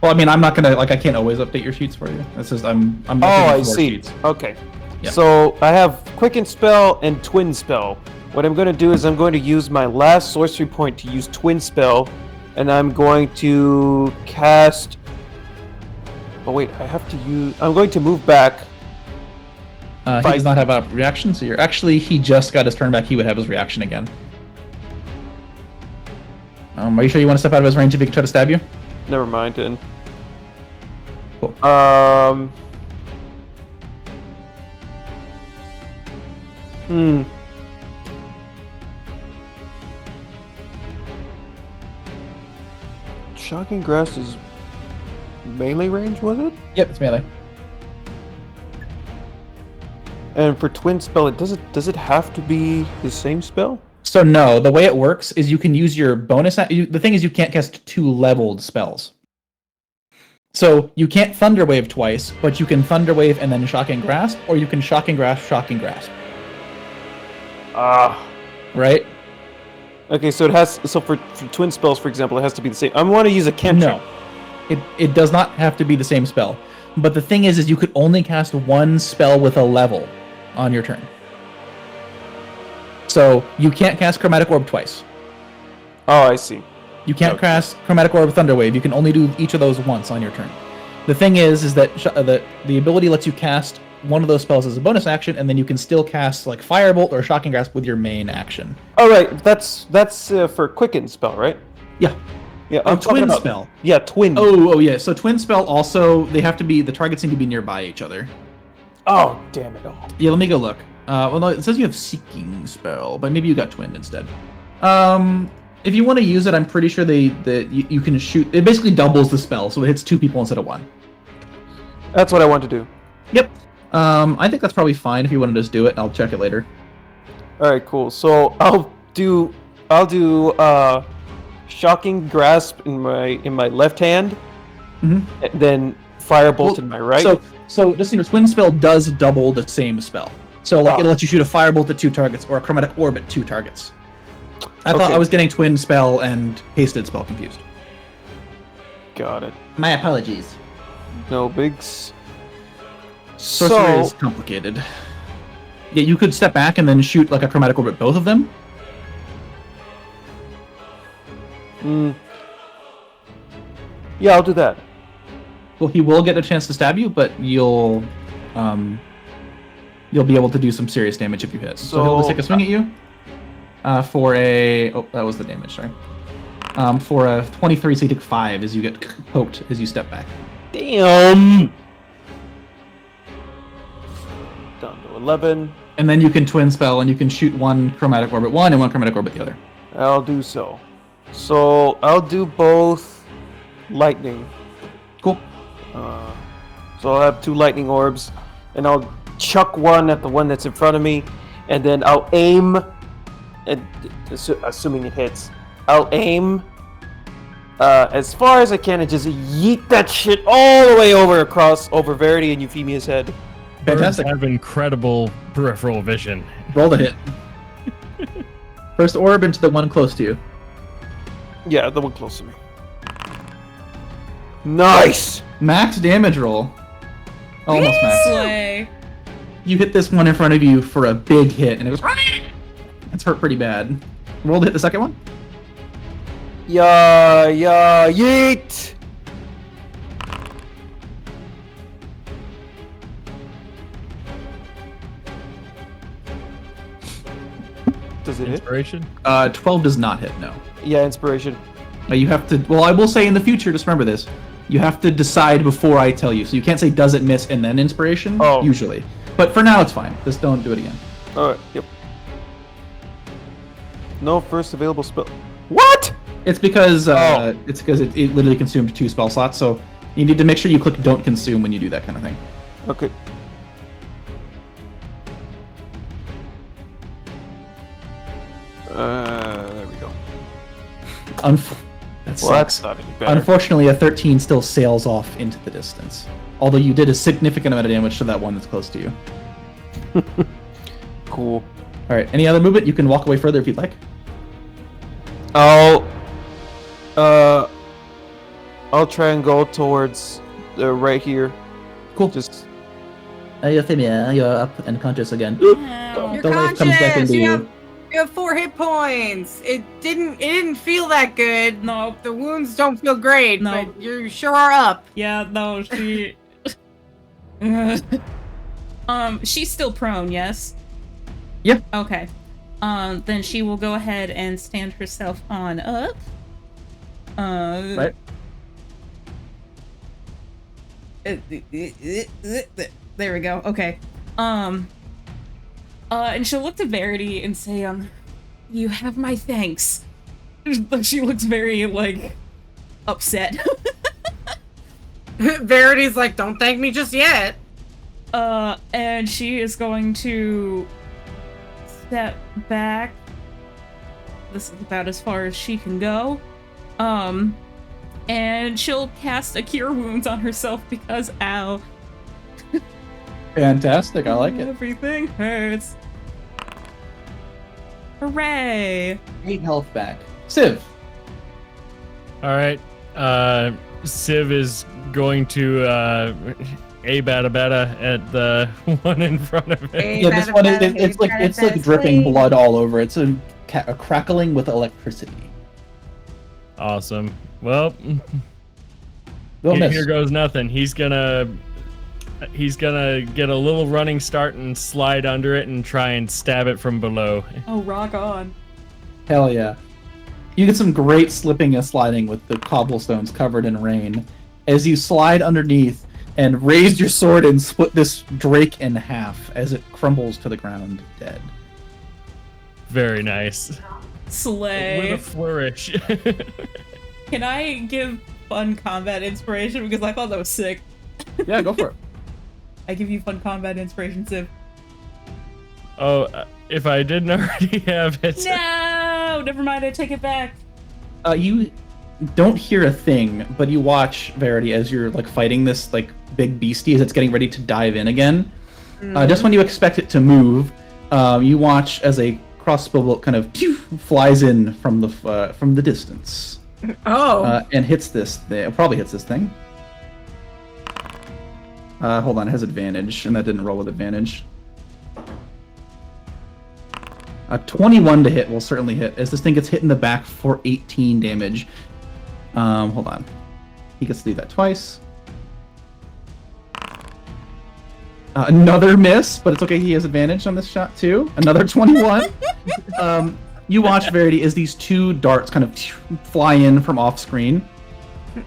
Well, I mean, I'm not gonna I can't always update your sheets for you. It's just I'm. Oh, I updating 4 see. sheets. Okay. Yeah. So I have Quicken Spell and Twin Spell. What I'm going to do is I'm going to use my last sorcery point to use Twin Spell, and I'm going to cast. Oh wait, I have to use. I'm going to move back. He does not have a reaction, so you're actually. He just got his turn back. He would have his reaction again. Are you sure you want to step out of his range if he can try to stab you? Never mind then. Cool. Shocking Grass is melee range, was it? Yep, it's melee. And for Twin Spell, does it have to be the same spell? So no, the way it works is you can use your bonus. The thing is, you can't cast 2 leveled spells. So you can't Thunder Wave twice, but you can Thunder Wave and then Shocking Grasp, or you can Shocking Grasp, Shocking Grasp. Right? Okay, so it has. So for Twin Spells, for example, it has to be the same. I want to use a cantrip. No, it does not have to be the same spell. But the thing is you could only cast 1 spell with a level on your turn. So you can't cast Chromatic Orb twice. Oh, I see. You can't cast Chromatic Orb Thunder Wave. You can only do each of those once on your turn. The thing is that the ability lets you cast one of those spells as a bonus action, and then you can still cast like Firebolt or Shocking Grasp with your main action. All right, that's for Quicken Spell, right? Yeah. Yeah, Oh, I'm talking Twin about, Spell. Yeah, Twin. Oh yeah. So Twin Spell also the targets need to be nearby each other. Oh, damn it all. Yeah, let me go look. Well, no, it says you have Seeking Spell, but maybe you got Twinned instead. If you want to use it, I'm pretty sure you can shoot. It basically doubles the spell, so it hits 2 people instead of 1. That's what I want to do. Yep. I think that's probably fine if you want to just do it. I'll check it later. All right, cool. So I'll do Shocking Grasp in my left hand, and then Firebolt in my right. So just your Twin Spell does double the same spell. So like it'll let you shoot a Firebolt at 2 targets or a Chromatic Orb at 2 targets. I thought I was getting Twin Spell and Hasted Spell confused. Got it. My apologies. No bigs. Sorcery is complicated. Yeah, you could step back and then shoot like a Chromatic Orb at both of them. Yeah, I'll do that. Well, he will get a chance to stab you, but you'll be able to do some serious damage if you hit. So he'll just take a swing at you. For a... Oh, that was the damage, sorry. For a 23, so you take 5 as you get poked as you step back. Damn! Down to 11. And then you can Twin Spell, and you can shoot 1 Chromatic Orb at 1 and 1 Chromatic Orb at the other. I'll do so. So, I'll do both lightning. Cool. So I'll have 2 lightning orbs, and I'll chuck 1 at the one that's in front of me, and then I'll aim, and assuming it hits, I'll aim as far as I can and just yeet that shit all the way over Verity and Euphemia's head. Fantastic. Birds have incredible peripheral vision. Roll the hit. First orb into the one close to you. Yeah, the one close to me. Nice. Max damage roll. Almost max. Slay. You hit this one in front of you for a big hit, and it was. It's hurt pretty bad. Roll to hit the second one. Yeah, yeet. Does it hit? Inspiration? 12 does not hit, no. Yeah, inspiration. You have to. Well, I will say in the future, just remember this. You have to decide before I tell you. So you can't say does it miss and then inspiration. Oh. Usually, but for now it's fine. Just don't do it again. All right. Yep. No first available spell. What? It's because Oh. it literally consumed 2 spell slots. So you need to make sure you click don't consume when you do that kind of thing. Okay. There we go. That Well, that's sucks. not any better. Unfortunately, a 13 still sails off into the distance. Although you did a significant amount of damage to that one that's close to you. Cool. All right. Any other movement? You can walk away further if you'd like. I'll try and go towards right here. Cool. Just Euphemia, you're up and conscious again. You're Don't let it come back conscious. into You you. have 4 hit points. It didn't feel that good. No. The wounds don't feel great, No. but you sure are up. Yeah, no, she... she's still prone, yes? Yep. Okay. Then she will go ahead and stand herself on up. Right. There we go. Okay. And she'll look to Verity and say, you have my thanks. She looks very, like, upset. Verity's like, don't thank me just yet. And she is going to step back. This is about as far as she can go. And she'll cast a Cure Wounds on herself because, ow. Fantastic. I like it. Everything hurts. Hooray! 8 health back. Civ. All right. Civ is going to bada at the one in front of it. Yeah, this one it's like dripping blood all over. It's a crackling with electricity. Awesome. Well, Don't miss. here goes nothing. He's gonna get a little running start and slide under it and try and stab it from below. Oh, rock on. Hell yeah. You get some great slipping and sliding with the cobblestones covered in rain as you slide underneath and raise your sword and split this drake in half as it crumbles to the ground dead. Very nice. Slay. With a flourish. Can I give fun combat inspiration? Because I thought that was sick. Yeah, go for it. I give you fun combat inspiration, Civ. Oh, if I didn't already have it. No! Never mind, I take it back. You don't hear a thing, but you watch, Verity, as you're like fighting this like big beastie as it's getting ready to dive in again. Just when you expect it to move, you watch as a crossbow bolt kind of flies in from the distance. Oh. And hits this thing. Probably hits this thing. Hold on, it has advantage, and that didn't roll with advantage. 21 to hit will certainly hit, as this thing gets hit in the back for 18 damage. Hold on. He gets to do that twice. Another miss, but it's okay, he has advantage on this shot too. Another 21. You watch, Verity, as these 2 darts kind of fly in from off screen.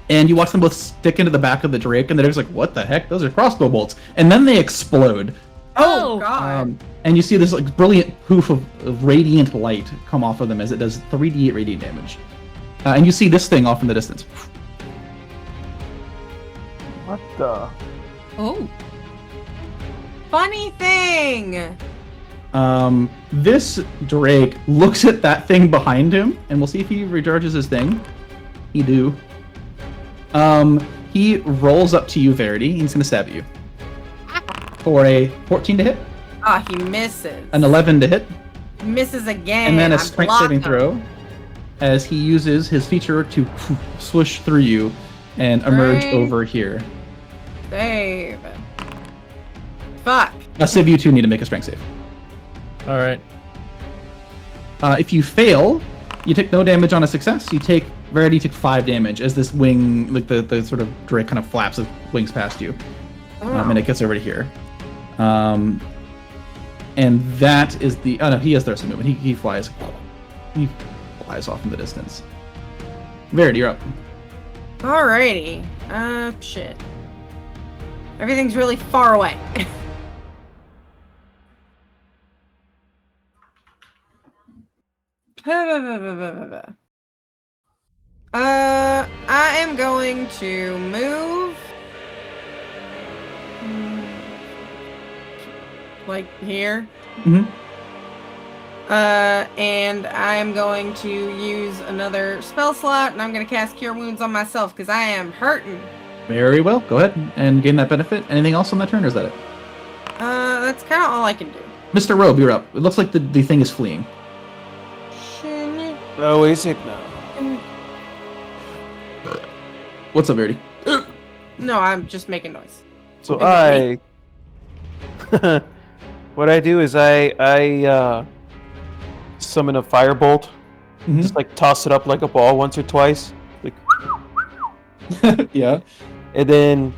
And you watch them both stick into the back of the drake, and they're just like, what the heck? Those are crossbow bolts. And then they explode. Oh, God. And you see this like brilliant poof of radiant light come off of them as it does 3d8 radiant damage. And you see this thing off in the distance. what the? Oh. Funny thing. This drake looks at that thing behind him, and we'll see if he recharges his thing. He do. He rolls up to you, Verity, and he's gonna stab at you. For a 14 to hit, Ah, he misses. an 11 to hit, Misses again. and then a I'm strength saving blocking. throw as he uses his feature to swoosh through you and emerge Right. over here. Save. Fuck. Civ, you two need to make a strength save. All right. If you fail, you take no damage on a success. Verity took 5 damage as this wing, like the sort of drake kind of flaps its wings past you. And it gets over to here. And that is the... Oh no, he has thrust movement. He flies. He flies off in the distance. Verity, you're up. Alrighty. Shit. Everything's really far away. I am going to move. Like here. Mm-hmm. And I'm going to use another spell slot, and I'm going to cast Cure Wounds on myself, because I am hurting. Very well. Go ahead and gain that benefit. Anything else on that turn, or is that it? That's kind of all I can do. Mr. Robe, you're up. It looks like the thing is fleeing. Oh, is it now? What's up, Verity? No, I'm just making noise. So what I do is I summon a firebolt, just like toss it up like a ball once or twice, like, Yeah. and then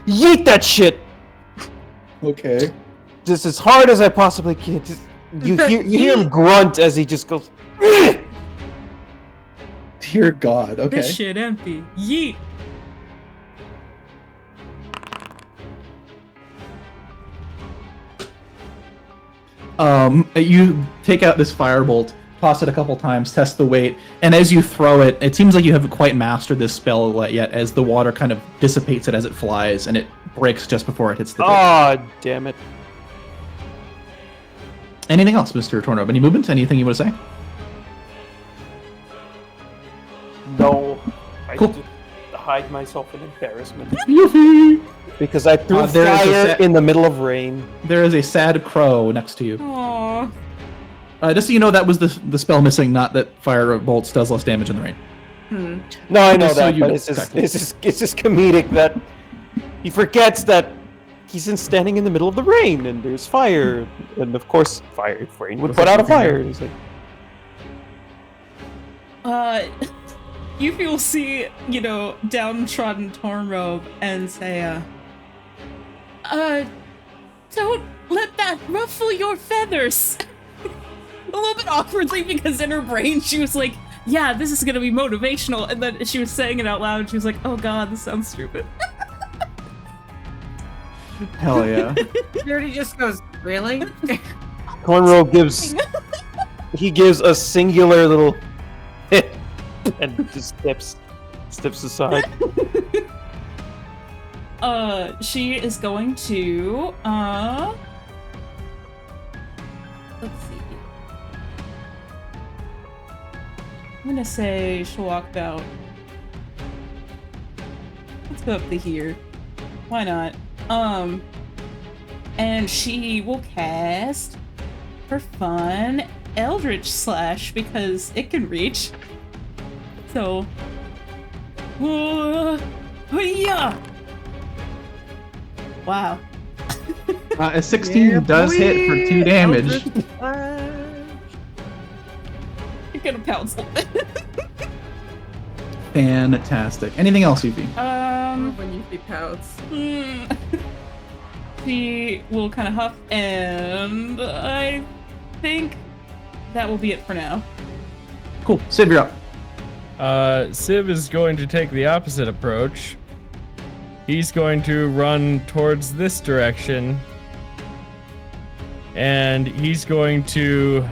yeet that shit Okay. just as hard as I possibly can. Just, you hear him grunt as he just goes. Dear God. Okay. This shit empty. Yeet. You take out this firebolt, toss it a couple times, test the weight, and as you throw it, it seems like you haven't quite mastered this spell yet, as the water kind of dissipates it as it flies, and it breaks just before it hits the Oh, damn it. Anything else, Mr. Tornrobe? Any movement? Anything you want to say? No. I Cool. just hide myself in embarrassment. Yuffie! Because I threw there is a fire in the middle of rain. There is a sad crow next to you. Aww. Just so you know, that was the spell missing, not that fire bolts does less damage in the rain. No, I know Just so that, you but know. it's just comedic that he forgets that he's standing in the middle of the rain and there's fire, and of course, rain would put out a fire. And he's like, Yuffie will see, downtrodden Tornrobe and say, don't let that ruffle your feathers. A little bit awkwardly, because in her brain she was like, yeah, this is gonna be motivational, and then she was saying it out loud and she was like, oh god, this sounds stupid. Hell yeah. Verity just goes, really? Tornrobe gives a singular little and just steps aside. She is going to, let's see. I'm gonna say she'll walk about. Let's go up to here. Why not? And she will cast, for fun, Eldritch Slash, because it can reach. So, yeah. Wow. A 16 does hit for 2 damage. You're gonna pounce. Fantastic. Anything else, Yuffie? When you see pouts. She will kind of huff, and I think that will be it for now. Cool. Civ, you're up. Civ is going to take the opposite approach. He's going to run towards this direction, and he's going to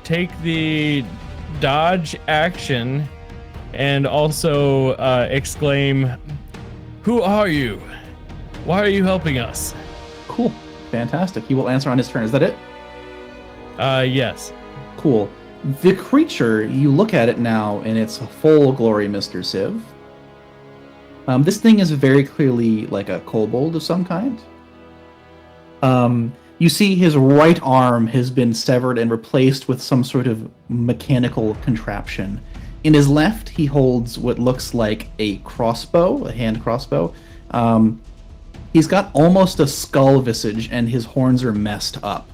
take the dodge action and also exclaim, "Who are you? Why are you helping us?" Cool. Fantastic. He will answer on his turn. Is that it? Yes. Cool. The creature, you look at it now in its full glory, Mr. Civ. This thing is very clearly like a kobold of some kind. You see his right arm has been severed and replaced with some sort of mechanical contraption. In his left, he holds what looks like a crossbow, a hand crossbow. He's got almost a skull visage, and his horns are messed up.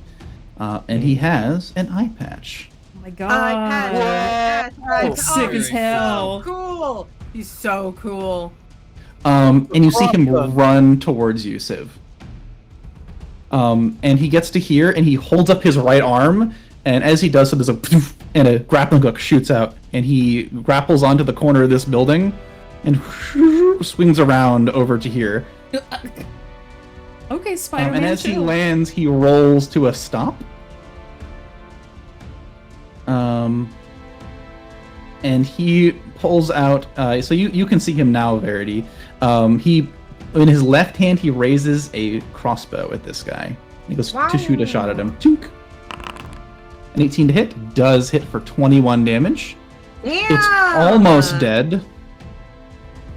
And he has an eye patch. Oh my god. That's sick as hell. So cool. He's so cool. And you see him run towards you, Civ. And he gets to here, and he holds up his right arm, and as he does so, there's a poof, and a grappling hook shoots out, and he grapples onto the corner of this building, and swings around over to here. Okay, Spider-Man. And as he lands, he rolls to a stop. And he pulls out. So you can see him now, Verity. He, in his left hand, he raises a crossbow at this guy. He goes to shoot a shot at him. Tink. An 18 to hit does hit for 21 damage. Yeah. It's almost dead.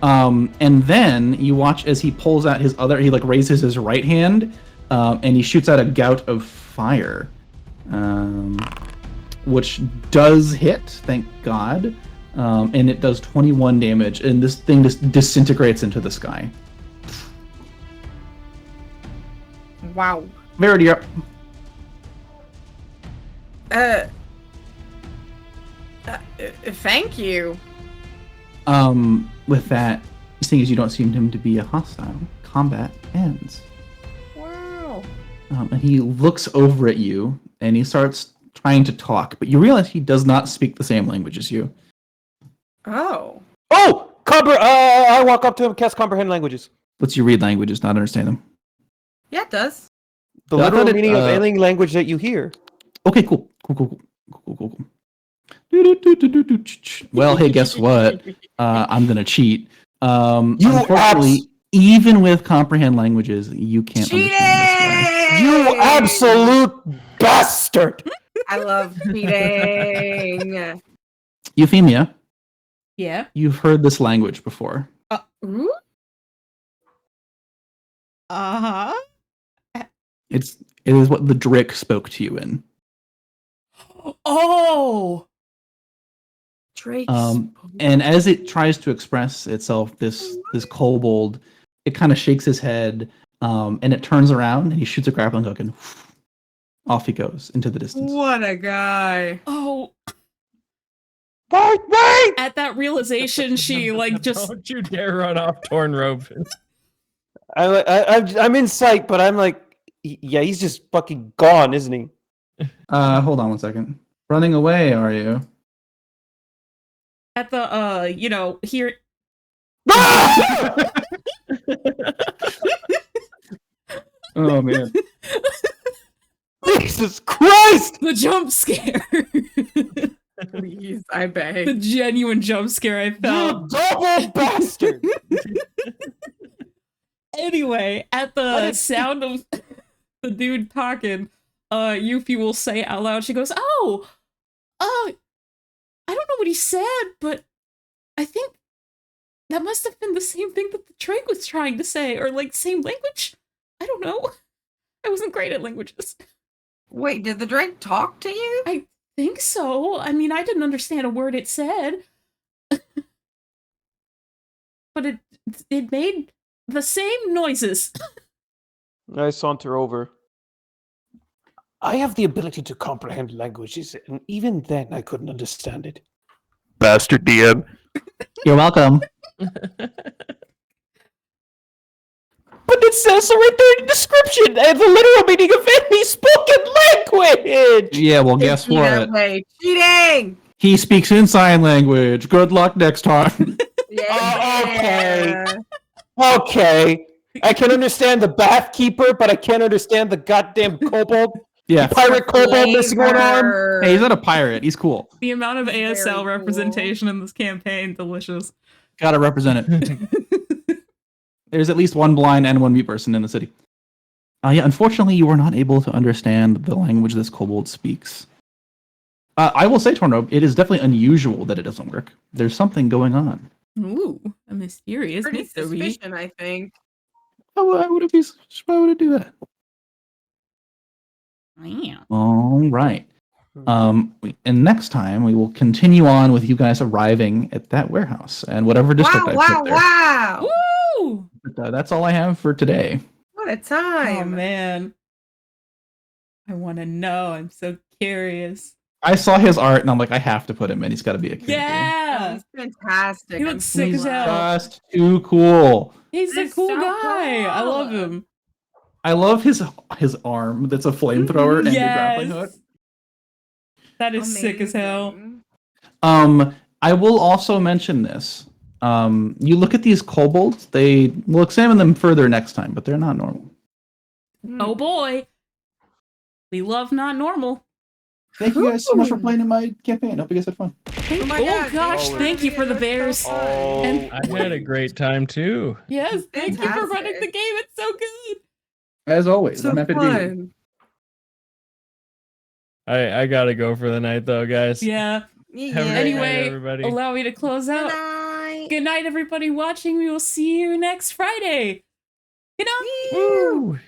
And then you watch as he pulls out his other. He raises his right hand, and he shoots out a gout of fire, which does hit. Thank God. And it does 21 damage, and this thing just disintegrates into the sky. Wow. Verity, you're up. Thank you. With that, seeing as you don't seem him to be a hostile, combat ends. Wow. And he looks over at you, and he starts trying to talk, but you realize he does not speak the same language as you. Oh. Oh! I walk up to him, cast comprehend languages. Lets you read languages, not understand them. Yeah, it does. The I literal thought it, meaning of alien language that you hear. Okay, cool. Well, hey, guess what? I'm gonna cheat. Unfortunately, even with comprehend languages, you can't understand this guy. You absolute bastard! I love cheating. Euphemia, Yeah. you've heard this language before. Ooh? Uh-huh. It is what the Drick spoke to you in. Oh! Drake. And as it tries to express itself, this kobold, it kind of shakes his head, and it turns around and he shoots a grappling hook, and off he goes into the distance. What a guy. Oh. Wait! At that realization, she just. Don't you dare run off Tornrobe. I'm in sight, but I'm like, yeah, he's just fucking gone, isn't he? Hold on one second. Running away, are you? At the here. Oh man. Jesus Christ! The jump scare. Please, I beg. The genuine jump scare I felt. You double bastard! Anyway, at the sound of the dude talking, Yuffie will say out loud, she goes, "Oh, I don't know what he said, but I think that must have been the same thing that the Drake was trying to say, or same language? I don't know. I wasn't great at languages." Wait, did the Drake talk to you? I think so. I mean, I didn't understand a word it said. But it made the same noises. I saunter over. I have the ability to comprehend languages, and even then I couldn't understand it. Bastard DM. You're welcome. But it says so right there in the description, the literal meaning of any spoken language! Yeah, well, guess Either what? way, cheating! He speaks in sign language. Good luck next time. Yeah. Okay. I can understand the bath keeper, but I can't understand the goddamn kobold. Yeah. Pirate kobold missing one arm. Hey, he's not a pirate. He's cool. The amount of ASL Very cool. representation in this campaign, delicious. Gotta represent it. There's at least one blind and one mute person in the city. Yeah, unfortunately, you were not able to understand the language this kobold speaks. I will say, Tornrobe, it is definitely unusual that it doesn't work. There's something going on. Ooh, a mysterious Pretty mystery. suspicion, I think. Why would it do that? Yeah. All right. And next time we will continue on with you guys arriving at that warehouse and whatever district I put there. Wow. Woo! But, that's all I have for today. What a Oh time. man. I want to know. I'm so curious. I saw his art and I'm like, I have to put him in. He's got to be a character. Yeah. He's fantastic. He looks sick as hell. Just too cool. He's a He's cool so guy. I cool. love him. I love his arm that's a flamethrower and the grappling hook. That is sick as hell. I will also mention this. You look at these kobolds, we'll examine them further next time, but they're not normal. Oh boy. We love not normal. Thank you guys so much for playing in my campaign. Hope you guys had fun. Oh my Oh God, gosh, thank you for the bears. Oh, And I had a great time too. yes, thank you for Fantastic. running the game. It's so good. As always, So I'm happy to be here. fun. I gotta go for the night though, guys. Yeah. Yeah. Have a great night, Anyway, everybody. allow me to close Good out. night. Good night, everybody watching. We will see you next Friday. Good night. Woo!